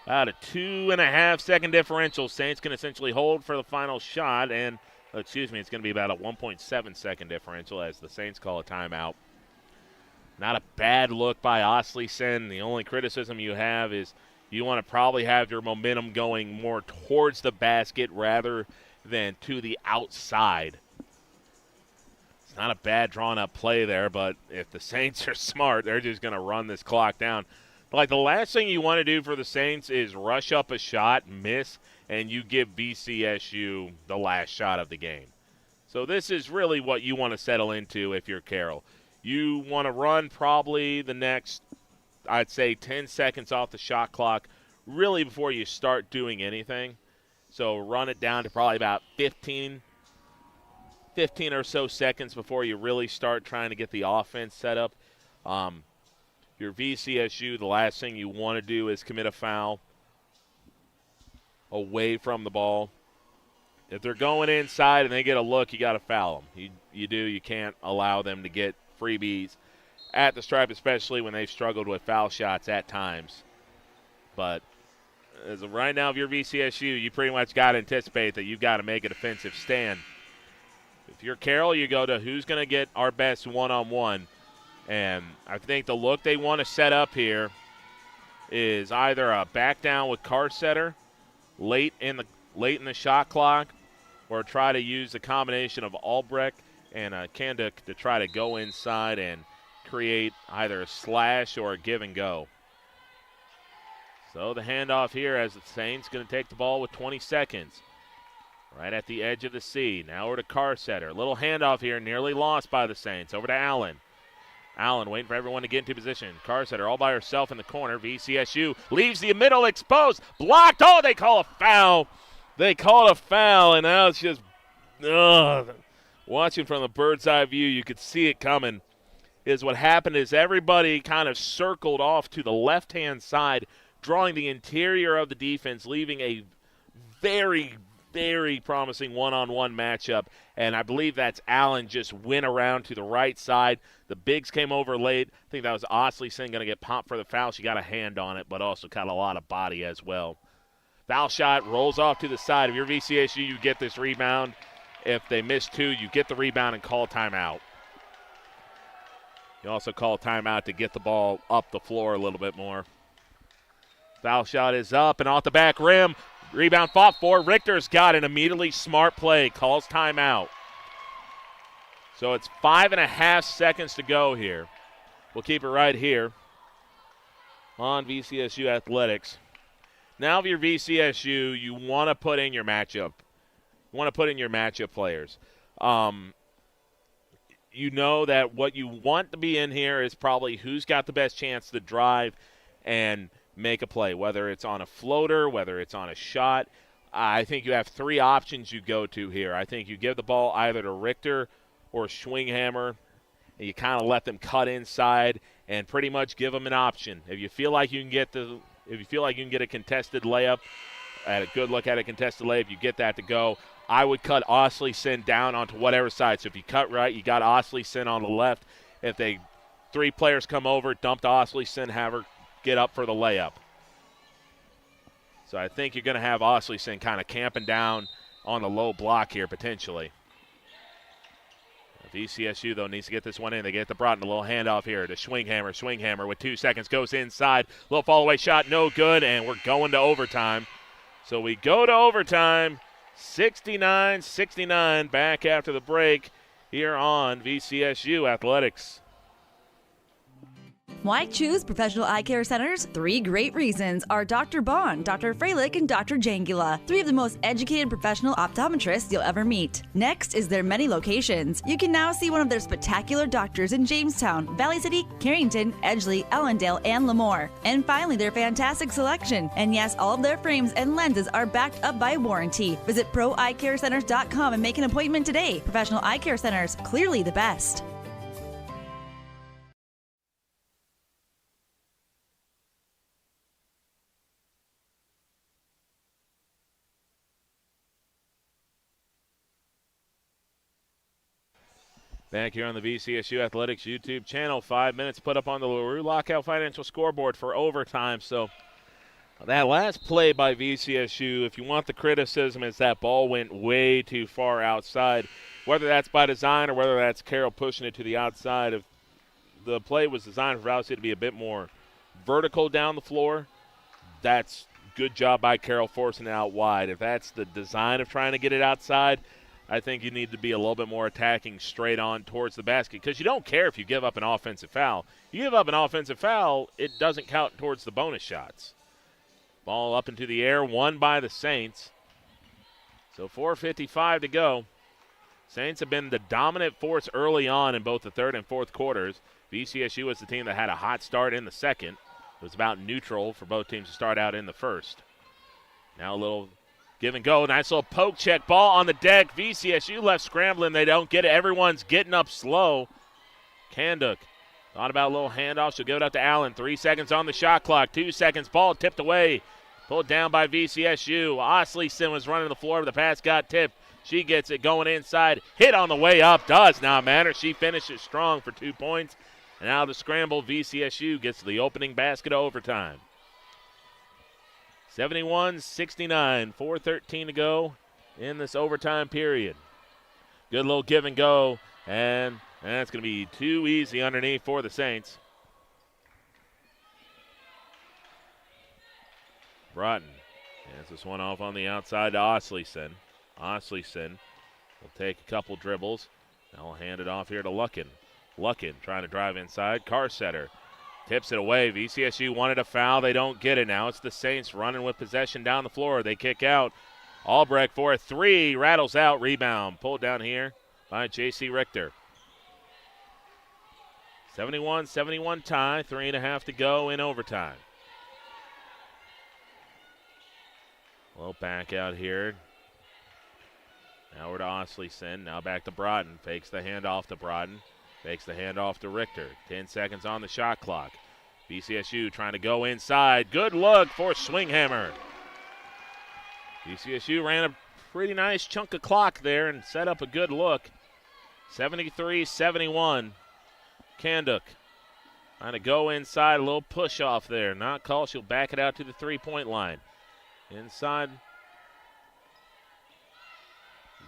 About a 2.5 second differential. Saints can essentially hold for the final shot, and it's going to be about a 1.7 second differential as the Saints call a timeout. Not a bad look by Osleson. The only criticism you have is you want to probably have your momentum going more towards the basket rather than to the outside. It's not a bad drawn-up play there, but if the Saints are smart, they're just going to run this clock down. Like, the last thing you want to do for the Saints is rush up a shot, miss, and you give VCSU the last shot of the game. So this is really what you want to settle into if you're Carroll. You want to run probably the next, I'd say, 10 seconds off the shot clock really before you start doing anything. So run it down to probably about 15 or so seconds before you really start trying to get the offense set up. Your VCSU, the last thing you want to do is commit a foul away from the ball. If they're going inside and they get a look, you got to foul them. You can't allow them to get freebies at the stripe, especially when they've struggled with foul shots at times. But as of right now, if you're VCSU, you pretty much got to anticipate that you've got to make a defensive stand. If you're Carroll, you go to who's going to get our best one-on-one. And I think the look they want to set up here is either a back down with Carsetter late in the shot clock, or try to use the combination of Albrecht and Kandak to try to go inside and create either a slash or a give and go. So the handoff here as the Saints going to take the ball with 20 seconds. Right at the edge of the C. Now over to Carsetter. Little handoff here, nearly lost by the Saints. Over to Allen. Allen waiting for everyone to get into position. Carsetter all by herself in the corner. VCSU leaves the middle exposed. Blocked. Oh, they call a foul. They called a foul, and now it's just watching from the bird's eye view, you could see it coming. is what happened is everybody kind of circled off to the left-hand side, drawing the interior of the defense, leaving a very, very promising one-on-one matchup. And I believe that's Allen just went around to the right side. The bigs came over late. I think that was Ostleyson going to get popped for the foul. She got a hand on it, but also got a lot of body as well. Foul shot rolls off to the side. If you're VCSU, you get this rebound. If they miss two, you get the rebound and call timeout. You also call timeout to get the ball up the floor a little bit more. Foul shot is up and off the back rim. Rebound fought for. Richter's got it immediately. Smart play. Calls timeout. So it's 5.5 seconds to go here. We'll keep it right here on VCSU Athletics. Now if you're VCSU, you want to put in your matchup. You want to put in your matchup players. You know that what you want to be in here is probably who's got the best chance to drive and make a play, whether it's on a floater, whether it's on a shot. I think you have three options you go to here. I think you give the ball either to Richter or Schwinghammer, and you kind of let them cut inside and pretty much give them an option. If you feel like you can get a contested layup, at a good look at a contested layup, you get that to go. I would cut Ostleyson down onto whatever side. So if you cut right, you got Ostleyson on the left. If three players come over, dump to Ostleyson, have her get up for the layup. So I think you're going to have Ostleyson kind of camping down on the low block here potentially. VCSU, though, needs to get this one in. They get the Broughton, a little handoff here to Schwinghammer. Schwinghammer with 2 seconds goes inside. Little fall-away shot, no good, and we're going to overtime. So we go to overtime. 69-69 back after the break here on VCSU Athletics. Why choose Professional Eye Care Centers? 3 great reasons are Dr. Bond, Dr. Freilich, and Dr. Jangula, 3 of the most educated professional optometrists you'll ever meet. Next is their many locations. You can now see one of their spectacular doctors in Jamestown, Valley City, Carrington, Edgeley, Ellendale, and Lemoore. And finally, their fantastic selection. And yes, all of their frames and lenses are backed up by warranty. Visit ProEyeCareCenters.com and make an appointment today. Professional Eye Care Centers, clearly the best. Back here on the VCSU Athletics YouTube channel, 5 minutes put up on the LaRue Lockout Financial scoreboard for overtime. So that last play by VCSU, if you want the criticism, is that ball went way too far outside. Whether that's by design or whether that's Carroll pushing it to the outside, if the play was designed for Valley City to be a bit more vertical down the floor, that's good job by Carroll forcing it out wide. If that's the design of trying to get it outside, I think you need to be a little bit more attacking straight on towards the basket because you don't care if you give up an offensive foul. You give up an offensive foul, it doesn't count towards the bonus shots. Ball up into the air, won by the Saints. So 4:55 to go. Saints have been the dominant force early on in both the third and fourth quarters. VCSU was the team that had a hot start in the second. It was about neutral for both teams to start out in the first. Now a little give and go. Nice little poke check. Ball on the deck. VCSU left scrambling. They don't get it. Everyone's getting up slow. Kanduk thought about a little handoff. She'll give it up to Allen. 3 seconds on the shot clock. 2 seconds. Ball tipped away. Pulled down by VCSU. Ostleyson was running the floor, but the pass got tipped. She gets it going inside. Hit on the way up. Does not matter. She finishes strong for 2 points. And now the scramble. VCSU gets the opening basket of overtime. 71-69, 4:13 to go in this overtime period. Good little give and go, and that's going to be too easy underneath for the Saints. Broughton hands this one off on the outside to Ostleyson. Ostleyson will take a couple dribbles. Now we'll hand it off here to Luckin. Luckin trying to drive inside. Carsetter tips it away. VCSU wanted a foul. They don't get it now. It's the Saints running with possession down the floor. They kick out. Albrecht for a 3. Rattles out. Rebound. Pulled down here by J.C. Richter. 71-71 tie. 3.5 to go in overtime. Well, back out here. Now we're to Ostleyson. Now back to Broughton. Fakes the handoff to Broughton. Fakes the handoff to Richter. 10 seconds on the shot clock. VCSU trying to go inside. Good look for Swinghammer. VCSU ran a pretty nice chunk of clock there and set up a good look. 73-71. Kanduk trying to go inside. A little push off there. Not called. She'll back it out to the three-point line. Inside.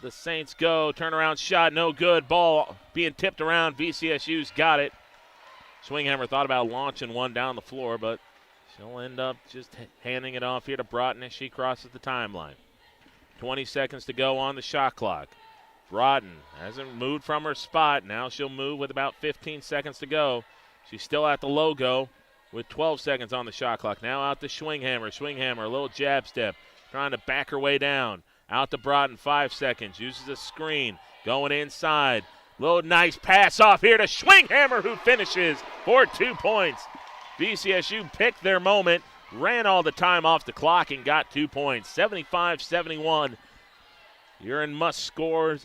The Saints go. Turnaround shot. No good. Ball being tipped around. VCSU's got it. Swinghammer thought about launching one down the floor, but she'll end up just handing it off here to Broughton as she crosses the timeline. 20 seconds to go on the shot clock. Broughton hasn't moved from her spot. Now she'll move with about 15 seconds to go. She's still at the logo with 12 seconds on the shot clock. Now out to Swinghammer. Swinghammer, a little jab step, trying to back her way down. Out to Broughton, 5 seconds. Uses a screen, going inside. Little nice pass off here to Swinghammer, who finishes for 2 points. VCSU picked their moment, ran all the time off the clock, and got 2 points. 75-71. You're in must-score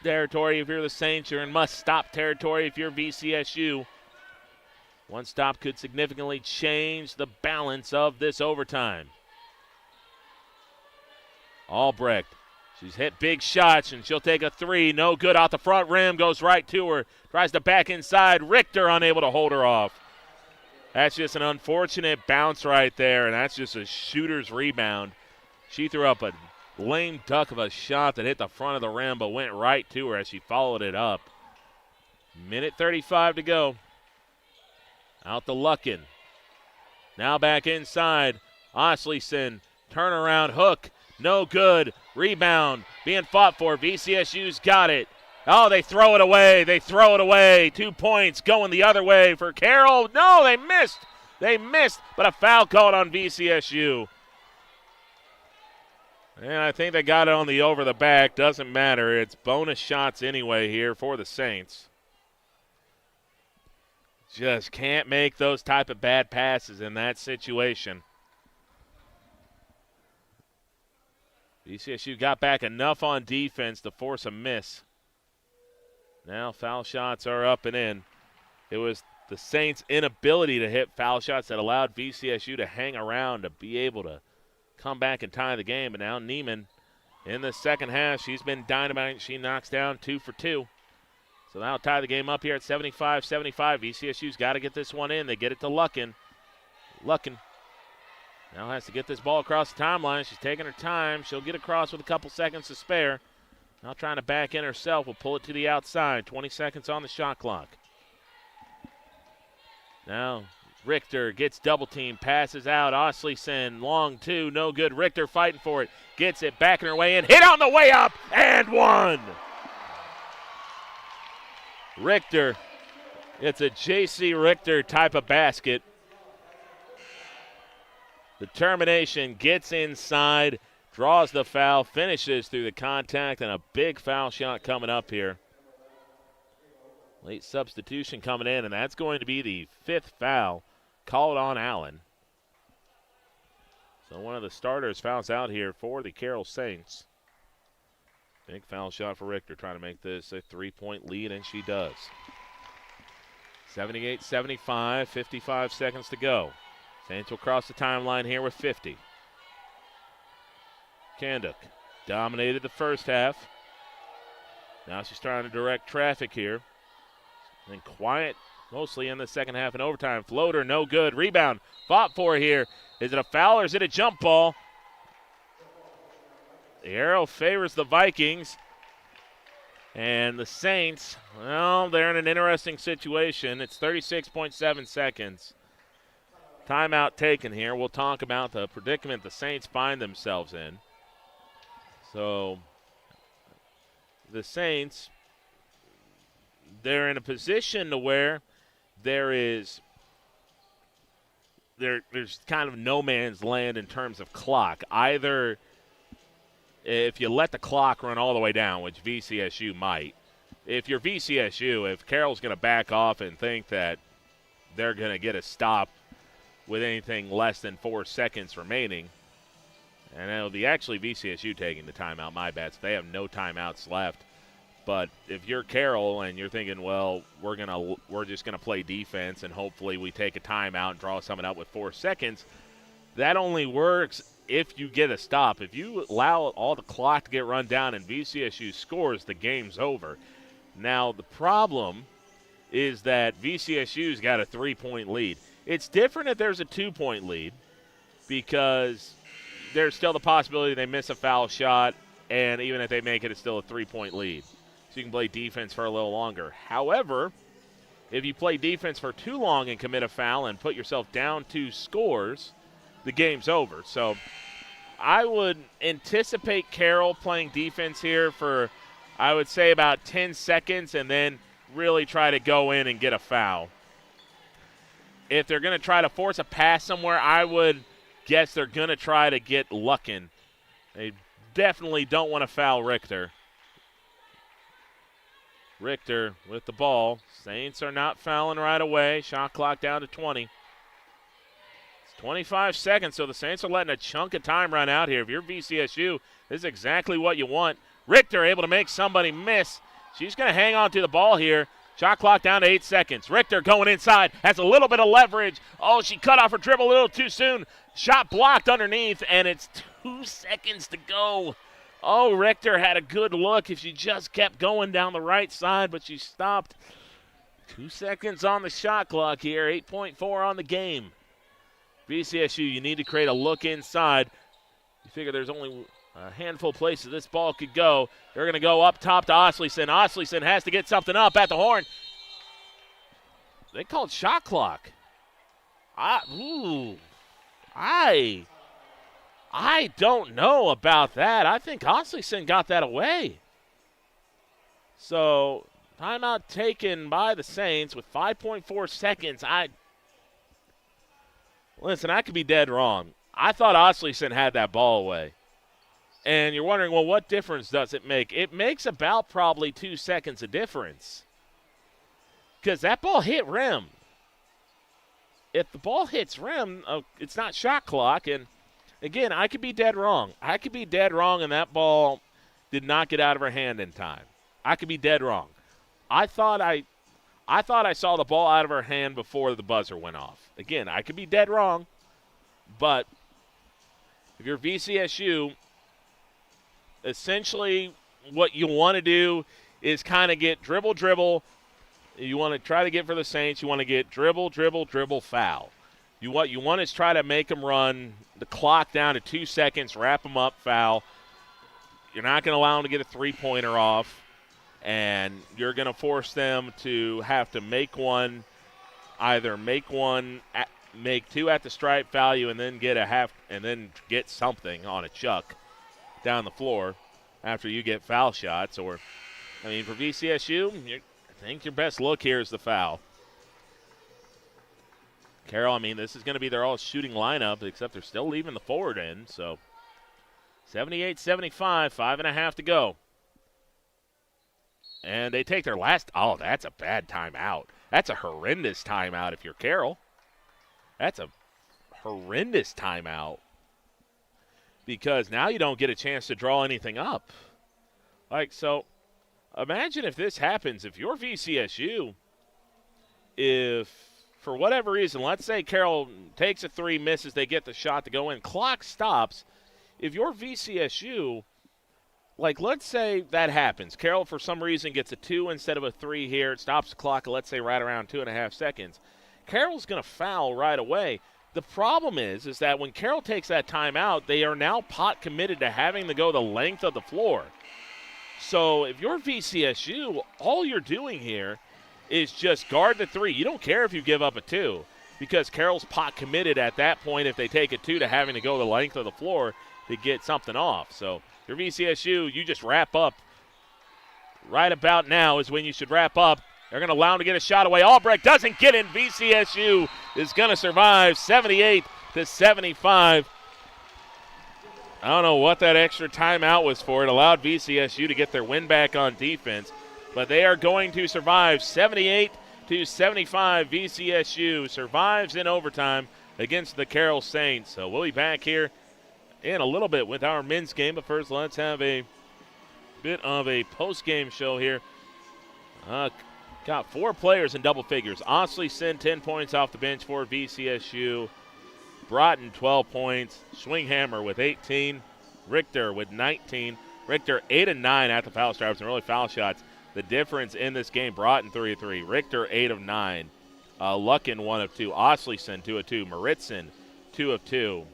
territory if you're the Saints. You're in must-stop territory if you're VCSU. One stop could significantly change the balance of this overtime. Albrecht. She's hit big shots, and she'll take a three. No good out the front rim. Goes right to her. Tries to back inside. Richter unable to hold her off. That's just an unfortunate bounce right there, and that's just a shooter's rebound. She threw up a lame duck of a shot that hit the front of the rim but went right to her as she followed it up. Minute 35 to go. Out to Luckin. Now back inside. Osleson. Turnaround hook. No good. Rebound being fought for. VCSU's got it. Oh, they throw it away. They throw it away. 2 points going the other way for Carroll. No, they missed. They missed, but a foul called on VCSU. And I think they got it on the over the back. Doesn't matter. It's bonus shots anyway here for the Saints. Just can't make those type of bad passes in that situation. VCSU got back enough on defense to force a miss. Now foul shots are up and in. It was the Saints' inability to hit foul shots that allowed VCSU to hang around to be able to come back and tie the game. But now Neiman in the second half, she's been dynamite. She knocks down 2 for 2. So that'll tie the game up here at 75-75. VCSU's got to get this one in. They get it to Luckin. Luckin now has to get this ball across the timeline. She's taking her time. She'll get across with a couple seconds to spare. Now trying to back in herself. Will pull it to the outside. 20 seconds on the shot clock. Now Richter gets double team, passes out. Osleson, long two, no good. Richter fighting for it. Gets it, backing her way in. Hit on the way up, and one. Richter. It's a J.C. Richter type of basket. Determination, gets inside, draws the foul, finishes through the contact, and a big foul shot coming up here. Late substitution coming in, and that's going to be the 5th foul called on Allen. So one of the starters fouls out here for the Carroll Saints. Big foul shot for Richter, trying to make this a 3-point lead, and she does. 78-75, 55 seconds to go. Saints will cross the timeline here with 50. Kanduk dominated the first half. Now she's trying to direct traffic here. And quiet mostly in the second half and overtime. Floater, no good. Rebound fought for here. Is it a foul or is it a jump ball? The arrow favors the Vikings. And the Saints, well, they're in an interesting situation. It's 36.7 seconds. Timeout taken here. We'll talk about the predicament the Saints find themselves in. So the Saints, they're in a position to where there's kind of no man's land in terms of clock. Either if you let the clock run all the way down, which VCSU might, if you're VCSU, if Carroll's going to back off and think that they're going to get a stop with anything less than 4 seconds remaining, and it'll be actually VCSU taking the timeout, my bad. So they have no timeouts left. But if you're Carroll and you're thinking, well, we're just gonna play defense and hopefully we take a timeout and draw something up with 4 seconds, that only works if you get a stop. If you allow all the clock to get run down and VCSU scores, the game's over. Now the problem is that VCSU's got a 3-point lead. It's different if there's a 2-point lead because there's still the possibility they miss a foul shot, and even if they make it, it's still a 3-point lead. So you can play defense for a little longer. However, if you play defense for too long and commit a foul and put yourself down 2 scores, the game's over. So I would anticipate Carroll playing defense here for, I would say, about 10 seconds and then really try to go in and get a foul. If they're going to try to force a pass somewhere, I would guess they're going to try to get Luckin. They definitely don't want to foul Richter. Richter with the ball. Saints are not fouling right away. Shot clock down to 20. It's 25 seconds, so the Saints are letting a chunk of time run out here. If you're VCSU, this is exactly what you want. Richter able to make somebody miss. She's going to hang on to the ball here. Shot clock down to 8 seconds. Richter going inside, has a little bit of leverage. Oh, she cut off her dribble a little too soon. Shot blocked underneath, and it's 2 seconds to go. Oh, Richter had a good look if she just kept going down the right side, but she stopped. 2 seconds on the shot clock here, 8.4 on the game. VCSU, you need to create a look inside. You figure there's only a handful of places this ball could go. They're going to go up top to Ostleyson. Ostleyson has to get something up at the horn. They called shot clock. I don't know about that. I think Ostleyson got that away. So, timeout taken by the Saints with 5.4 seconds. Listen, I could be dead wrong. I thought Ostleyson had that ball away. And you're wondering, well, what difference does it make? It makes about probably 2 seconds of difference. Because that ball hit rim. If the ball hits rim, it's not shot clock. And, again, I could be dead wrong. I could be dead wrong, and that ball did not get out of her hand in time. I could be dead wrong. I thought I saw the ball out of her hand before the buzzer went off. Again, I could be dead wrong. But if you're VCSU, essentially what you want to do is kind of get dribble. You want to try to get for the Saints. You want to get dribble, foul. What you want is try to make them run the clock down to 2 seconds, wrap them up, foul. You're not going to allow them to get a three-pointer off, and you're going to force them to have to make one, make 2 at the stripe value, and then get a half, and then get something on a chuck down the floor after you get foul shots. Or, for VCSU, I think your best look here is the foul. Carroll, this is going to be their all-shooting lineup, except they're still leaving the forward end. So 78-75, 5.5 to go. And they take their last – that's a bad timeout. That's a horrendous timeout if you're Carroll. That's a horrendous timeout because now you don't get a chance to draw anything up. So imagine if this happens. If you're VCSU, if – for whatever reason, let's say Carroll takes a 3, misses, they get the shot to go in, clock stops. If you're VCSU, let's say that happens. Carroll, for some reason, gets a 2 instead of a 3 here. It stops the clock, let's say, right around 2.5 seconds. Carroll's going to foul right away. The problem is that when Carroll takes that timeout, they are now pot committed to having to go the length of the floor. So if you're VCSU, all you're doing here is just guard the 3. You don't care if you give up a 2 because Carroll's pot committed at that point if they take a 2 to having to go the length of the floor to get something off. So if you're VCSU, you just wrap up. Right about now is when you should wrap up. They're going to allow him to get a shot away. Albrecht doesn't get in. VCSU is going to survive 78-75. I don't know what that extra timeout was for. It allowed VCSU to get their win back on defense. But they are going to survive 78-75. VCSU survives in overtime against the Carroll Saints. So we'll be back here in a little bit with our men's game. But first, let's have a bit of a post-game show here. Got 4 players in double figures. Osley sent 10 points off the bench for VCSU. Broughton 12 points. Swinghammer with 18. Richter with 19. Richter 8 of 9 at the foul stripe. Some really foul shots. The difference in this game, Broughton 3 of 3. Richter 8 of 9. Luckin 1 of 2. Osleyson 2 of 2. Maritzen 2 of 2.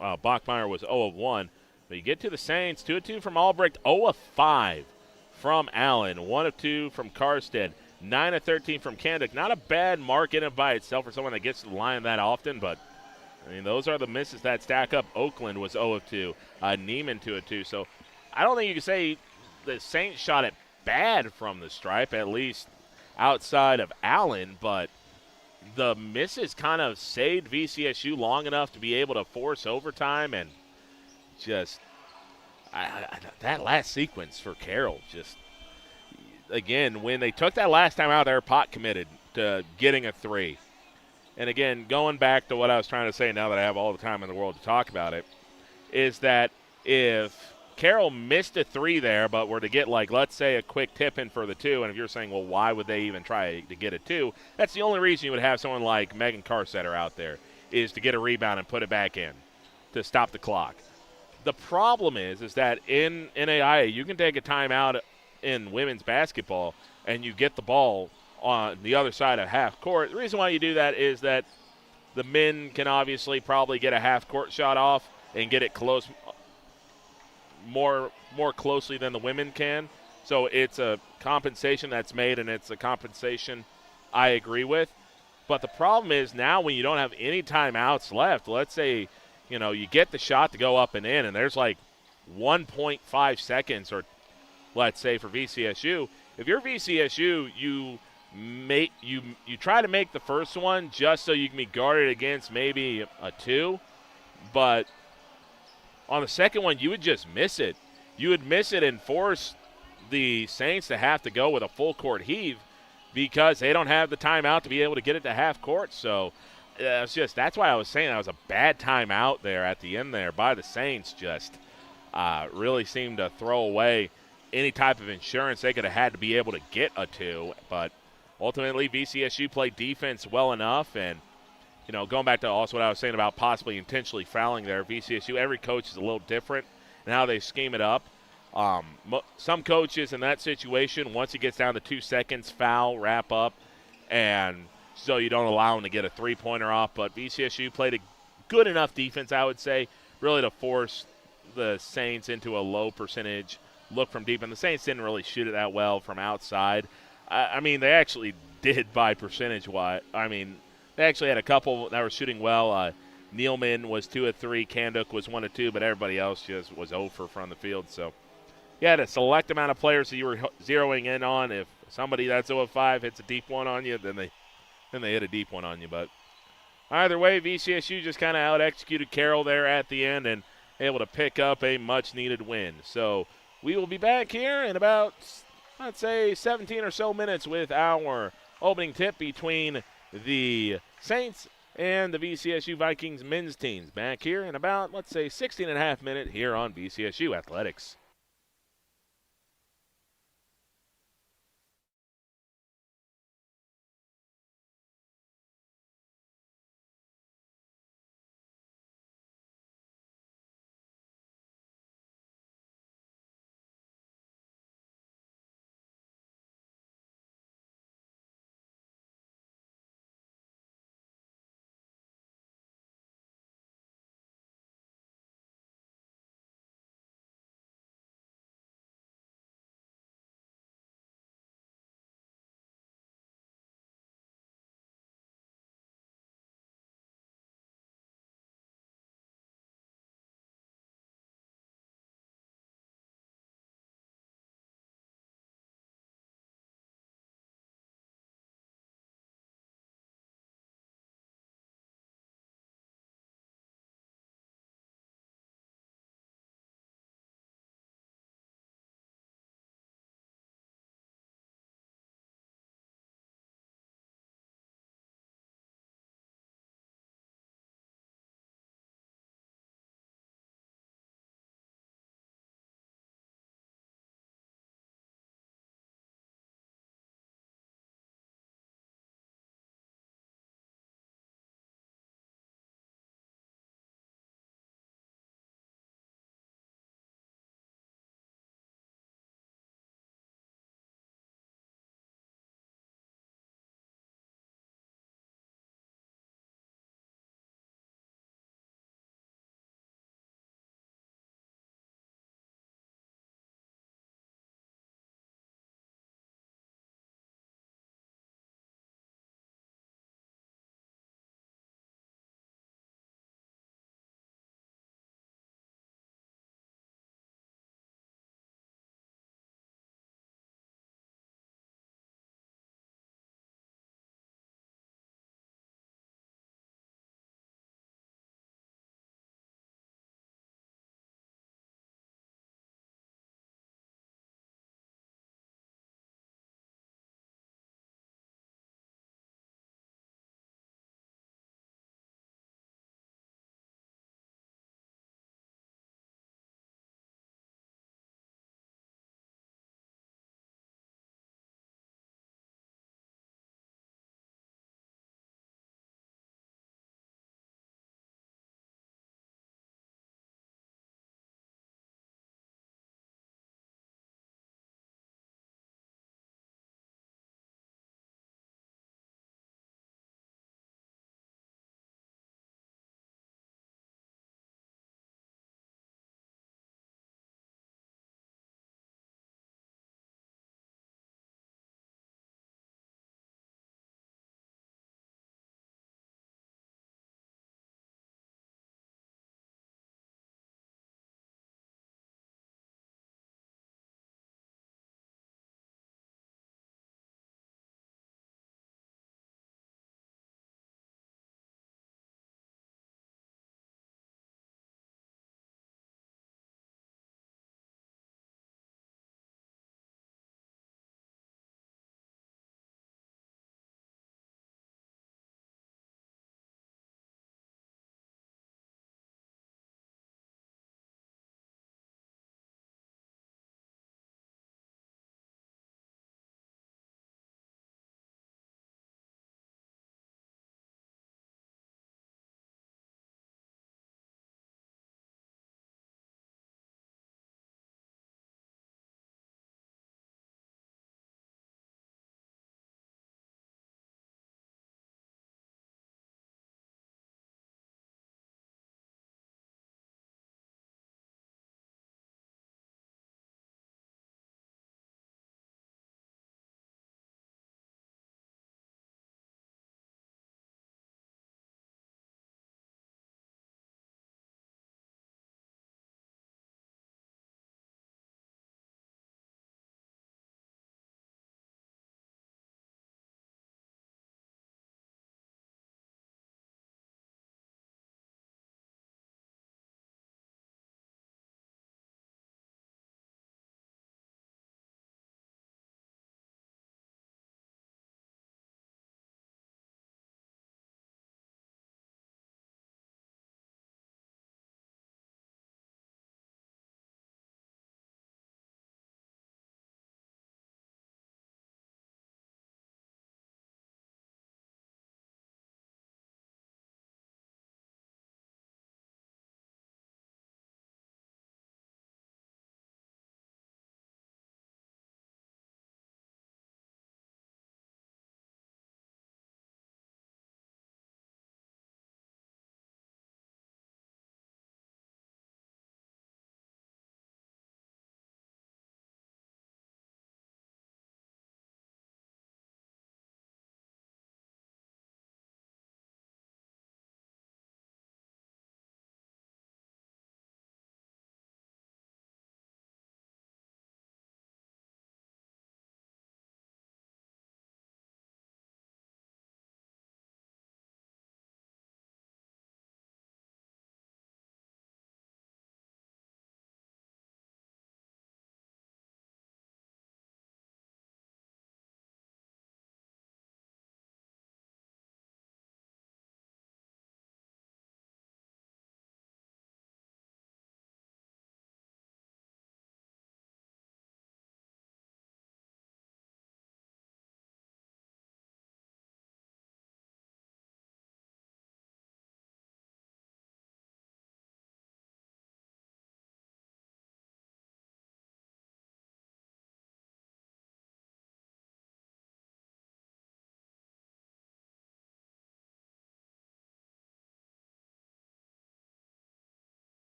Bachmeyer was 0 of 1. But you get to the Saints, 2 of 2 from Albrecht, 0 of 5 from Allen, 1 of 2 from Karstead, 9 of 13 from Kandick. Not a bad mark in and by itself for someone that gets to the line that often, but I mean, those are the misses that stack up. Oakland was 0 of 2. Neiman 2 of 2. So I don't think you can say the Saints shot it bad from the stripe, at least outside of Allen, but the misses kind of saved VCSU long enough to be able to force overtime, and just that last sequence for Carroll, just again, when they took that last time out, they were pot committed to getting a 3. And again, going back to what I was trying to say now that I have all the time in the world to talk about it, is that if Carroll missed a 3 there but were to get, like, let's say a quick tip in for the 2, and if you're saying, well, why would they even try to get a 2, that's the only reason you would have someone like Megan Carsetter out there, is to get a rebound and put it back in to stop the clock. The problem is that in NAIA, you can take a timeout in women's basketball and you get the ball on the other side of half court. The reason why you do that is that the men can obviously probably get a half court shot off and get it close more closely than the women can. So it's a compensation that's made, and it's a compensation I agree with. But the problem is now when you don't have any timeouts left, let's say, you know, you get the shot to go up and in, and there's like 1.5 seconds, or let's say for VCSU, if you're VCSU, you try to make the first one just so you can be guarded against maybe a 2, but on the second one, you would just miss it. You would miss it and force the Saints to have to go with a full court heave because they don't have the timeout to be able to get it to half court. So that's why I was saying that was a bad timeout there at the end there by the Saints. Just really seemed to throw away any type of insurance they could have had to be able to get a 2. But ultimately, VCSU played defense well enough, and you know, going back to also what I was saying about possibly intentionally fouling there, VCSU, every coach is a little different in how they scheme it up. Some coaches in that situation, once it gets down to 2 seconds, foul, wrap up, and so you don't allow them to get a 3-pointer off. But VCSU played a good enough defense, I would say, really to force the Saints into a low percentage look from deep. And the Saints didn't really shoot it that well from outside. I mean, they actually did by percentage-wise. I mean, they actually had a couple that were shooting well. Nealman was 2 of 3. Kandick was 1 of 2, but everybody else just was 0 for from the field. So you had a select amount of players that you were zeroing in on. If somebody that's 0 of 5 hits a deep one on you, then they hit a deep one on you. But either way, VCSU just kind of out-executed Carroll there at the end and able to pick up a much-needed win. So we will be back here in about, I'd say, 17 or so minutes with our opening tip between the Saints and the VCSU Vikings men's teams. Back here in about, let's say, 16 and a half minutes here on VCSU Athletics.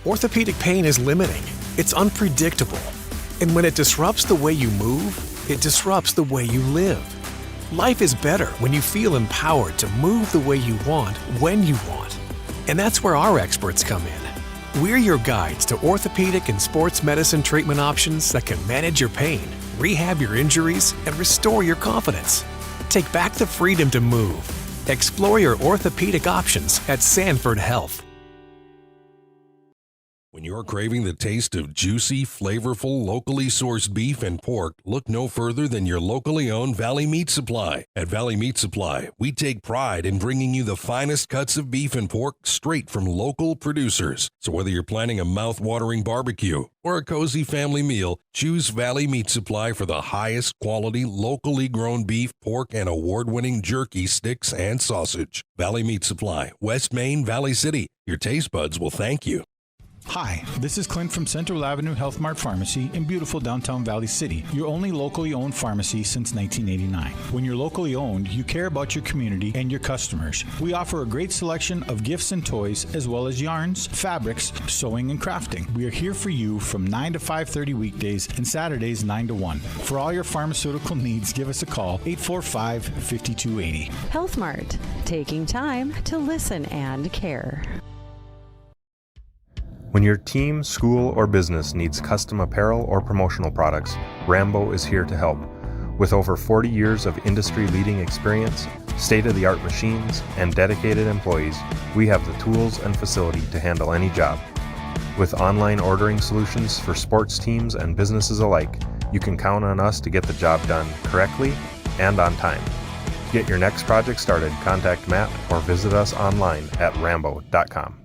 Orthopedic pain is limiting, it's unpredictable. And when it disrupts the way you move, it disrupts the way you live. Life is better when you feel empowered to move the way you want, when you want. And that's where our experts come in. We're your guides to orthopedic and sports medicine treatment options that can manage your pain, rehab your injuries, and restore your confidence. Take back the freedom to move. Explore your orthopedic options at Sanford Health. When you're craving the taste of juicy, flavorful, locally sourced beef and pork, look no further than your locally owned Valley Meat Supply. At Valley Meat Supply, we take pride in bringing you the finest cuts of beef and pork straight from local producers. So whether you're planning a mouth-watering barbecue or a cozy family meal, choose Valley Meat Supply for the highest quality, locally grown beef, pork, and award-winning jerky, sticks, and sausage. Valley Meat Supply, West Main, Valley City. Your taste buds will thank you. Hi, this is Clint from Central Avenue Health Mart Pharmacy in beautiful downtown Valley City, your only locally owned pharmacy since 1989. When you're locally owned, you care about your community and your customers. We offer a great selection of gifts and toys, as well as yarns, fabrics, sewing, and crafting. We are here for you from 9 to 5:30 weekdays and Saturdays 9 to 1. For all your pharmaceutical needs, give us a call, 845-5280. Health Mart, taking time to listen and care. When your team, school, or business needs custom apparel or promotional products, Rambo is here to help. With over 40 years of industry-leading experience, state-of-the-art machines, and dedicated employees, we have the tools and facility to handle any job. With online ordering solutions for sports teams and businesses alike, you can count on us to get the job done correctly and on time. To get your next project started, contact Matt or visit us online at rambo.com.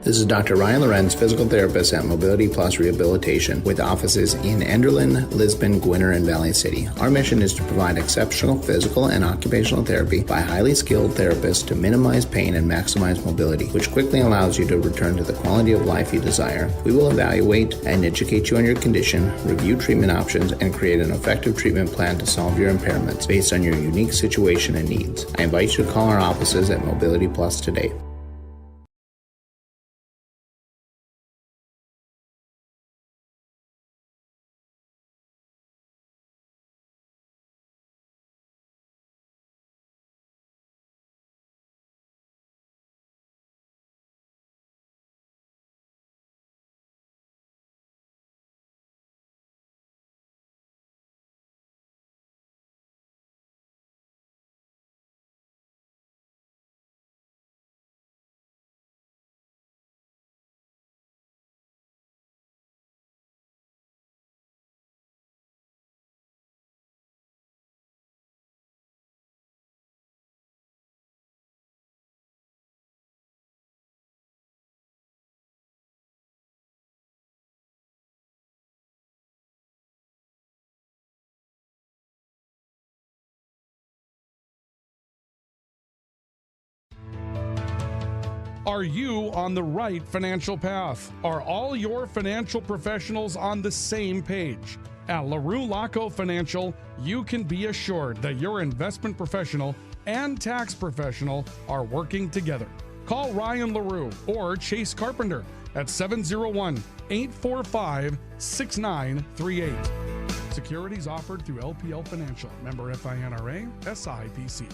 This is Dr. Ryan Lorenz, physical therapist at Mobility Plus Rehabilitation, with offices in Enderlin, Lisbon, Gwinner, and Valley City. Our mission is to provide exceptional physical and occupational therapy by highly skilled therapists to minimize pain and maximize mobility, which quickly allows you to return to the quality of life you desire. We will evaluate and educate you on your condition, review treatment options, and create an effective treatment plan to solve your impairments based on your unique situation and needs. I invite you to call our offices at Mobility Plus today. Are you on the right financial path? Are all your financial professionals on the same page? At LaRue Laco Financial, you can be assured that your investment professional and tax professional are working together. Call Ryan LaRue or Chase Carpenter at 701-845-6938. Securities offered through LPL Financial. Member FINRA, SIPC.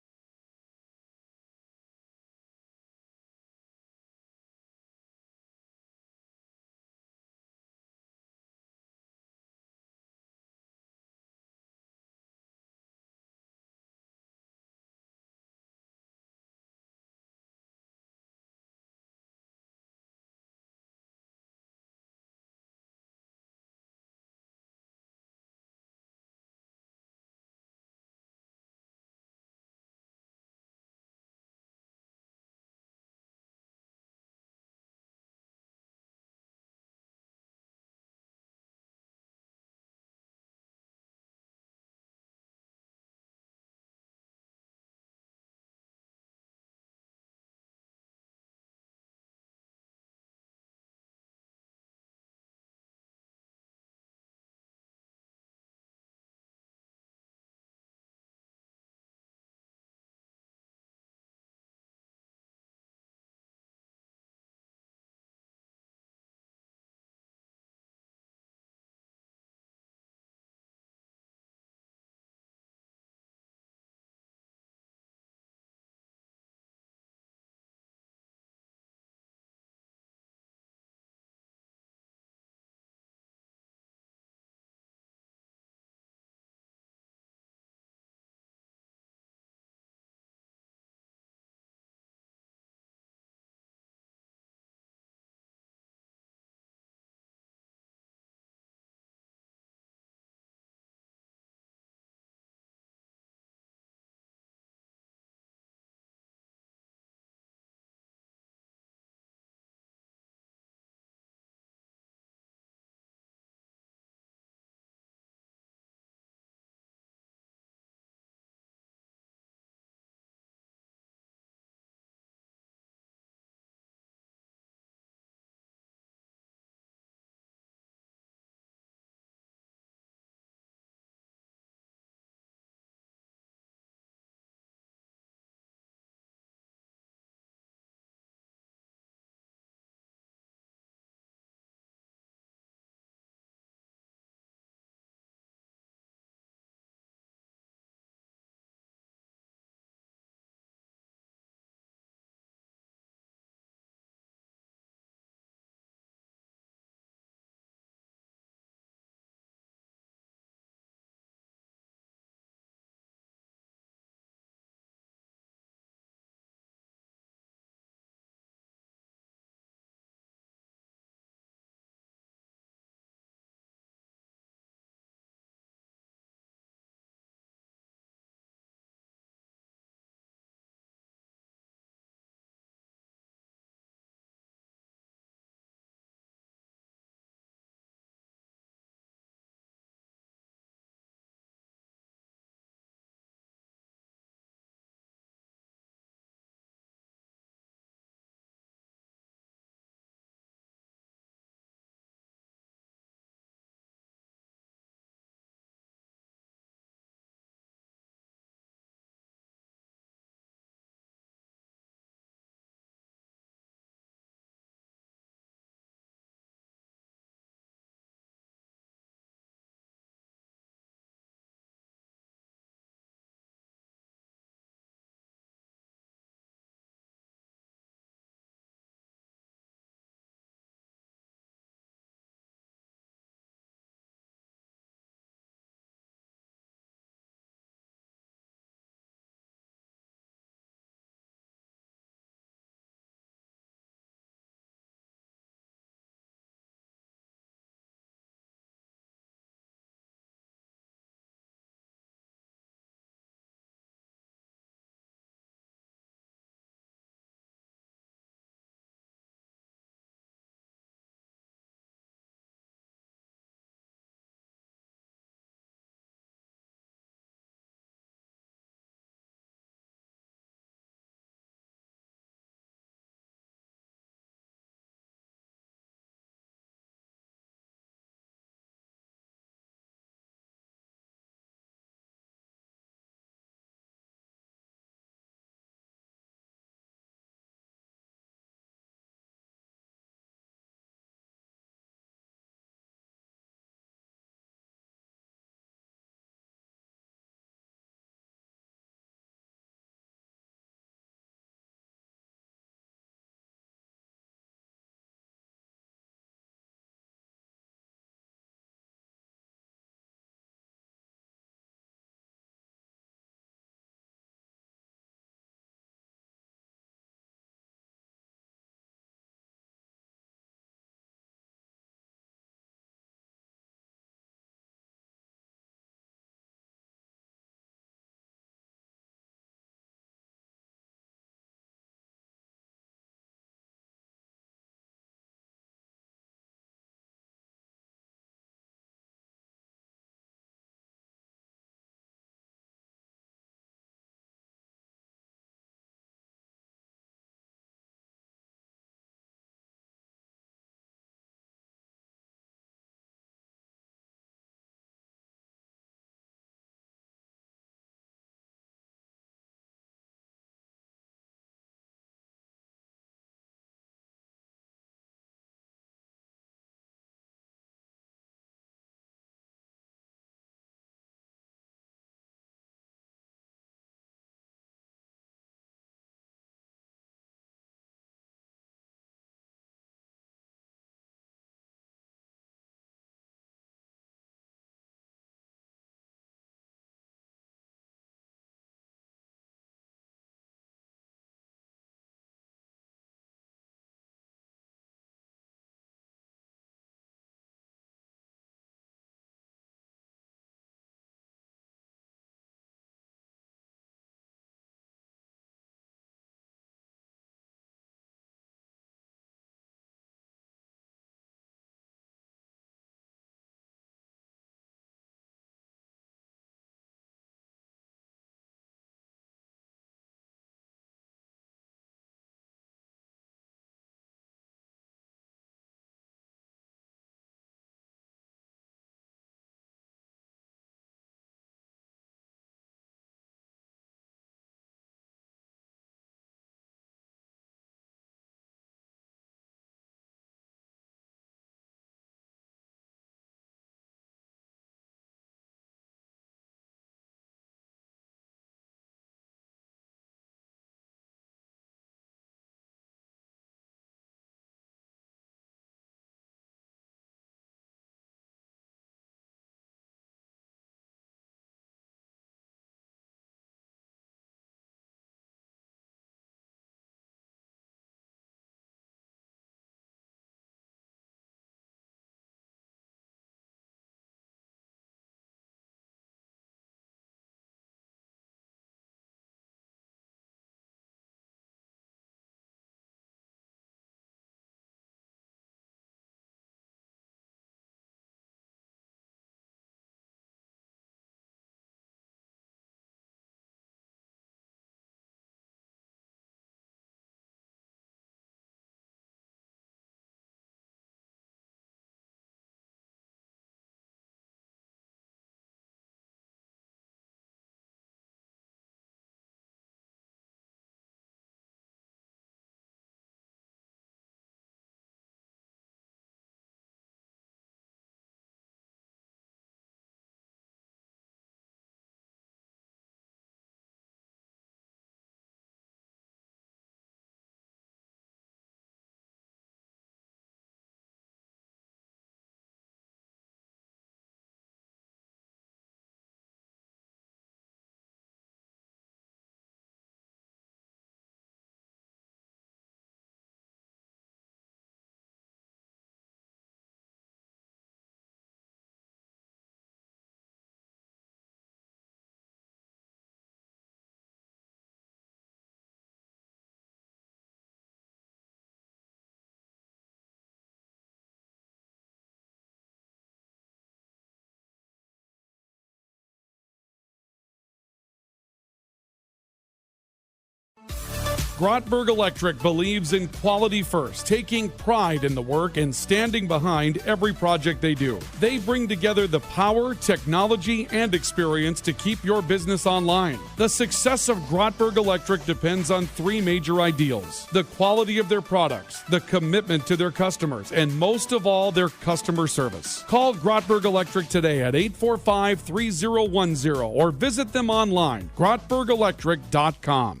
Grotberg Electric believes in quality first, taking pride in the work and standing behind every project they do. They bring together the power, technology, and experience to keep your business online. The success of Grotberg Electric depends on three major ideals: the quality of their products, the commitment to their customers, and most of all, their customer service. Call Grotberg Electric today at 845-3010 or visit them online, grotbergelectric.com.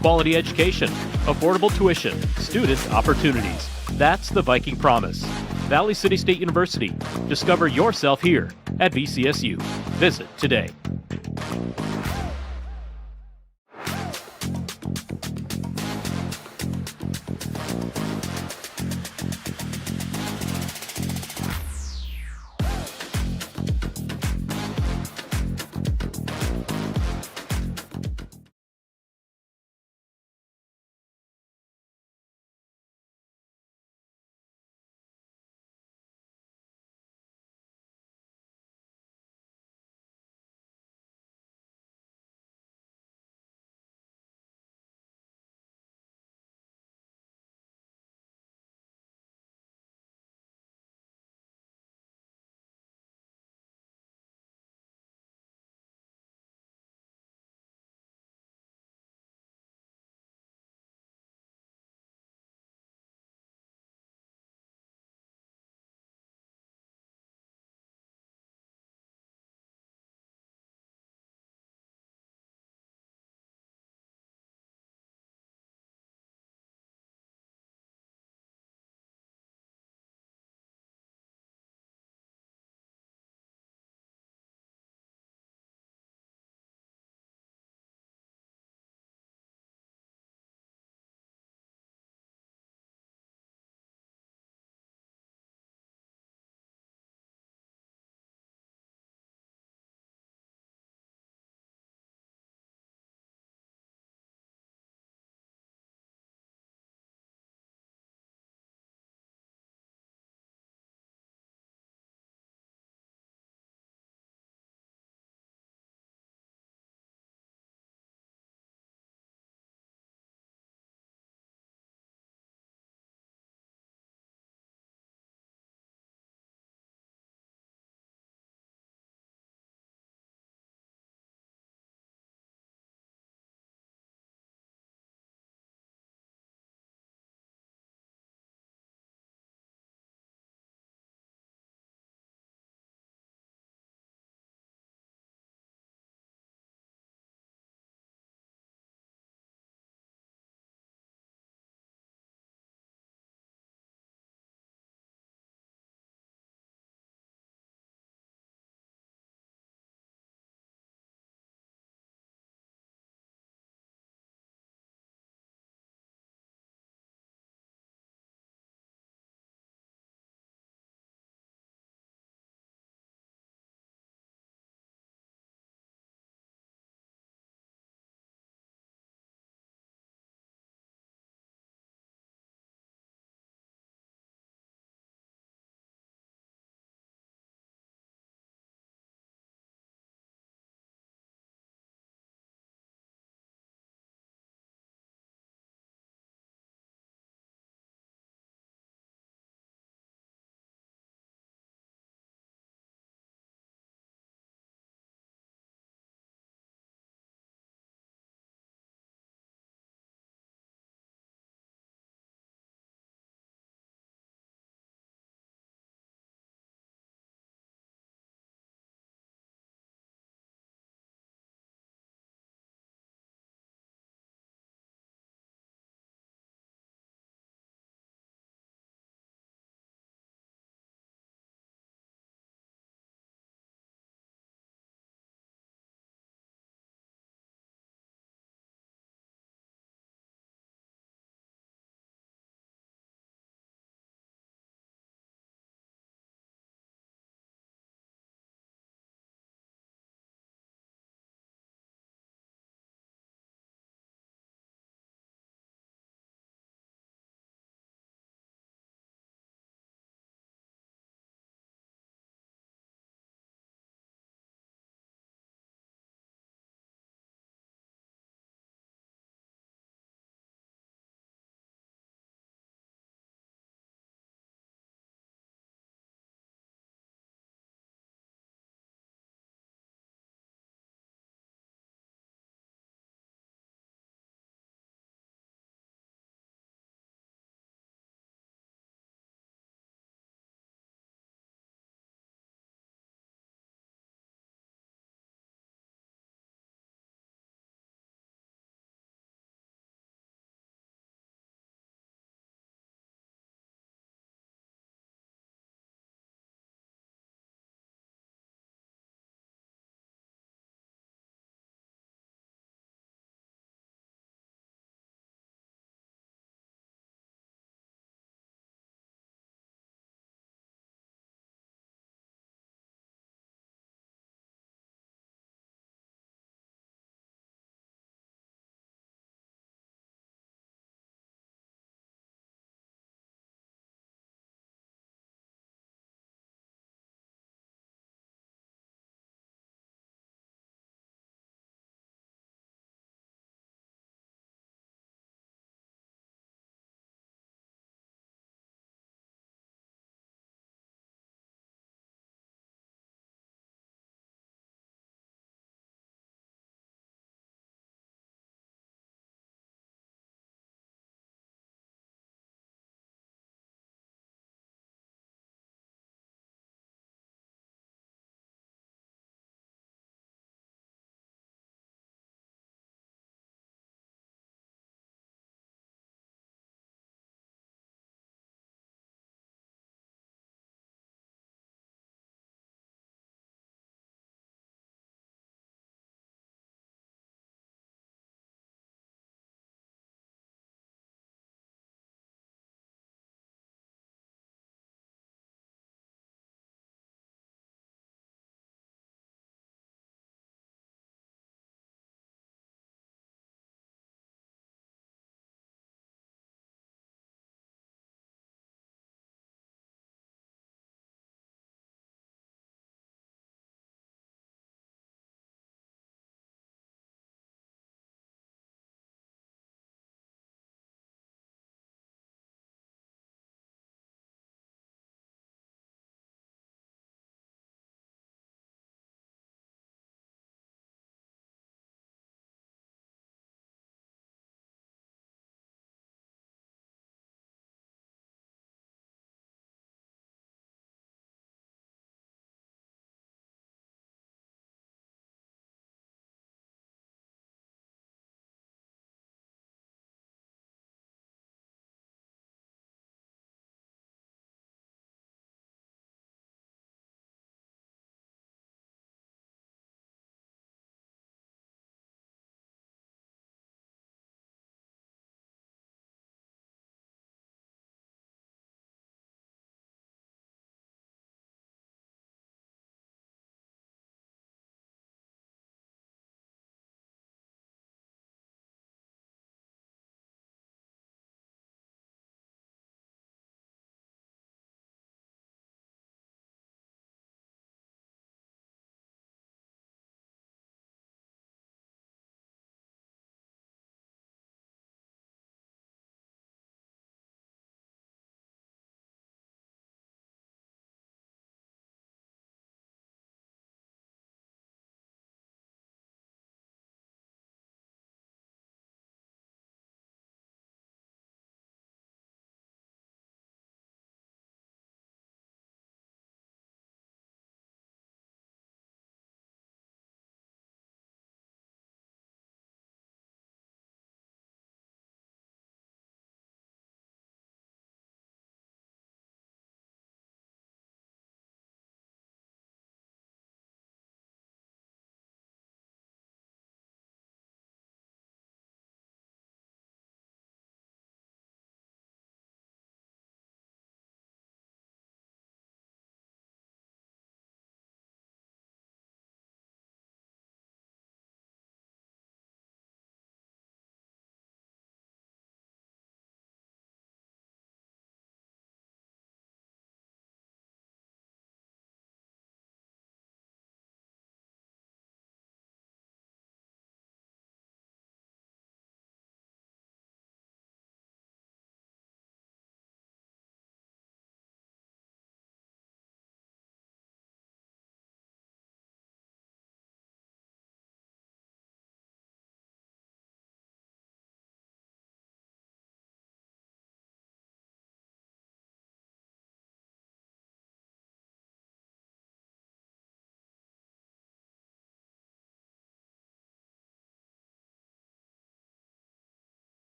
Quality education, affordable tuition, student opportunities. That's the Viking promise. Valley City State University. Discover yourself here at VCSU. Visit today.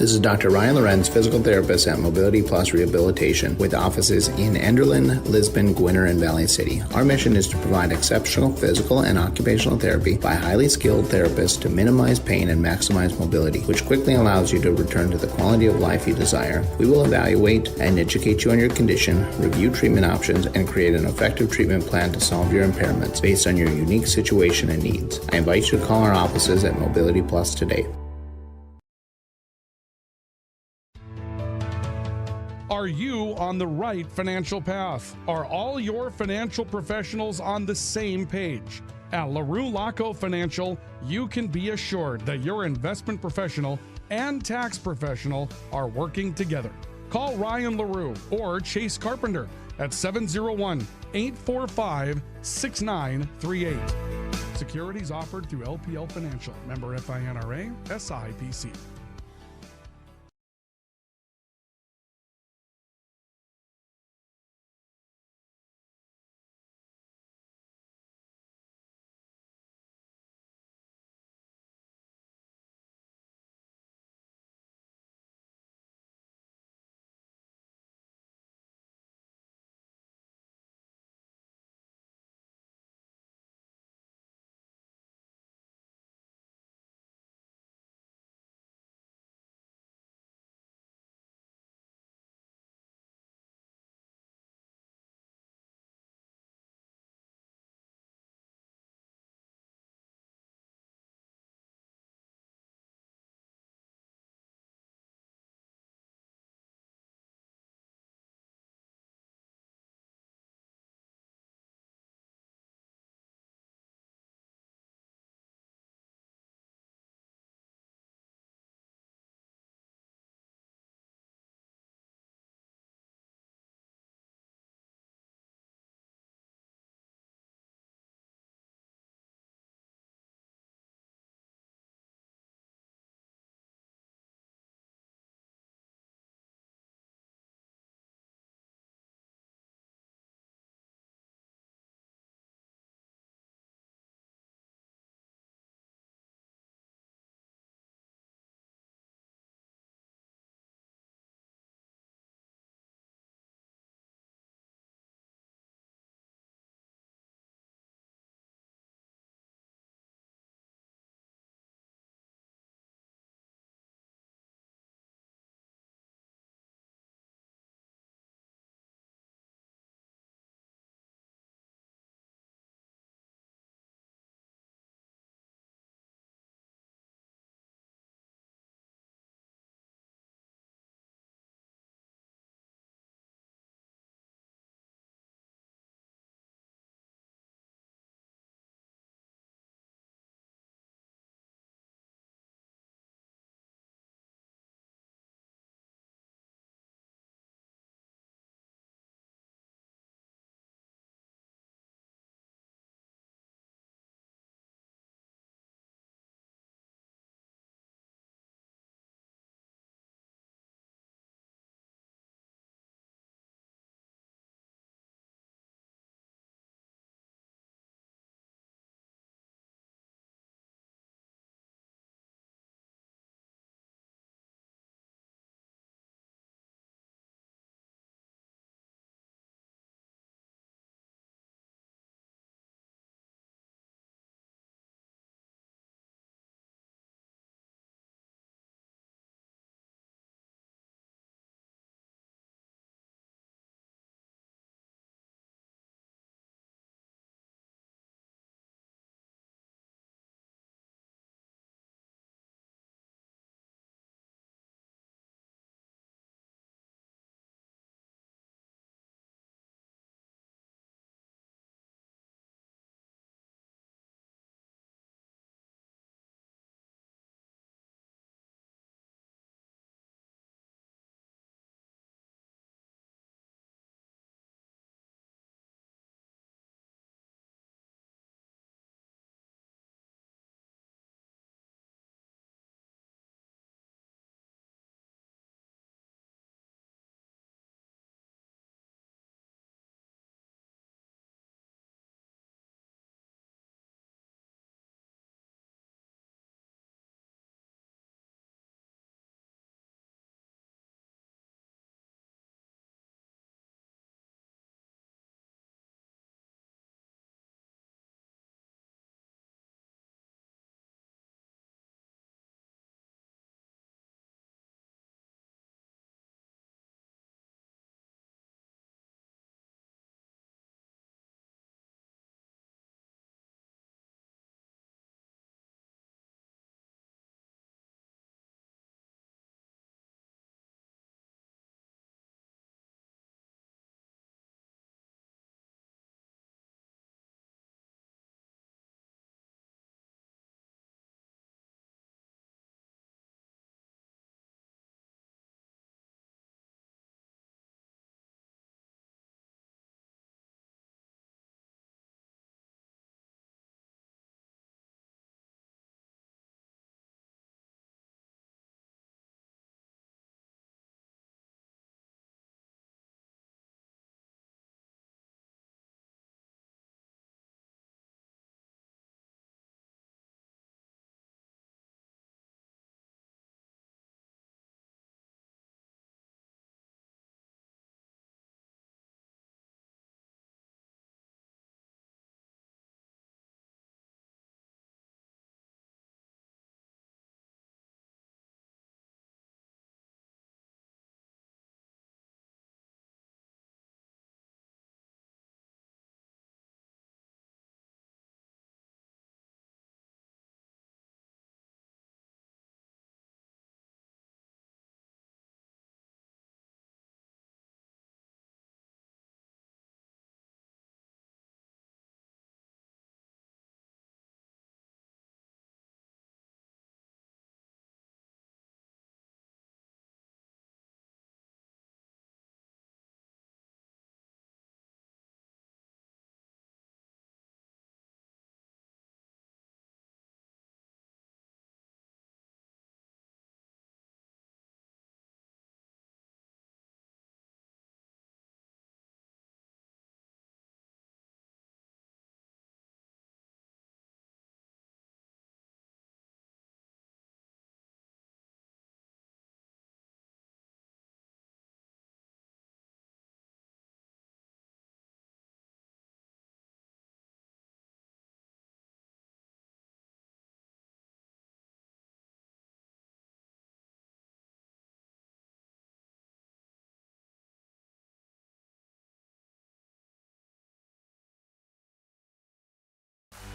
This is Dr. Ryan Lorenz, physical therapist at Mobility Plus Rehabilitation, with offices in Enderlin, Lisbon, Gwinner, and Valley City. Our mission is to provide exceptional physical and occupational therapy by highly skilled therapists to minimize pain and maximize mobility, which quickly allows you to return to the quality of life you desire. We will evaluate and educate you on your condition, review treatment options, and create an effective treatment plan to solve your impairments based on your unique situation and needs. I invite you to call our offices at Mobility Plus today. Are you on the right financial path? Are all your financial professionals on the same page? At LaRue Laco Financial, you can be assured that your investment professional and tax professional are working together. Call Ryan LaRue or Chase Carpenter at 701-845-6938. Securities offered through LPL Financial. Member FINRA, SIPC.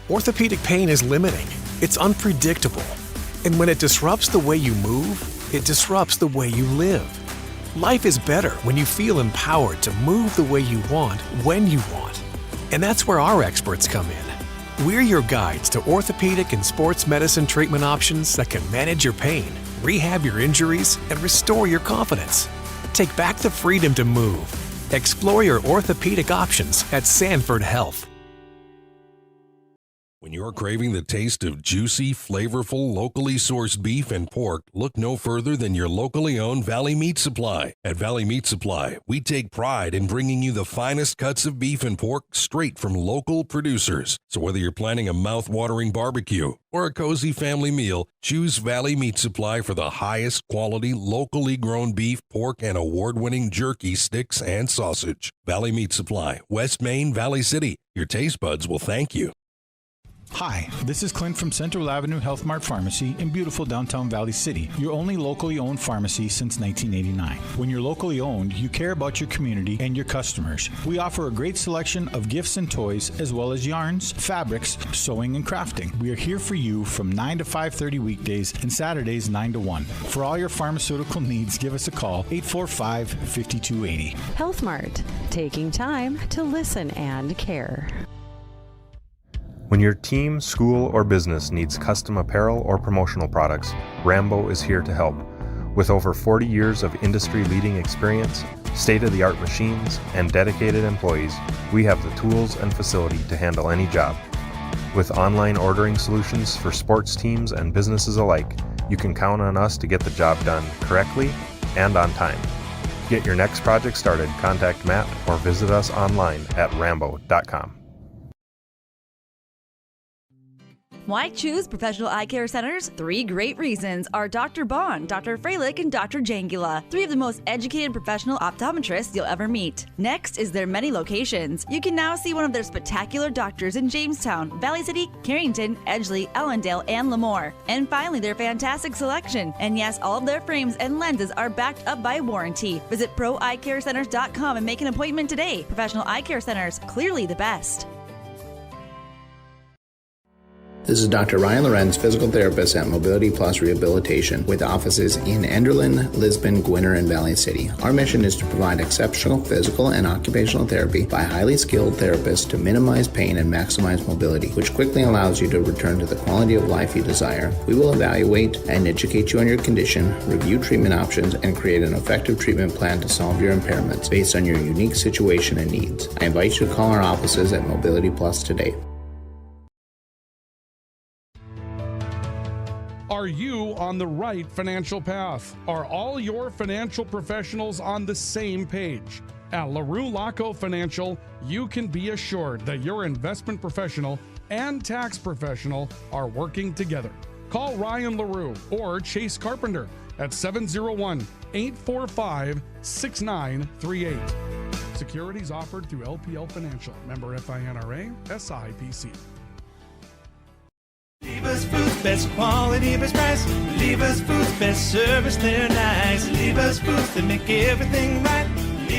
Orthopedic pain is limiting. It's unpredictable. And when it disrupts the way you move, it disrupts the way you live. Life is better when you feel empowered to move the way you want, when you want. And that's where our experts come in. We're your guides to orthopedic and sports medicine treatment options that can manage your pain, rehab your injuries, and restore your confidence. Take back the freedom to move. Explore your orthopedic options at Sanford Health. When you're craving the taste of juicy, flavorful, locally sourced beef and pork, look no further than your locally owned Valley Meat Supply. At Valley Meat Supply, we take pride in bringing you the finest cuts of beef and pork straight from local producers. So whether you're planning a mouth-watering barbecue or a cozy family meal, choose Valley Meat Supply for the highest quality, locally grown beef, pork, and award-winning jerky, sticks, and sausage. Valley Meat Supply, West Main, Valley City. Your taste buds will thank you. Hi, this is Clint from Central Avenue Health Mart Pharmacy in beautiful downtown Valley City, your only locally owned pharmacy since 1989. When you're locally owned, you care about your community and your customers. We offer a great selection of gifts and toys, as well as yarns, fabrics, sewing, and crafting. We are here for you from 9 to 5:30 weekdays and Saturdays 9 to 1. For all your pharmaceutical needs, give us a call, 845-5280. Health Mart, taking time to listen and care. When your team, school, or business needs custom apparel or promotional products, Rambo is here to help. With over 40 years of industry-leading experience, state-of-the-art machines, and dedicated employees, we have the tools and facility to handle any job. With online ordering solutions for sports teams and businesses alike, you can count on us to get the job done correctly and on time. To get your next project started, contact Matt or visit us online at rambo.com. Why choose Professional Eye Care Centers? 3 great reasons are Dr. Bond, Dr. Freilich, and Dr. Jangula, 3 of the most educated professional optometrists you'll ever meet. Next is their many locations. You can now see one of their spectacular doctors in Jamestown, Valley City, Carrington, Edgeley, Ellendale, and Lemoore. And finally, their fantastic selection. And yes, all of their frames and lenses are backed up by warranty. Visit proeyecarecenters.com and make an appointment today. Professional Eye Care Centers, clearly the best. This is Dr. Ryan Lorenz, physical therapist at Mobility Plus Rehabilitation, with offices in Enderlin, Lisbon, Gwinner, and Valley City. Our mission is to provide exceptional physical and occupational therapy by highly skilled therapists to minimize pain and maximize mobility, which quickly allows you to return to the quality of life you desire. We will evaluate and educate you on your condition, review treatment options, and create an effective treatment plan to solve your impairments based on your unique situation and needs. I invite you to call our offices at Mobility Plus today. Are you on the right financial path? Are all your financial professionals on the same page? At LaRue Laco Financial, you can be assured that your investment professional and tax professional are working together. Call Ryan LaRue or Chase Carpenter at 701-845-6938. Securities offered through LPL Financial. Member FINRA, SIPC. Lever's Foods, best quality, best price. Lever's Foods, best service, they're nice. Lever's Foods, they make everything right.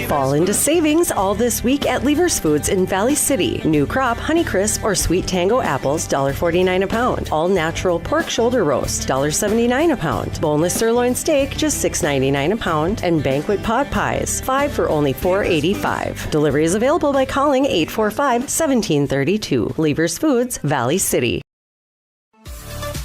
Fall into savings all this week at Lever's Foods in Valley City. New crop Honeycrisp or Sweet Tango apples, $1.49 a pound. All natural pork shoulder roast, $1.79 a pound. Boneless sirloin steak, just $6.99 a pound. And banquet pot pies, 5 for only $4.85. Delivery is available by calling 845-1732. Lever's Foods, Valley City.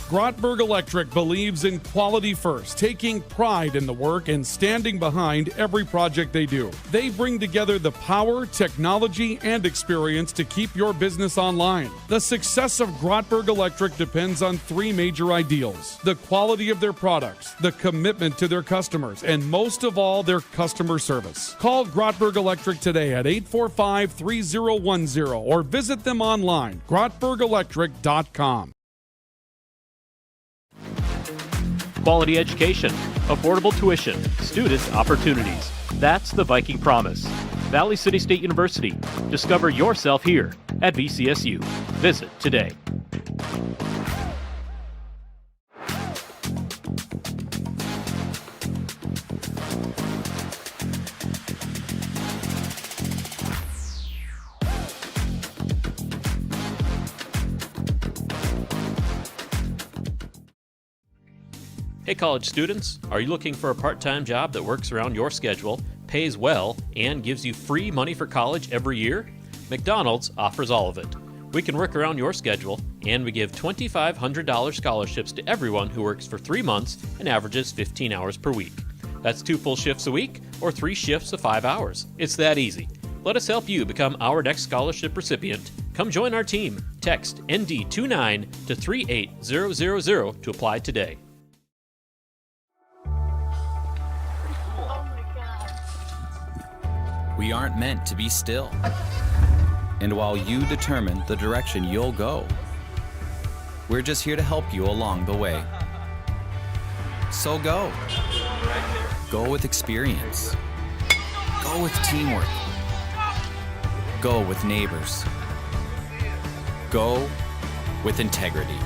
Grotberg Electric believes in quality first, taking pride in the work and standing behind every project they do. They bring together the power, technology, and experience to keep your business online. The success of Grotberg Electric depends on 3 major ideals: the quality of their products, the commitment to their customers, and most of all, their customer service. Call Grotberg Electric today at 845-3010 or visit them online, grotbergelectric.com. Quality education, affordable tuition, student opportunities. That's the Viking promise. Valley City State University. Discover yourself here at VCSU. Visit today. Hey college students, are you looking for a part-time job that works around your schedule, pays well, and gives you free money for college every year? McDonald's offers all of it. We can work around your schedule, and we give $2,500 scholarships to everyone who works for 3 months and averages 15 hours per week. That's 2 full shifts a week or 3 shifts of 5 hours. It's that easy. Let us help you become our next scholarship recipient. Come join our team. Text ND29 to 38000 to apply today. We aren't meant to be still. And while you determine the direction you'll go, we're just here to help you along the way. So go. Go with experience. Go with teamwork. Go with neighbors. Go with integrity.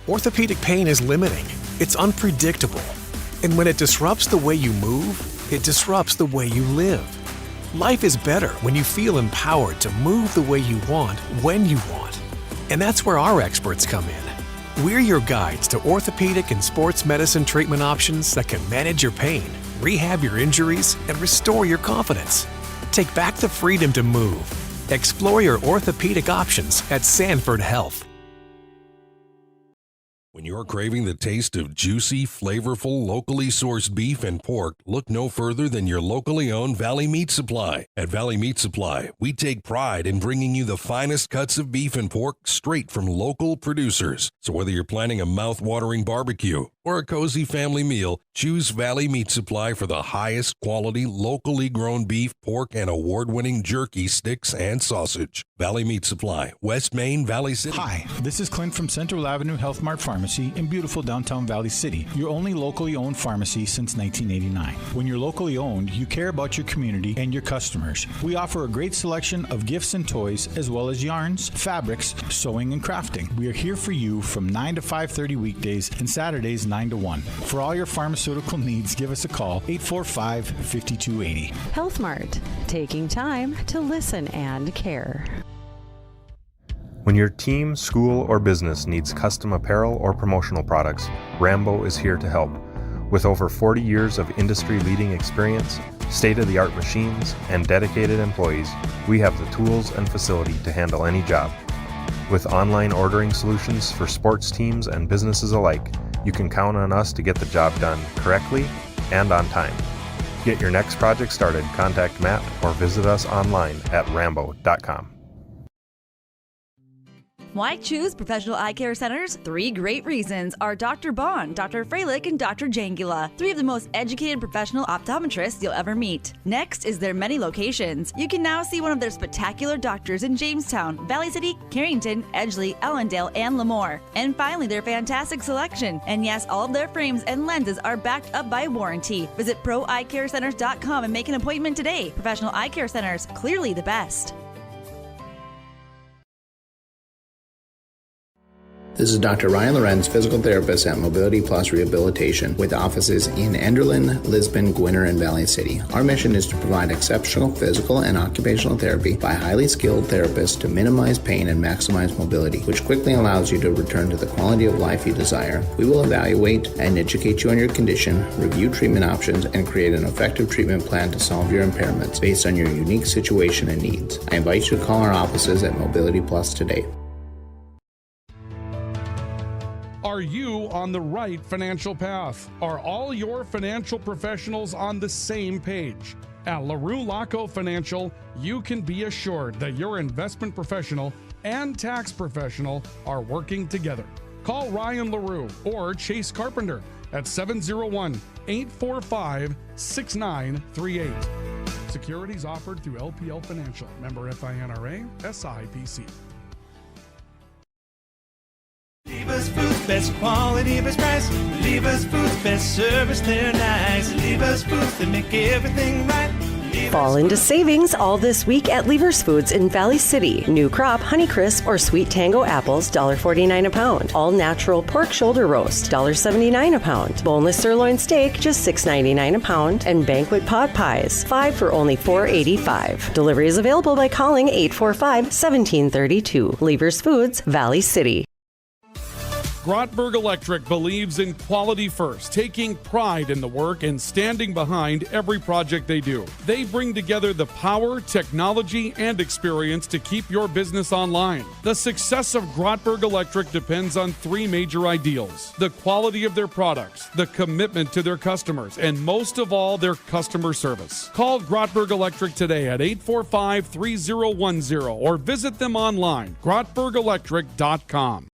Orthopedic pain is limiting. It's unpredictable. And when it disrupts the way you move, it disrupts the way you live. Life is better when you feel empowered to move the way you want, when you want. And that's where our experts come in. We're your guides to orthopedic and sports medicine treatment options that can manage your pain, rehab your injuries, and restore your confidence. Take back the freedom to move. Explore your orthopedic options at Sanford Health. When you're craving the taste of juicy, flavorful, locally sourced beef and pork, look no further than your locally owned Valley Meat Supply. At Valley Meat Supply, we take pride in bringing you the finest cuts of beef and pork straight from local producers. So whether you're planning a mouth-watering barbecue or a cozy family meal, choose Valley Meat Supply for the highest quality, locally grown beef, pork, and award-winning jerky, sticks, and sausage. Valley Meat Supply, West Main, Valley City. Hi, this is Clint from Central Avenue Health Mart Pharmacy in beautiful downtown Valley City, your only locally owned pharmacy since 1989. When you're locally owned, you care about your community and your customers. We offer a great selection of gifts and toys, as well as yarns, fabrics, sewing, and crafting. We are here for you from 9 to 5:30 weekdays and Saturdays 9 to 1. For all your pharmaceutical needs, give us a call, 845-5280. Health Mart, taking time to listen and care. When your team, school, or business needs custom apparel or promotional products, Rambo is here to help. With over 40 years of industry-leading experience, state-of-the-art machines, and dedicated employees, we have the tools and facility to handle any job. With online ordering solutions for sports teams and businesses alike, you can count on us to get the job done correctly and on time. To get your next project started, contact Matt or visit us online at rambo.com. Why choose Professional Eye Care Centers? 3 great reasons are Dr. Bond, Dr. Freilich, and Dr. Jangula, 3 of the most educated professional optometrists you'll ever meet. Next is their many locations. You can now see one of their spectacular doctors in Jamestown, Valley City, Carrington, Edgeley, Ellendale, and Lemoore. And finally, their fantastic selection. And yes, all of their frames and lenses are backed up by warranty. Visit proeyecarecenters.com and make an appointment today. Professional Eye Care Centers, clearly the best. This is Dr. Ryan Lorenz, physical therapist at Mobility Plus Rehabilitation, with offices in Enderlin, Lisbon, Gwinner, and Valley City. Our mission is to provide exceptional physical and occupational therapy by highly skilled therapists to minimize pain and maximize mobility, which quickly allows you to return to the quality of life you desire. We will evaluate and educate you on your condition, review treatment options, and create an effective treatment plan to solve your impairments based on your unique situation and needs. I invite you to call our offices at Mobility Plus today. Are you on the right financial path? Are all your financial professionals on the same page? At LaRue Laco Financial, you can be assured that your investment professional and tax professional are working together. Call Ryan LaRue or Chase Carpenter at 701-845-6938. Securities offered through LPL Financial. Member FINRA, SIPC. Lever's Foods, best quality, best price. Lever's Foods, best service, they're nice. Lever's Foods, they make everything right. Fall into savings all this week at Lever's Foods in Valley City. New crop Honeycrisp or Sweet Tango apples, $1.49 a pound. All natural pork shoulder roast, $1.79 a pound. Boneless sirloin steak, just $6.99 a pound. And banquet pot pies, 5 for only $4.85. Delivery is available by calling 845-1732. Lever's Foods, Valley City. Grotberg Electric believes in quality first, taking pride in the work and standing behind every project they do. They bring together the power, technology, and experience to keep your business online. The success of Grotberg Electric depends on 3 major ideals: the quality of their products, the commitment to their customers, and most of all, their customer service. Call Grotberg Electric today at 845-3010 or visit them online, grotbergelectric.com.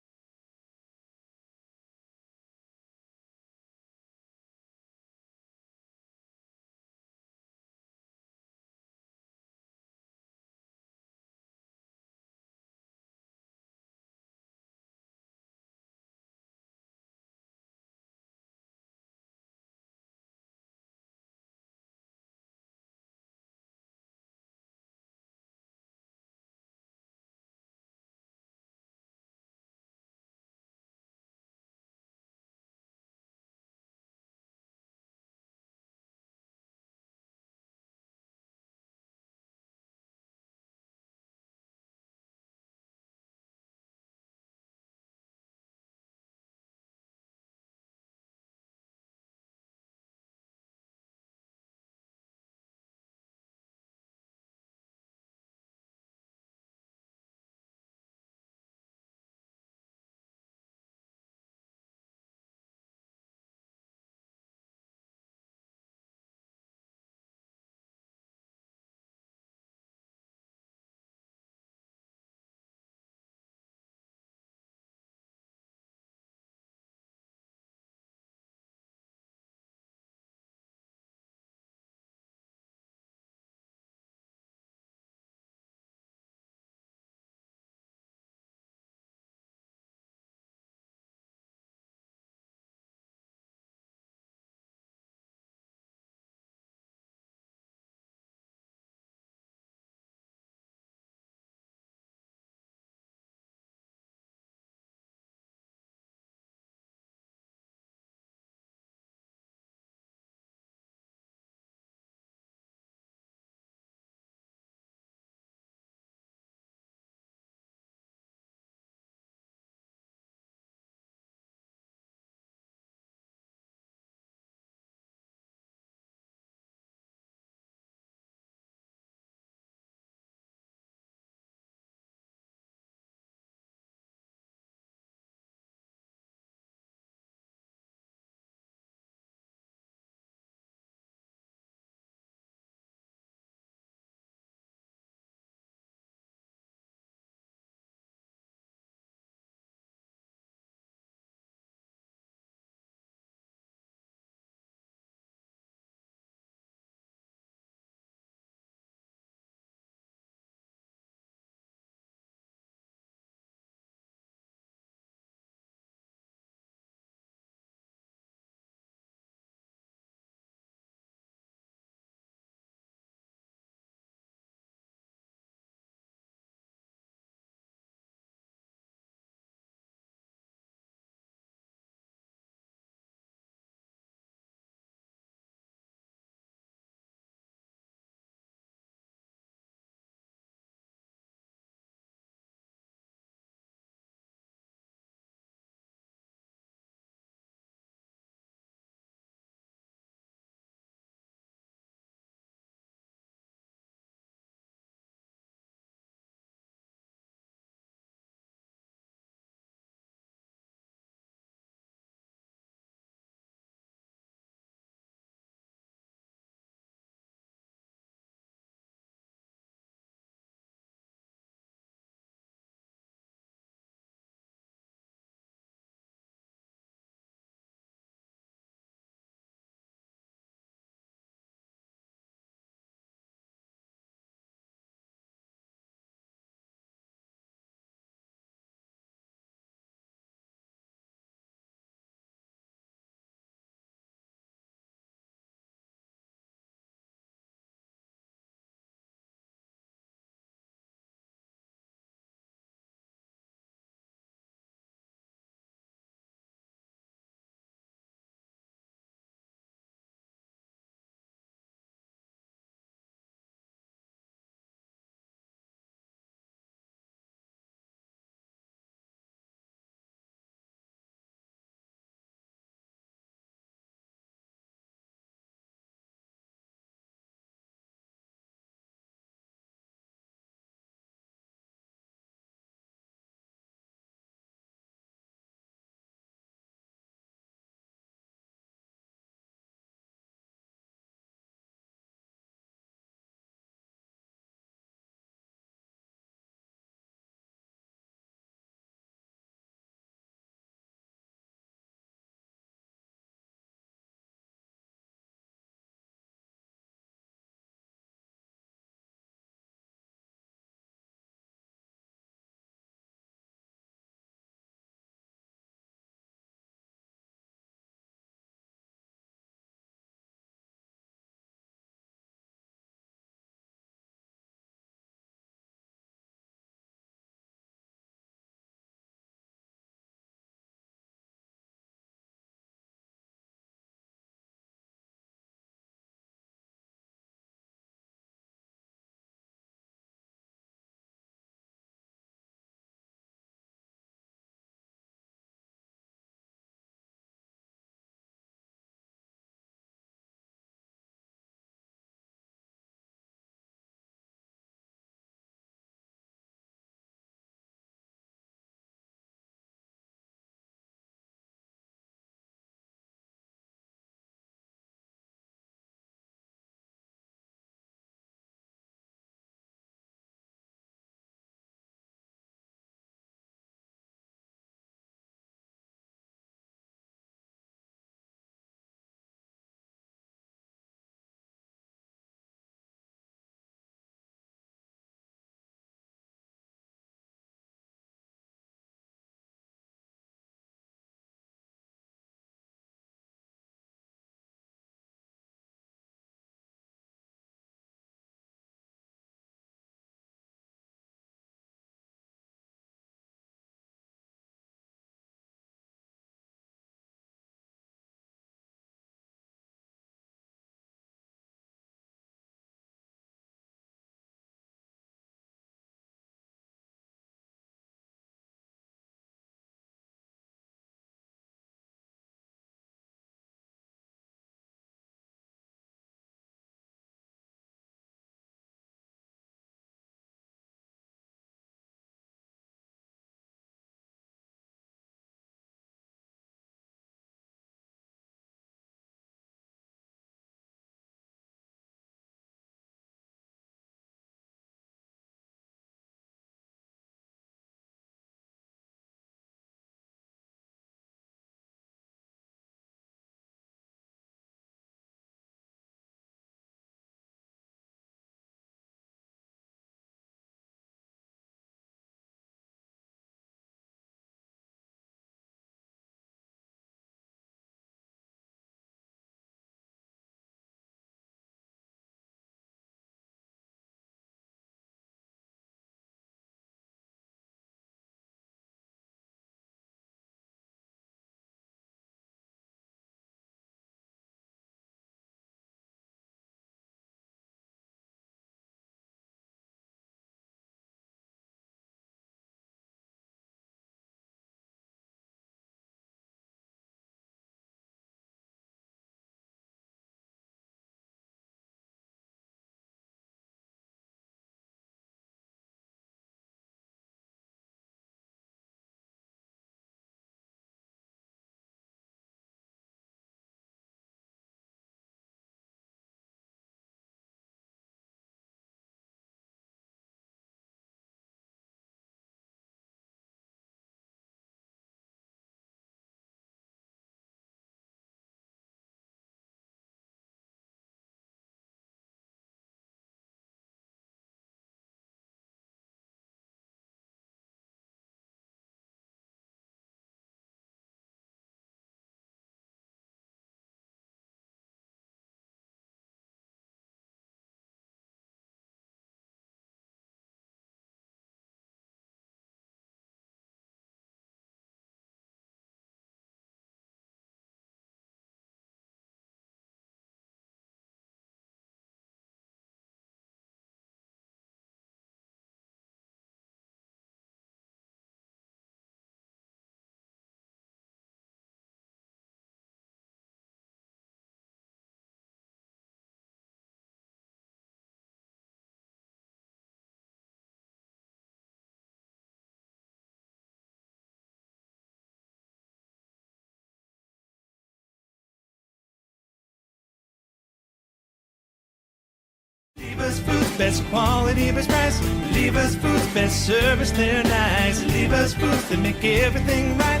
Lever's Foods, best quality, best price. Lever's Foods, best service, they're nice. Lever's Foods, they make everything right.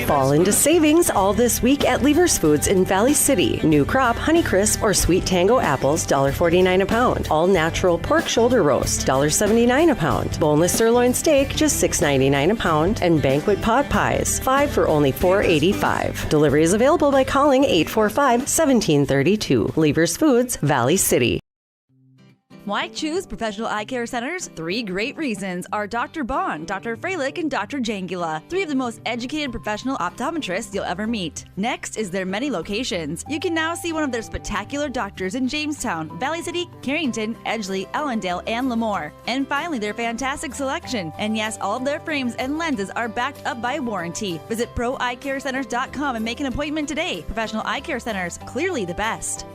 Fall into savings all this week at Lever's Foods in Valley City. New crop Honeycrisp or Sweet Tango apples, $1.49 a pound. All natural pork shoulder roast, $1.79 a pound. Boneless sirloin steak, just $6.99 a pound. And banquet pot pies, 5 for only $4.85. Delivery is available by calling 845-1732. Lever's Foods, Valley City. Why choose Professional Eye Care Centers? 3 great reasons are Dr. Bond, Dr. Freilich, and Dr. Jangula, 3 of the most educated professional optometrists you'll ever meet. Next is their many locations. You can now see one of their spectacular doctors in Jamestown, Valley City, Carrington, Edgeley, Ellendale, and Lemoore. And finally, their fantastic selection. And yes, all of their frames and lenses are backed up by warranty. Visit proeyecarecenters.com and make an appointment today. Professional Eye Care Centers, clearly the best.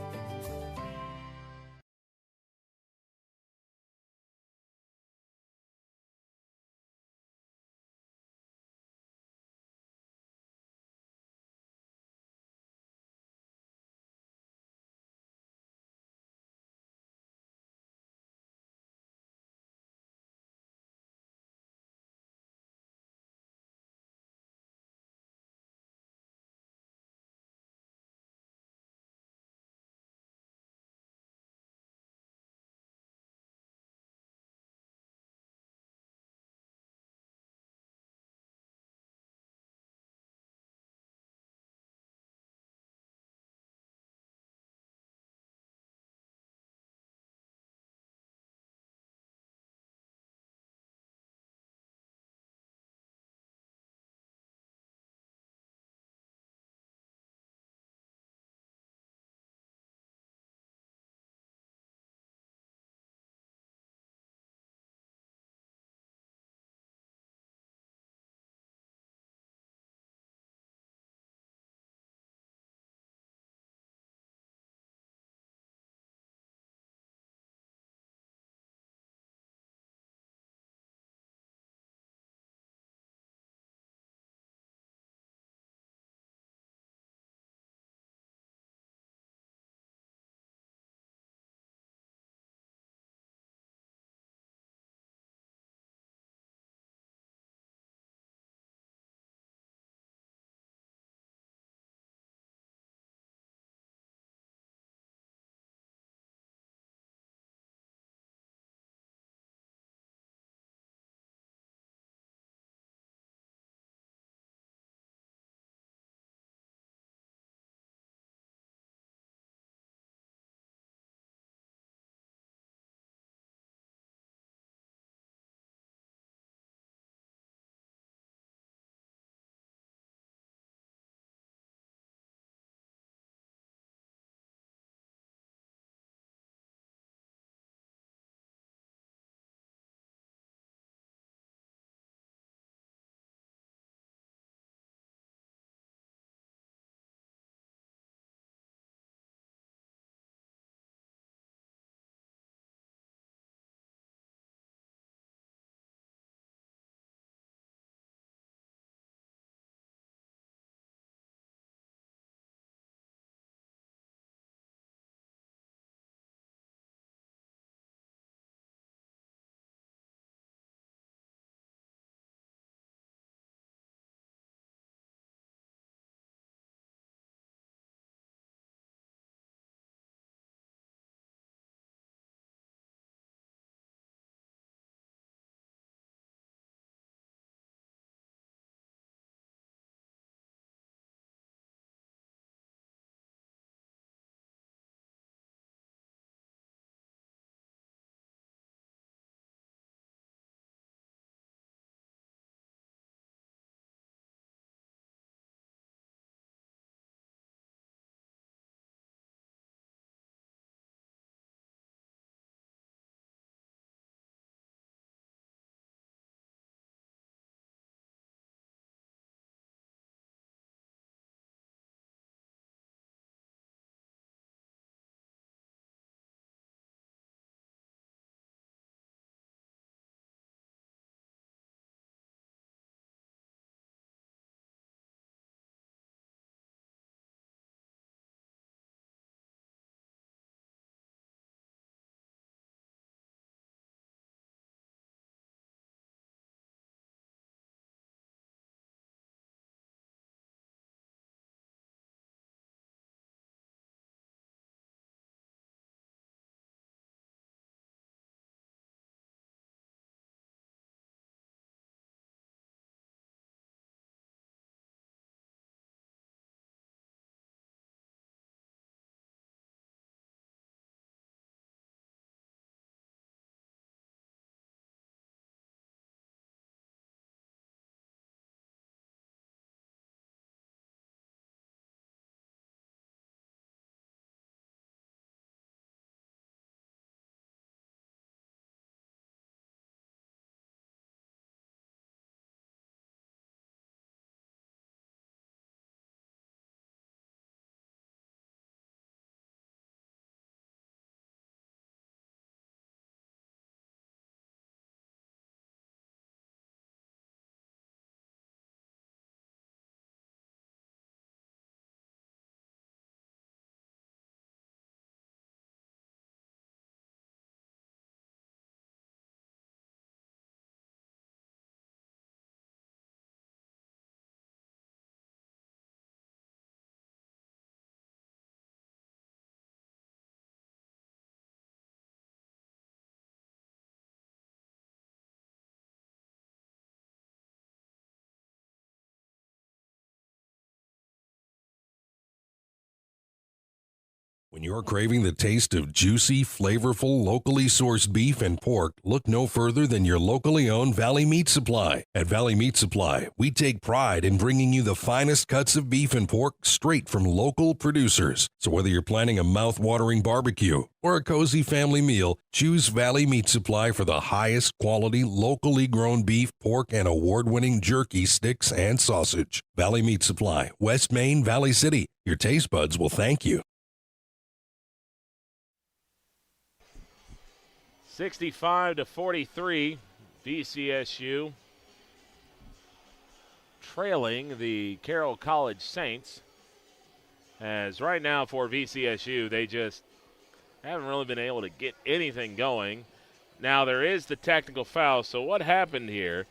When you're craving the taste of juicy, flavorful, locally sourced beef and pork, look no further than your locally owned Valley Meat Supply. At Valley Meat Supply, we take pride in bringing you the finest cuts of beef and pork straight from local producers. So whether you're planning a mouth-watering barbecue or a cozy family meal, choose Valley Meat Supply for the highest quality, locally grown beef, pork, and award-winning jerky, sticks, and sausage. Valley Meat Supply, West Main, Valley City. Your taste buds will thank you. 65-43, VCSU trailing the Carroll College Saints. As right now for VCSU, they just haven't really been able to get anything going. Now there is the technical foul, so what happened here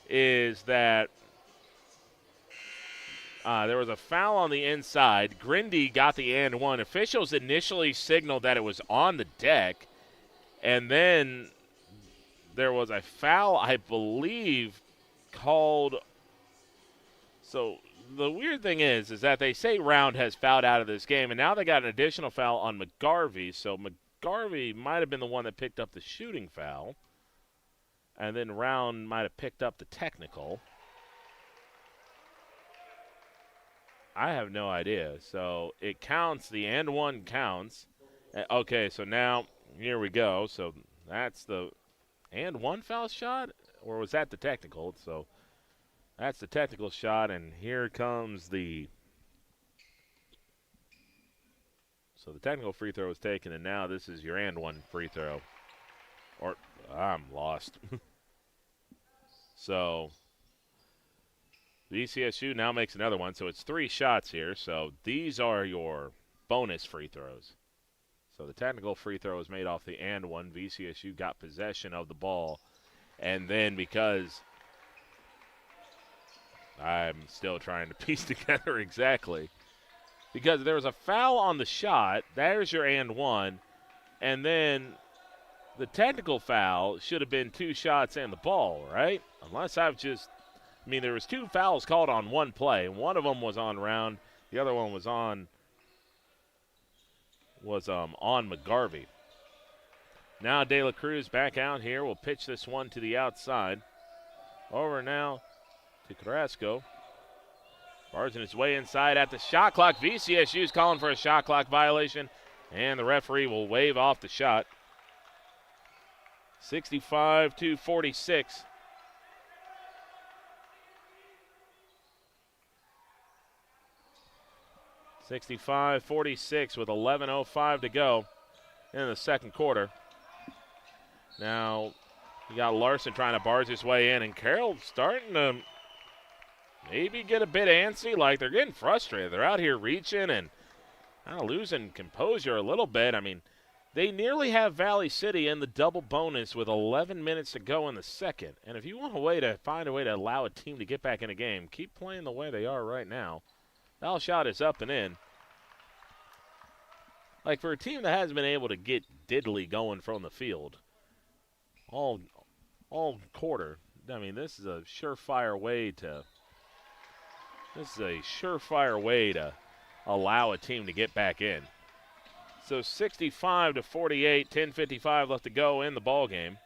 is that there was a foul on the inside. Grindy got the and one. Officials initially signaled that it was on the deck. And then there was a foul, I believe, called. So the weird thing is that they say Round has fouled out of this game, and now they got an additional foul on McGarvey. So McGarvey might have been the one that picked up the shooting foul, and then Round might have picked up the technical. I have no idea. So it counts. The and one counts. Okay, so now. Here we go. So that's the and one foul shot, or was that the technical? So that's the technical shot, and here comes the. So the technical free throw was taken, and now this is your and one free throw. Or I'm lost. So VCSU now makes another one. So it's 3 shots here. So these are your bonus free throws. So the technical free throw was made off the and one. VCSU got possession of the ball. And then because I'm still trying to piece together exactly. Because there was a foul on the shot. There's your and one. And then the technical foul should have been 2 shots and the ball, right? Unless I've just – I mean, there was 2 fouls called on one play. One of them was on Round. The other one was on McGarvey. Now De La Cruz back out here. Will pitch this one to the outside. Over now to Carrasco. Barging his way inside at the shot clock. VCSU's calling for a shot clock violation, and the referee will wave off the shot. 65-46. (65-46) with 11:05 to go in the second quarter. Now you got Larson trying to barge his way in, and Carroll starting to maybe get a bit antsy, like they're getting frustrated. They're out here reaching and kind of losing composure a little bit. I mean, they nearly have Valley City in the double bonus with 11 minutes to go in the second. And if you want to find a way to allow a team to get back in a game, keep playing the way they are right now. Foul shot is up and in. Like, for a team that hasn't been able to get diddly going from the field all quarter, I mean, this is a surefire way to allow a team to get back in. So 65-48, 10:55 left to go in the ball game.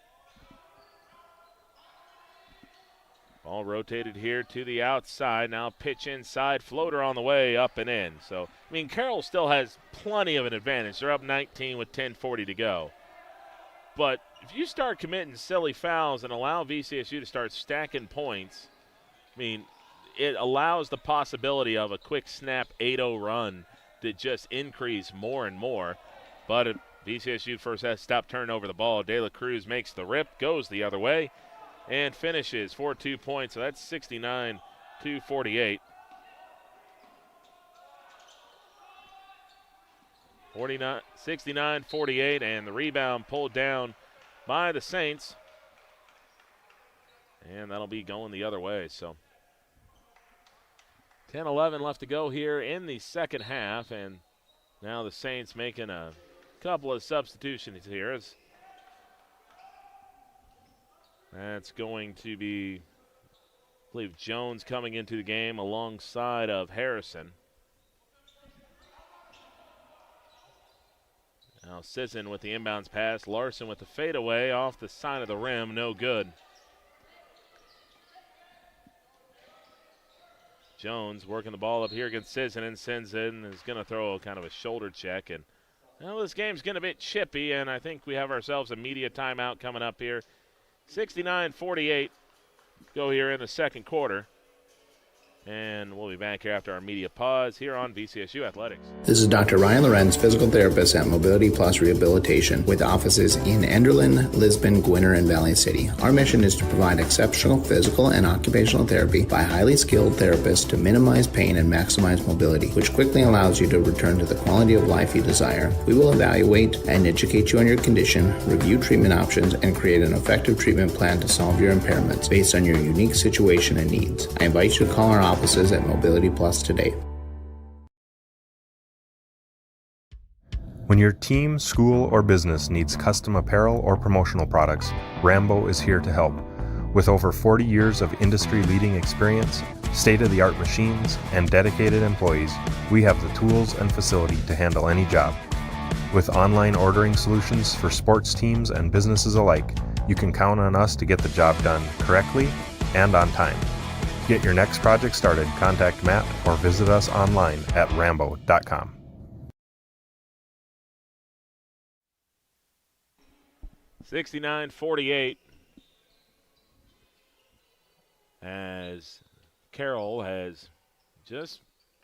Ball rotated here to the outside. Now pitch inside, floater on the way, up and in. So, I mean, Carroll still has plenty of an advantage. They're up 19 with 10:40 to go. But if you start committing silly fouls and allow VCSU to start stacking points, I mean, it allows the possibility of a quick snap 8-0 run to just increase more and more. But VCSU first has to stop turning over the ball. De La Cruz makes the rip, goes the other way, and finishes for 2 points. So that's 69-48. 69-48, and the rebound pulled down by the Saints. And that'll be going the other way. So 10-11 left to go here in the second half, and now the Saints making a couple of substitutions here. That's going to be, I believe, Jones coming into the game alongside of Harrison. Now Sisson with the inbounds pass. Larson with the fadeaway off the side of the rim. No good. Jones working the ball up here against Sisson and sends it and is going to throw kind of a shoulder check. And well, this game's getting a bit chippy, and I think we have ourselves a media timeout coming up here. 69-48 go here in the second quarter. And we'll be back here after our media pause here on VCSU Athletics. This is Dr. Ryan Lorenz, physical therapist at Mobility Plus Rehabilitation, with offices in Enderlin, Lisbon, Gwinner, and Valley City. Our mission is to provide exceptional physical and occupational therapy by highly skilled therapists to minimize pain and maximize mobility, which quickly allows you to return to the quality of life you desire. We will evaluate and educate you on your condition, review treatment options, and create an effective treatment plan to solve your impairments based on your unique situation and needs. I invite you to call our offices at Mobility Plus today. When your team, school, or business needs custom apparel or promotional products, Rambo is here to help. With over 40 years of industry-leading experience, state-of-the-art machines, and dedicated employees, we have the tools and facility to handle any job. With online ordering solutions for sports teams and businesses alike, you can count on us to get the job done correctly and on time. To get your next project started, contact Matt or visit us online at rambo.com. (69-48) as Carroll has just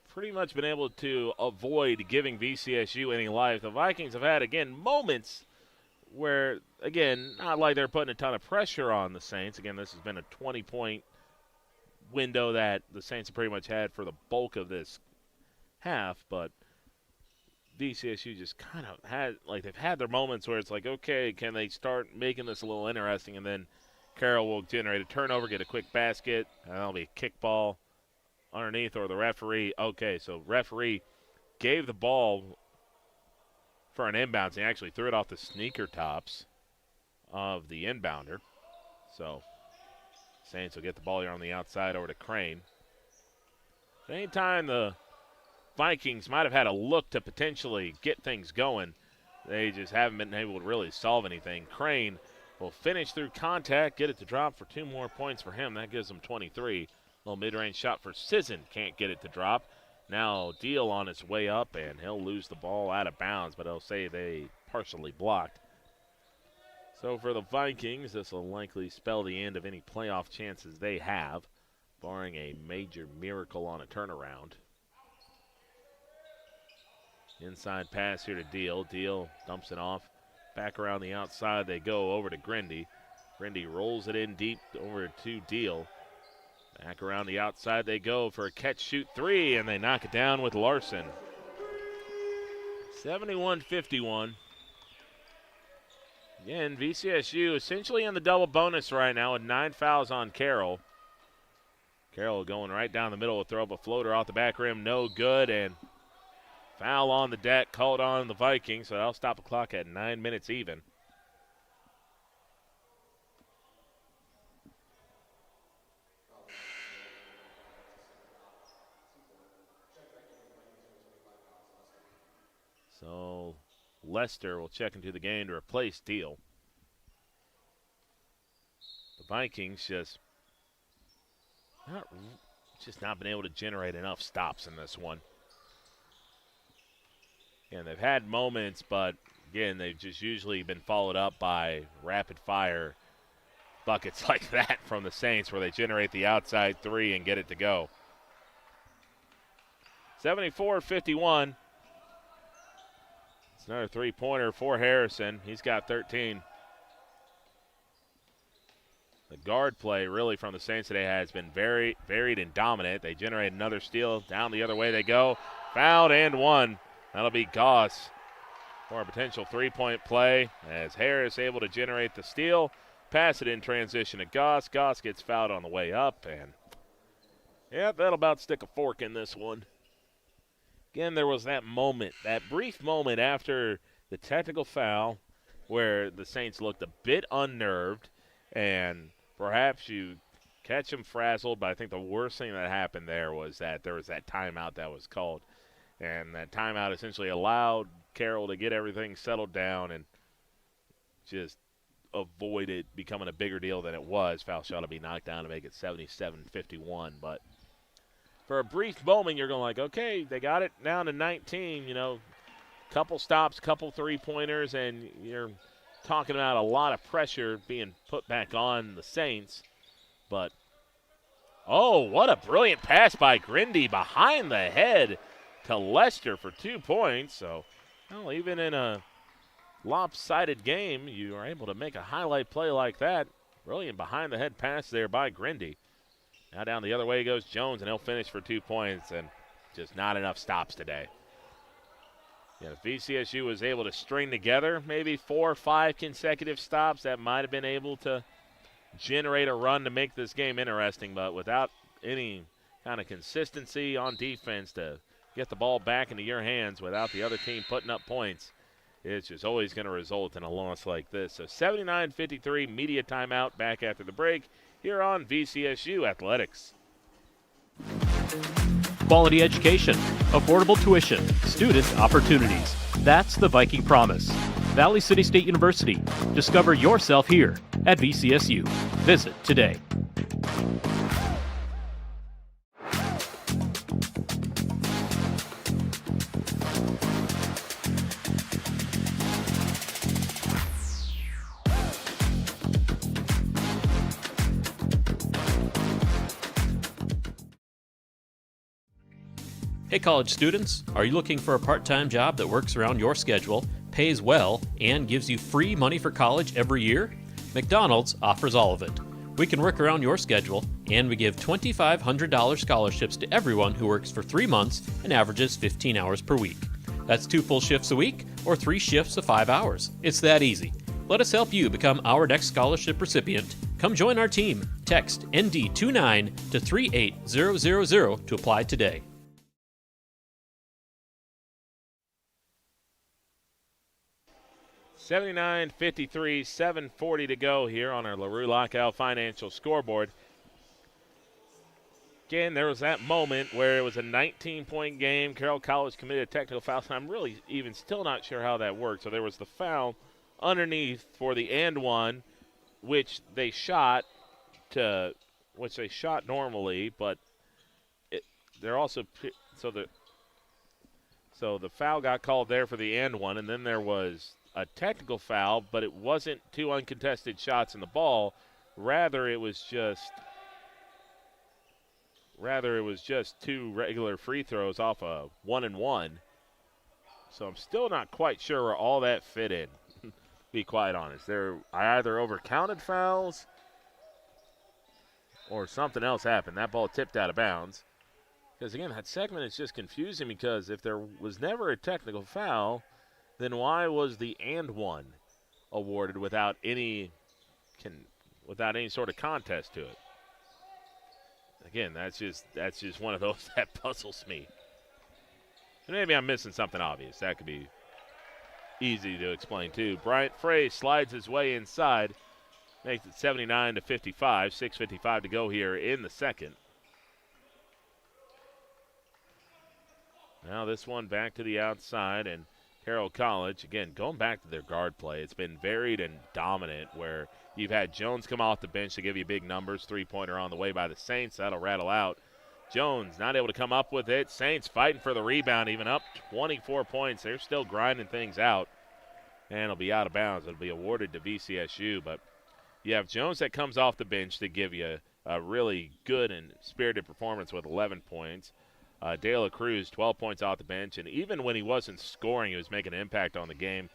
pretty much been able to avoid giving VCSU any life. The Vikings have had, again, moments where, again, not like they're putting a ton of pressure on the Saints. Again, this has been a 20-point window that the Saints have pretty much had for the bulk of this half, but VCSU just kind of had, like, they've had their moments where it's like, okay, can they start making this a little interesting, and then Carroll will generate a turnover, get a quick basket, and that'll be a kickball underneath, or the referee. Okay, so referee gave the ball for an inbounds. He actually threw it off the sneaker tops of the inbounder. So Saints will get the ball here on the outside over to Crane. Anytime the Vikings might have had a look to potentially get things going, they just haven't been able to really solve anything. Crane will finish through contact, get it to drop for 2 more points for him. That gives him 23. Little mid-range shot for Sisson. Can't get it to drop. Now Deal on its way up, and he'll lose the ball out of bounds, but he'll say they partially blocked. So for the Vikings, this will likely spell the end of any playoff chances they have, barring a major miracle on a turnaround. Inside pass here to Deal. Deal dumps it off. Back around the outside they go over to Grindy. Grindy rolls it in deep over to Deal. Back around the outside they go for a catch-shoot 3, and they knock it down with Larson. 71-51. Again, VCSU essentially in the double bonus right now with 9 fouls on Carroll. Carroll going right down the middle, will throw up a floater off the back rim, no good, and foul on the deck called on the Vikings, so that'll stop the clock at 9 minutes even. So Lester will check into the game to replace Deal. The Vikings just not been able to generate enough stops in this one. And they've had moments, but again, they've just usually been followed up by rapid-fire buckets like that from the Saints, where they generate the outside 3 and get it to go. 74-51. It's another 3-pointer for Harrison. He's got 13. The guard play really from the Saints today has been very varied and dominant. They generate another steal. Down the other way they go. Fouled and one. That'll be Goss for a potential 3-point play, as Harris able to generate the steal. Pass it in transition to Goss. Goss gets fouled on the way up, and yeah, that'll about stick a fork in this one. Again, there was that moment, that brief moment after the technical foul where the Saints looked a bit unnerved, and perhaps you catch them frazzled, but I think the worst thing that happened there was that there was that timeout that was called. And that timeout essentially allowed Carroll to get everything settled down and just avoid it becoming a bigger deal than it was. Foul shot will be knocked down to make it 77-51. But for a brief moment, you're going like, okay, they got it down to 19, couple stops, couple three-pointers, and you're talking about a lot of pressure being put back on the Saints. But, oh, what a brilliant pass by Grindy behind the head to Lester for 2 points. So, well, even in a lopsided game, you are able to make a highlight play like that. Brilliant behind-the-head pass there by Grindy. Now down the other way goes Jones, and he'll finish for 2 points, and just not enough stops today. If VCSU was able to string together maybe 4 or 5 consecutive stops, that might have been able to generate a run to make this game interesting, but without any kind of consistency on defense to get the ball back into your hands without the other team putting up points, it's just always going to result in a loss like this. So 79-53, media timeout, back after the break here on VCSU Athletics. Quality education, affordable tuition, student opportunities. That's the Viking promise. Valley City State University. Discover yourself here at VCSU. Visit today. Hey college students, are you looking for a part-time job that works around your schedule, pays well, and gives you free money for college every year? McDonald's offers all of it. We can work around your schedule, and we give $2,500 scholarships to everyone who works for 3 months and averages 15 hours per week. That's 2 full shifts a week or 3 shifts of 5 hours. It's that easy. Let us help you become our next scholarship recipient. Come join our team. Text ND29 to 38000 to apply today. 79-53, 7:40 to go here on our LaRue Lockout Financial scoreboard. Again, there was that moment where it was a 19-point game. Carroll College committed a technical foul. I'm really even still not sure how that worked. So there was the foul underneath for the and one, which they shot normally, but they're also so the foul got called there for the and one, and then there was a technical foul, but it wasn't 2 uncontested shots in the ball. Rather, it was just 2 regular free throws off a 1-and-1. So I'm still not quite sure where all that fit in, to be quite honest. I either overcounted fouls or something else happened. That ball tipped out of bounds. Because, again, that segment is just confusing because if there was never a technical foul, then why was the and one awarded without any sort of contest to it? Again, that's just one of those that puzzles me. And maybe I'm missing something obvious. That could be easy to explain too. Bryant Frey slides his way inside, makes it 79-55. 6:55 to go here in the second. Now this one back to the outside, and Carroll College, again, going back to their guard play, it's been varied and dominant where you've had Jones come off the bench to give you big numbers, 3-pointer on the way by the Saints. That'll rattle out. Jones not able to come up with it. Saints fighting for the rebound, even up 24 points. They're still grinding things out, and it'll be out of bounds. It'll be awarded to VCSU, but you have Jones that comes off the bench to give you a really good and spirited performance with 11 points. De La Cruz, 12 points off the bench, and even when he wasn't scoring, he was making an impact on the game.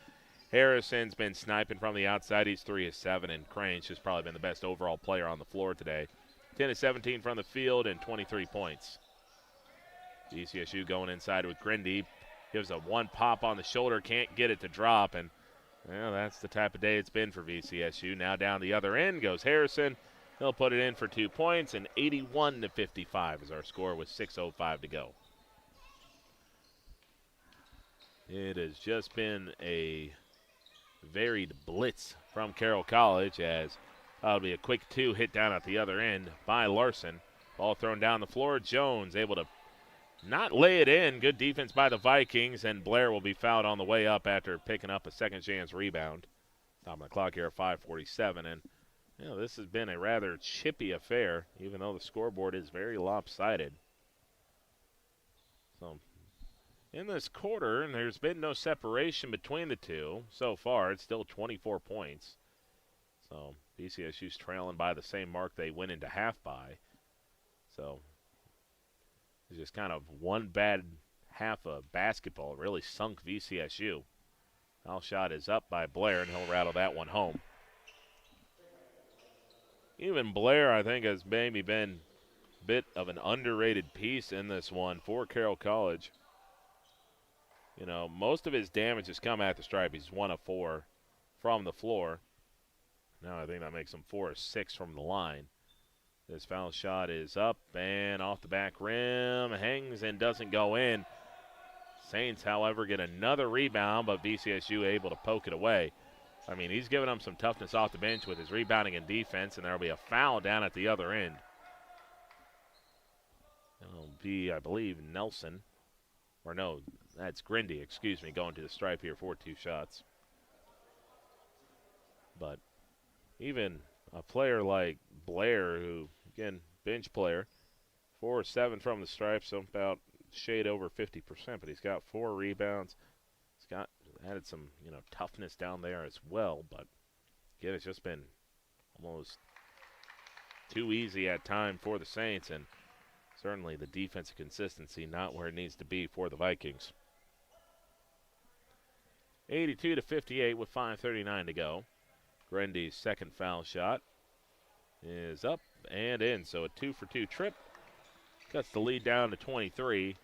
Harrison's been sniping from the outside. He's 3 of 7, and Crane's just probably been the best overall player on the floor today. 10 of 17 from the field and 23 points. VCSU going inside with Grindy. Gives a one pop on the shoulder, can't get it to drop, and that's the type of day it's been for VCSU. Now down the other end goes Harrison. He'll put it in for 2 points, and 81-55 is our score with 6:05 to go. It has just been a varied blitz from Carroll College as that'll be a quick 2 hit down at the other end by Larson. Ball thrown down the floor. Jones able to not lay it in. Good defense by the Vikings, and Blair will be fouled on the way up after picking up a second chance rebound. Top of the clock here at 5:47, and this has been a rather chippy affair, even though the scoreboard is very lopsided. So in this quarter, and there's been no separation between the two so far. It's still 24 points. So VCSU's trailing by the same mark they went into half by. So it's just kind of one bad half of basketball. It really sunk VCSU. Foul shot is up by Blair, and he'll rattle that one home. Even Blair, I think, has maybe been a bit of an underrated piece in this one for Carroll College. Most of his damage has come at the stripe. He's 1 of 4 from the floor. Now I think that makes him 4 of 6 from the line. This foul shot is up and off the back rim. Hangs and doesn't go in. Saints, however, get another rebound, but VCSU able to poke it away. I mean, he's giving them some toughness off the bench with his rebounding and defense, and there will be a foul down at the other end. It'll be, I believe, Nelson. Or no, that's Grindy, excuse me, going to the stripe here for 2 shots. But even a player like Blair, who, again, bench player, 4 or 7 from the stripe, so about shade over 50%, but he's got 4 rebounds. He's got added some, toughness down there as well, but again, it's just been almost too easy at time for the Saints, and certainly the defensive consistency not where it needs to be for the Vikings. 82-58 with 5:39 to go. Grindy's second foul shot is up and in, so a 2-for-2 trip. Cuts the lead down to 23.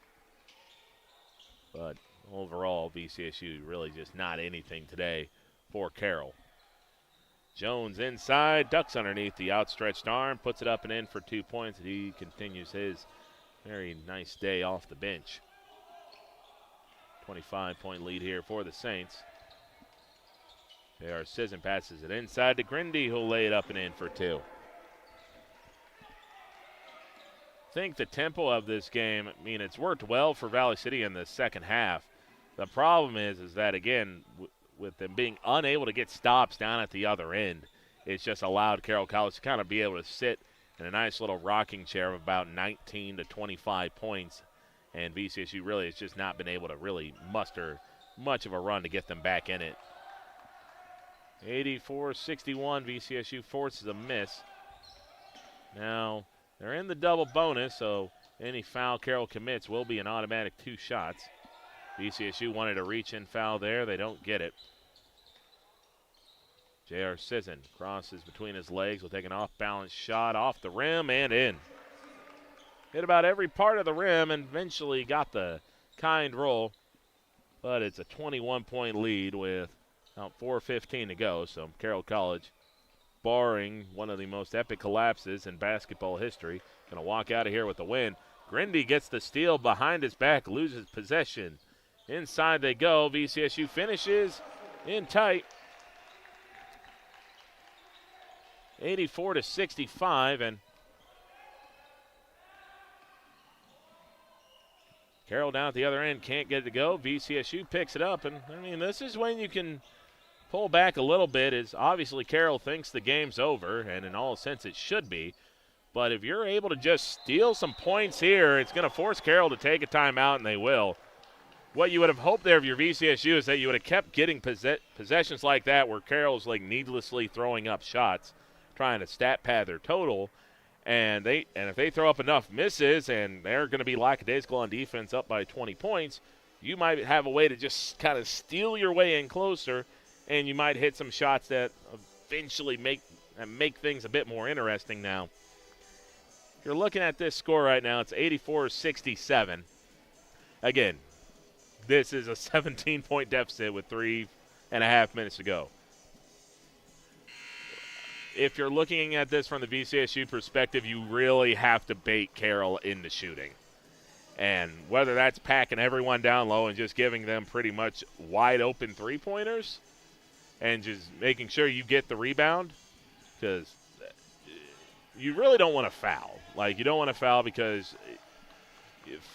But overall, VCSU really just not anything today for Carroll. Jones inside, ducks underneath the outstretched arm, puts it up and in for 2 points. He continues his very nice day off the bench. 25-point lead here for the Saints. J.R. Sisson passes it inside to Grindy, who'll lay it up and in for 2. I think the tempo of this game, it's worked well for Valley City in the second half. The problem is that, again, with them being unable to get stops down at the other end, it's just allowed Carroll College to kind of be able to sit in a nice little rocking chair of about 19 to 25 points, and VCSU really has just not been able to really muster much of a run to get them back in it. 84-61, VCSU forces a miss. Now, they're in the double bonus, so any foul Carroll commits will be an automatic 2 shots. VCSU wanted to reach-in foul there. They don't get it. J.R. Sisson crosses between his legs. Will take an off-balance shot off the rim and in. Hit about every part of the rim and eventually got the kind roll. But it's a 21-point lead with about 4:15 to go, so Carroll College, barring one of the most epic collapses in basketball history, going to walk out of here with the win. Grindy gets the steal behind his back, loses possession. Inside they go. VCSU finishes in tight. 84-65, and Carroll down at the other end can't get it to go. VCSU picks it up, and this is when you can pull back a little bit. Is obviously Carroll thinks the game's over, and in all sense it should be. But if you're able to just steal some points here, it's going to force Carroll to take a timeout, and they will. What you would have hoped there of your VCSU is that you would have kept getting possessions like that where Carroll's needlessly throwing up shots, trying to stat pad their total. And if they throw up enough misses and they're going to be lackadaisical on defense up by 20 points, you might have a way to just kind of steal your way in closer, and you might hit some shots that eventually make things a bit more interesting now. You're looking at this score right now. It's 84-67. Again, this is a 17-point deficit with 3.5 minutes to go. If you're looking at this from the VCSU perspective, you really have to bait Carroll into shooting. And whether that's packing everyone down low and just giving them pretty much wide open three-pointers and just making sure you get the rebound, because you really don't want to foul. You don't want to foul because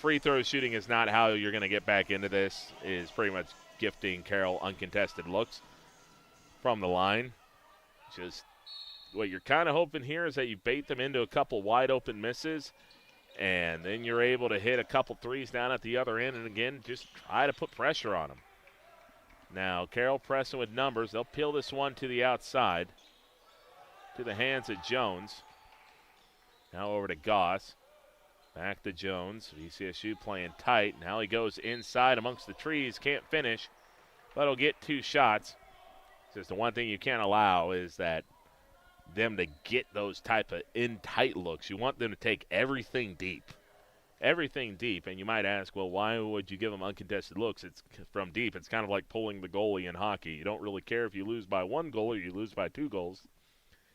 free throw shooting is not how you're going to get back into this, is pretty much gifting Carroll uncontested looks from the line. Just what you're kind of hoping here is that you bait them into a couple wide open misses, and then you're able to hit a couple threes down at the other end, and again, just try to put pressure on them. Now, Carroll pressing with numbers. They'll peel this one to the outside, to the hands of Jones. Now over to Goss. Back to Jones. VCSU playing tight. Now he goes inside amongst the trees. Can't finish, but he'll get 2 shots. Just the one thing you can't allow is that them to get those type of in-tight looks. You want them to take everything deep. Everything deep. And you might ask, well, why would you give them uncontested looks? It's from deep. It's kind of like pulling the goalie in hockey. You don't really care if you lose by 1 goal or you lose by 2 goals.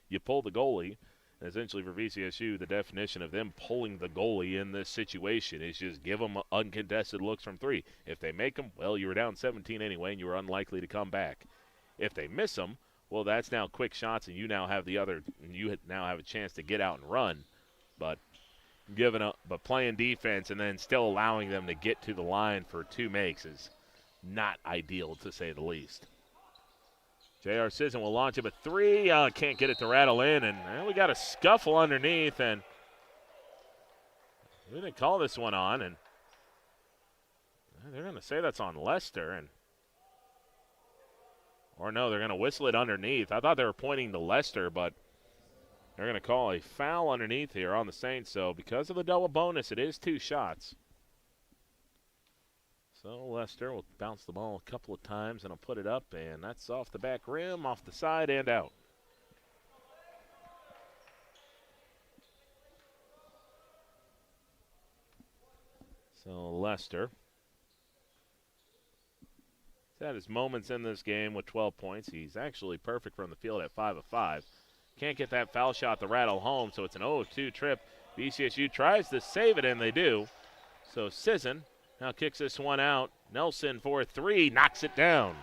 You pull the goalie. And essentially for VCSU, the definition of them pulling the goalie in this situation is just give them uncontested looks from 3. If they make them, well, you were down 17 anyway, and you were unlikely to come back. If they miss them, well, that's now quick shots, and you now have a chance to get out and run. But playing defense and then still allowing them to get to the line for 2 makes is not ideal, to say the least. J.R. Sisson will launch him a 3. Can't get it to rattle in, and we got a scuffle underneath, and we didn't call this one on, and they're going to say that's on Lester, or no, they're going to whistle it underneath. I thought they were pointing to Lester, but they're going to call a foul underneath here on the Saints, so because of the double bonus, it is 2 shots. So Lester will bounce the ball a couple of times, and he'll put it up, and that's off the back rim, off the side, and out. So Lester he's had his moments in this game with 12 points. He's actually perfect from the field at 5 of 5. Can't get that foul shot to rattle home, so it's an 0-2 trip. VCSU tries to save it, and they do. So Sisson now kicks this one out. Nelson for 3, knocks it down.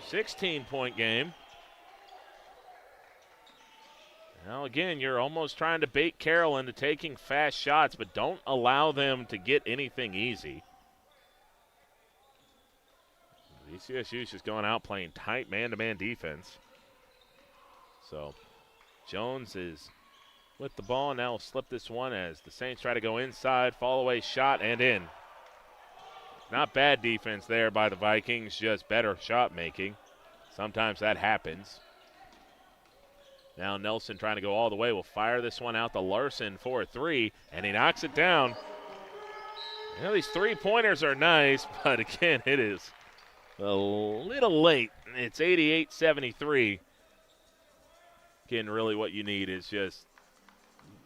16-point game. Now, again, you're almost trying to bait Carroll into taking fast shots, but don't allow them to get anything easy. VCSU's just going out playing tight man-to-man defense. So Jones is with the ball, now will slip this one as the Saints try to go inside, fall away shot, and in. Not bad defense there by the Vikings, just better shot making. Sometimes that happens. Now Nelson trying to go all the way, will fire this one out to Larson for 3, and he knocks it down. You know, these 3-pointers are nice, but again, it is a little late. It's 88-73. Again, really what you need is just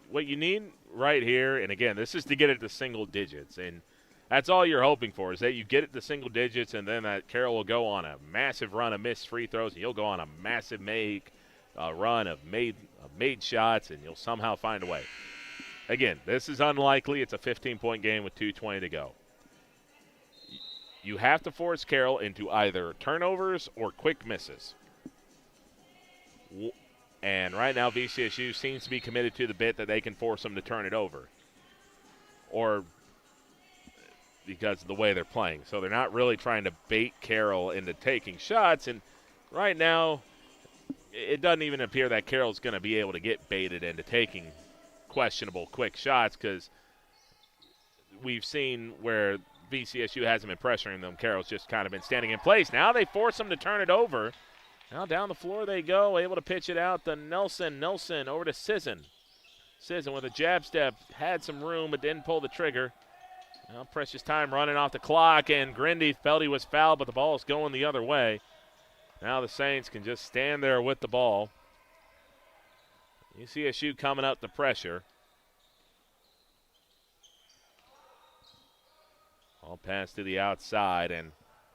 what you need right here, and again, this is to get it to single digits, and that's all you're hoping for, is that you get it to single digits, and then that Carroll will go on a massive run of missed free throws, and you'll go on a massive run of made shots, and you'll somehow find a way. Again, this is unlikely. It's a 15-point game with 2:20 to go. You have to force Carroll into either turnovers or quick misses. And right now, VCSU seems to be committed to the bit that they can force them to turn it over, or because of the way they're playing. So they're not really trying to bait Carroll into taking shots. And right now, it doesn't even appear that Carroll's going to be able to get baited into taking questionable quick shots, because we've seen where VCSU hasn't been pressuring them. Carroll's just kind of been standing in place. Now they force them to turn it over. Now down the floor they go, able to pitch it out to Nelson. Nelson over to Sisson. Sisson with a jab step, had some room but didn't pull the trigger. Now precious time running off the clock, and Grindy felt he was fouled, but the ball is going the other way. Now the Saints can just stand there with the ball. UCSU coming up the pressure. All pass to the outside, and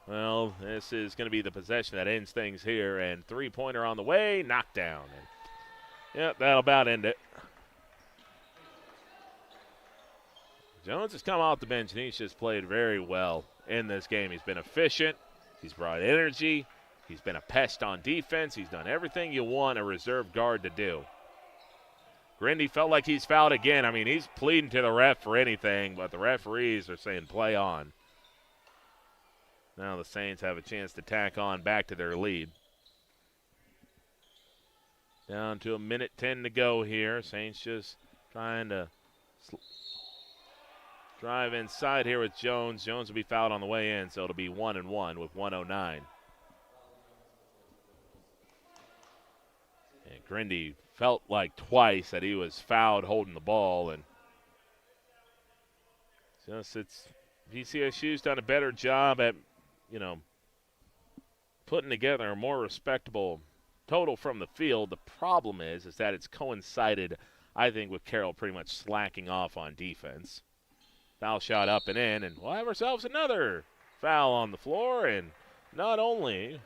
well, this is going to be the possession that ends things here, and 3-pointer on the way, knocked down. And, yep, that'll about end it. Jones has come off the bench, and he's just played very well in this game. He's been efficient. He's brought energy. He's been a pest on defense. He's done everything you want a reserve guard to do. Grindy felt like he's fouled again. I mean, he's pleading to the ref for anything, but the referees are saying play on. Now the Saints have a chance to tack on back to their lead. Down to 1:10 to go here. Saints just trying to drive inside here with Jones. Jones will be fouled on the way in, so it'll be 1-1 with 1:09. And Grindy felt like twice that he was fouled holding the ball, and it's VCSU's done a better job at, putting together a more respectable total from the field. The problem is that it's coincided, I think, with Carroll pretty much slacking off on defense. Foul shot up and in, and we'll have ourselves another foul on the floor, and not only.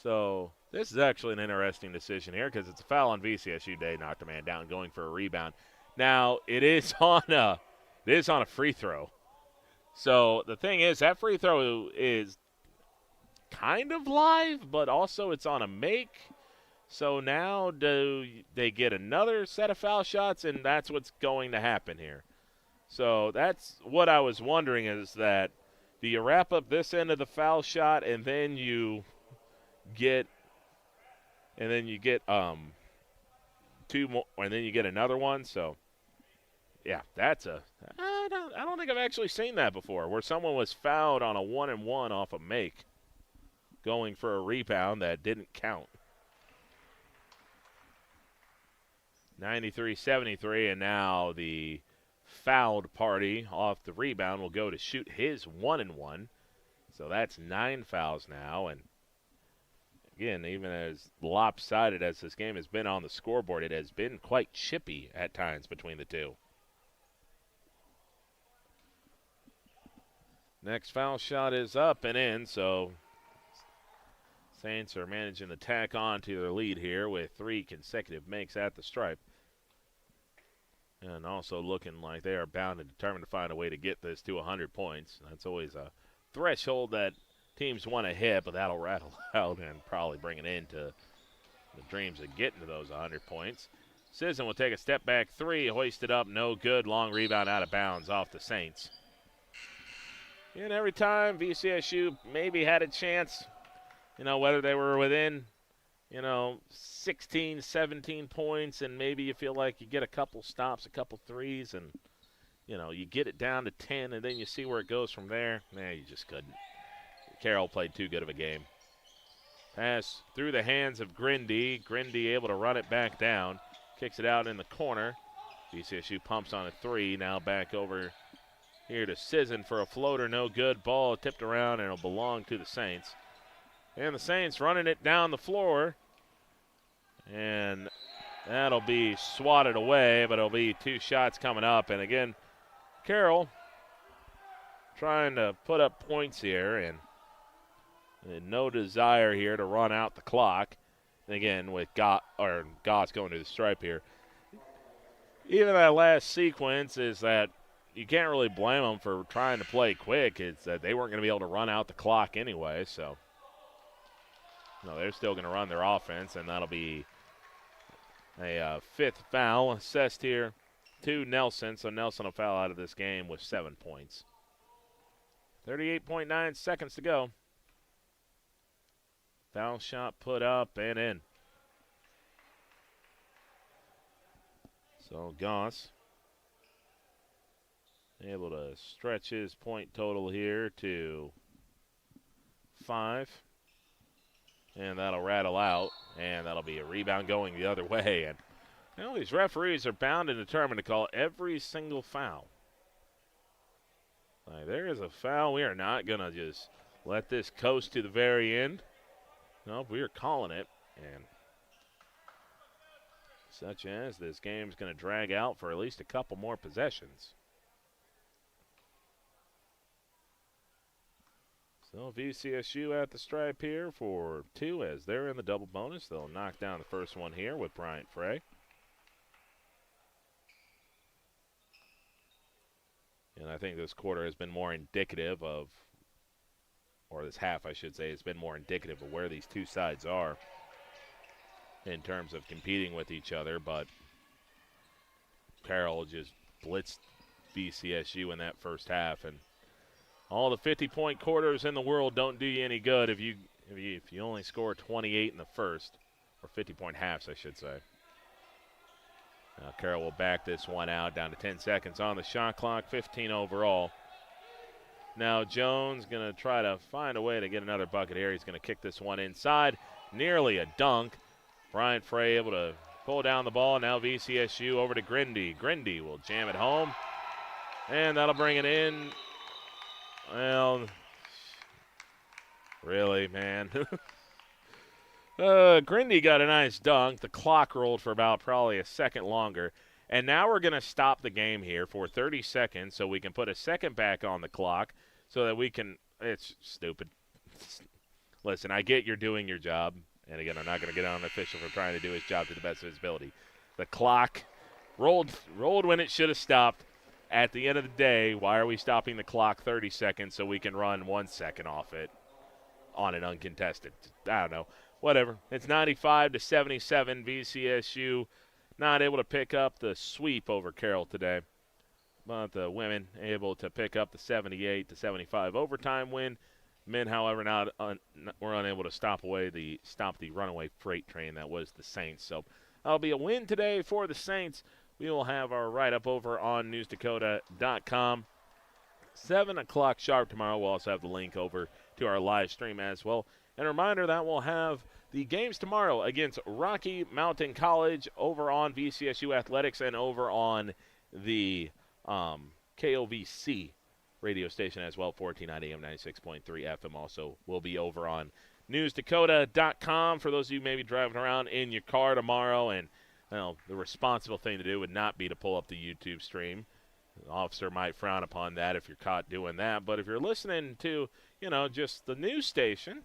So this is actually an interesting decision here because it's a foul on VCSU. Day knocked a man down going for a rebound. Now it is on a free throw. So the thing is, that free throw is kind of live, but also it's on a make. So now do they get another set of foul shots, and that's what's going to happen here. So that's what I was wondering, is that do you wrap up this end of the foul shot and then you get two more, and then you get another one? So yeah, I don't think I've actually seen that before, where someone was fouled on a 1-and-1 off a make, going for a rebound that didn't count. 93-73, and now the fouled party off the rebound will go to shoot his 1-and-1. So that's 9 fouls now, and again, even as lopsided as this game has been on the scoreboard, it has been quite chippy at times between the two. Next foul shot is up and in, so Saints are managing to tack on to their lead here with 3 consecutive makes at the stripe. And also looking like they are bound and determined to find a way to get this to 100 points. That's always a threshold that teams want to hit, but that'll rattle out and probably bring it into the dreams of getting to those 100 points. Sisson will take a step back 3, hoisted up, no good. Long rebound out of bounds off the Saints. And every time VCSU maybe had a chance, whether they were within, 16, 17 points, and maybe you feel like you get a couple stops, a couple threes, and, you get it down to 10, and then you see where it goes from there. You just couldn't. Carroll played too good of a game. Pass through the hands of Grindy. Grindy able to run it back down. Kicks it out in the corner. VCSU pumps on a 3. Now back over here to Sisson for a floater. No good. Ball tipped around, and it'll belong to the Saints. And the Saints running it down the floor. And that'll be swatted away, but it'll be 2 shots coming up. And again, Carroll trying to put up points here, and no desire here to run out the clock. And again, with Goss going to the stripe here. Even that last sequence is that you can't really blame them for trying to play quick. It's that they weren't going to be able to run out the clock anyway, so they're still going to run their offense, and that'll be a 5th foul assessed here to Nelson. So Nelson will foul out of this game with 7 points. 38.9 seconds to go. Foul shot put up and in. So Goss able to stretch his point total here to 5. And that'll rattle out, and that'll be a rebound going the other way. And these referees are bound and determined to call every single foul. There is a foul. We are not going to just let this coast to the very end. No, we are calling it. And such as this game's going to drag out for at least a couple more possessions. So VCSU at the stripe here for 2 as they're in the double bonus. They'll knock down the first one here with Bryant Frey. And I think this quarter has been more indicative of, or this half I should say, has been more indicative of where these two sides are. in terms of competing with each other, but Carroll just blitzed VCSU in that first half, and all the 50-point quarters in the world don't do you any good if you only score 28 in the first, or 50-point halves, I should say. Now Carroll will back this one out, down to 10 seconds on the shot clock, 15 overall. Now Jones going to try to find a way to get another bucket here. He's going to kick this one inside, nearly a dunk. Bryant Frey able to pull down the ball. Now VCSU over to Grindy. Grindy will jam it home, and that'll bring it in. Well, really, man. Grindy got a nice dunk. The clock rolled for about probably a second longer. And now we're going to stop the game here for 30 seconds so we can put a second back on the clock so that we can – it's stupid. Listen, I get you're doing your job. And, again, I'm not going to get on an official for trying to do his job to the best of his ability. The clock rolled when it should have stopped. At the end of the day, why are we stopping the clock 30 seconds so we can run 1 second off it on an uncontested? I don't know. Whatever. It's 95-77. VCSU not able to pick up the sweep over Carroll today. But the women able to pick up the 78-75 overtime win. Men, however, were unable to stop the runaway freight train that was the Saints. So that'll be a win today for the Saints. We will have our write-up over on newsdakota.com. 7 o'clock sharp tomorrow. We'll also have the link over to our live stream as well. And a reminder that we'll have the games tomorrow against Rocky Mountain College over on VCSU Athletics and over on the KOVC radio station as well, 1490 AM 96.3 FM. Also will be over on newsdakota.com for those of you maybe driving around in your car tomorrow. And the responsible thing to do would not be to pull up the YouTube stream. The officer might frown upon that if you're caught doing that. But if you're listening to, just the news station,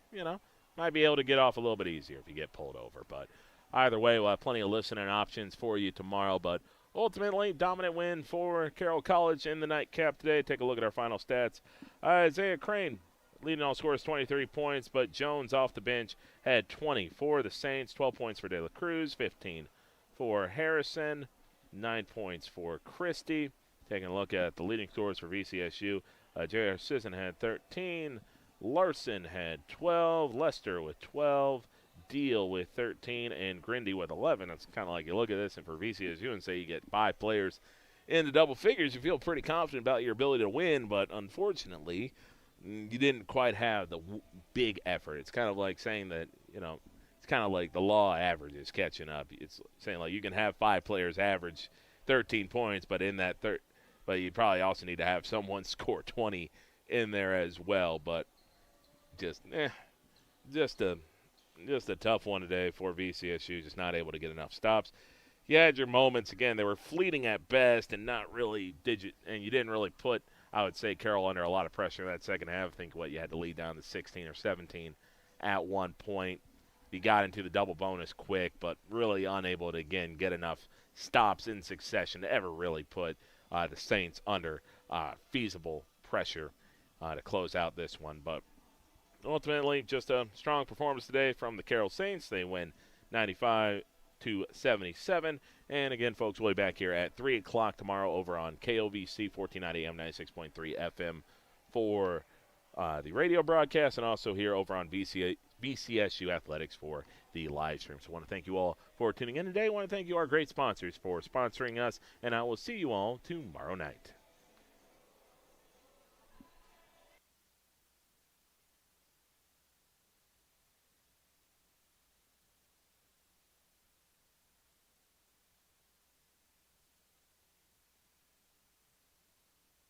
might be able to get off a little bit easier if you get pulled over. But either way, we'll have plenty of listening options for you tomorrow. But ultimately, dominant win for Carroll College in the nightcap today. Take a look at our final stats. Isaiah Crane leading all scores, 23 points, but Jones off the bench had 20 for the Saints, 12 points for De La Cruz, 15 for Harrison, 9 points for Christie. Taking a look at the leading scorers for VCSU, J.R. Sisson had 13, Larson had 12, Lester with 12, Deal with 13, and Grindy with 11. It's kind of like you look at this and for VCSU and say you get 5 players in the double figures, you feel pretty confident about your ability to win, but unfortunately, you didn't quite have the big effort. It's kind of like saying that, it's kind of like the law of averages catching up. It's saying like you can have 5 players average 13 points, but in that but you probably also need to have someone score 20 in there as well. But just a tough one today for VCSU, just not able to get enough stops. You had your moments, again, they were fleeting at best and not really and you didn't really put, I would say, Carroll under a lot of pressure in that second half. I think you had to lead down to 16 or 17 at one point. You got into the double bonus quick, but really unable to, again, get enough stops in succession to ever really put the Saints under feasible pressure to close out this one. But ultimately, just a strong performance today from the Carroll Saints. They win 95-77. And again, folks, we'll be back here at 3 o'clock tomorrow over on KOVC 1490 AM 96.3 FM for the radio broadcast, and also here over on VCSU Athletics for the live stream. So I want to thank you all for tuning in today. I want to thank you, our great sponsors, for sponsoring us, and I will see you all tomorrow night.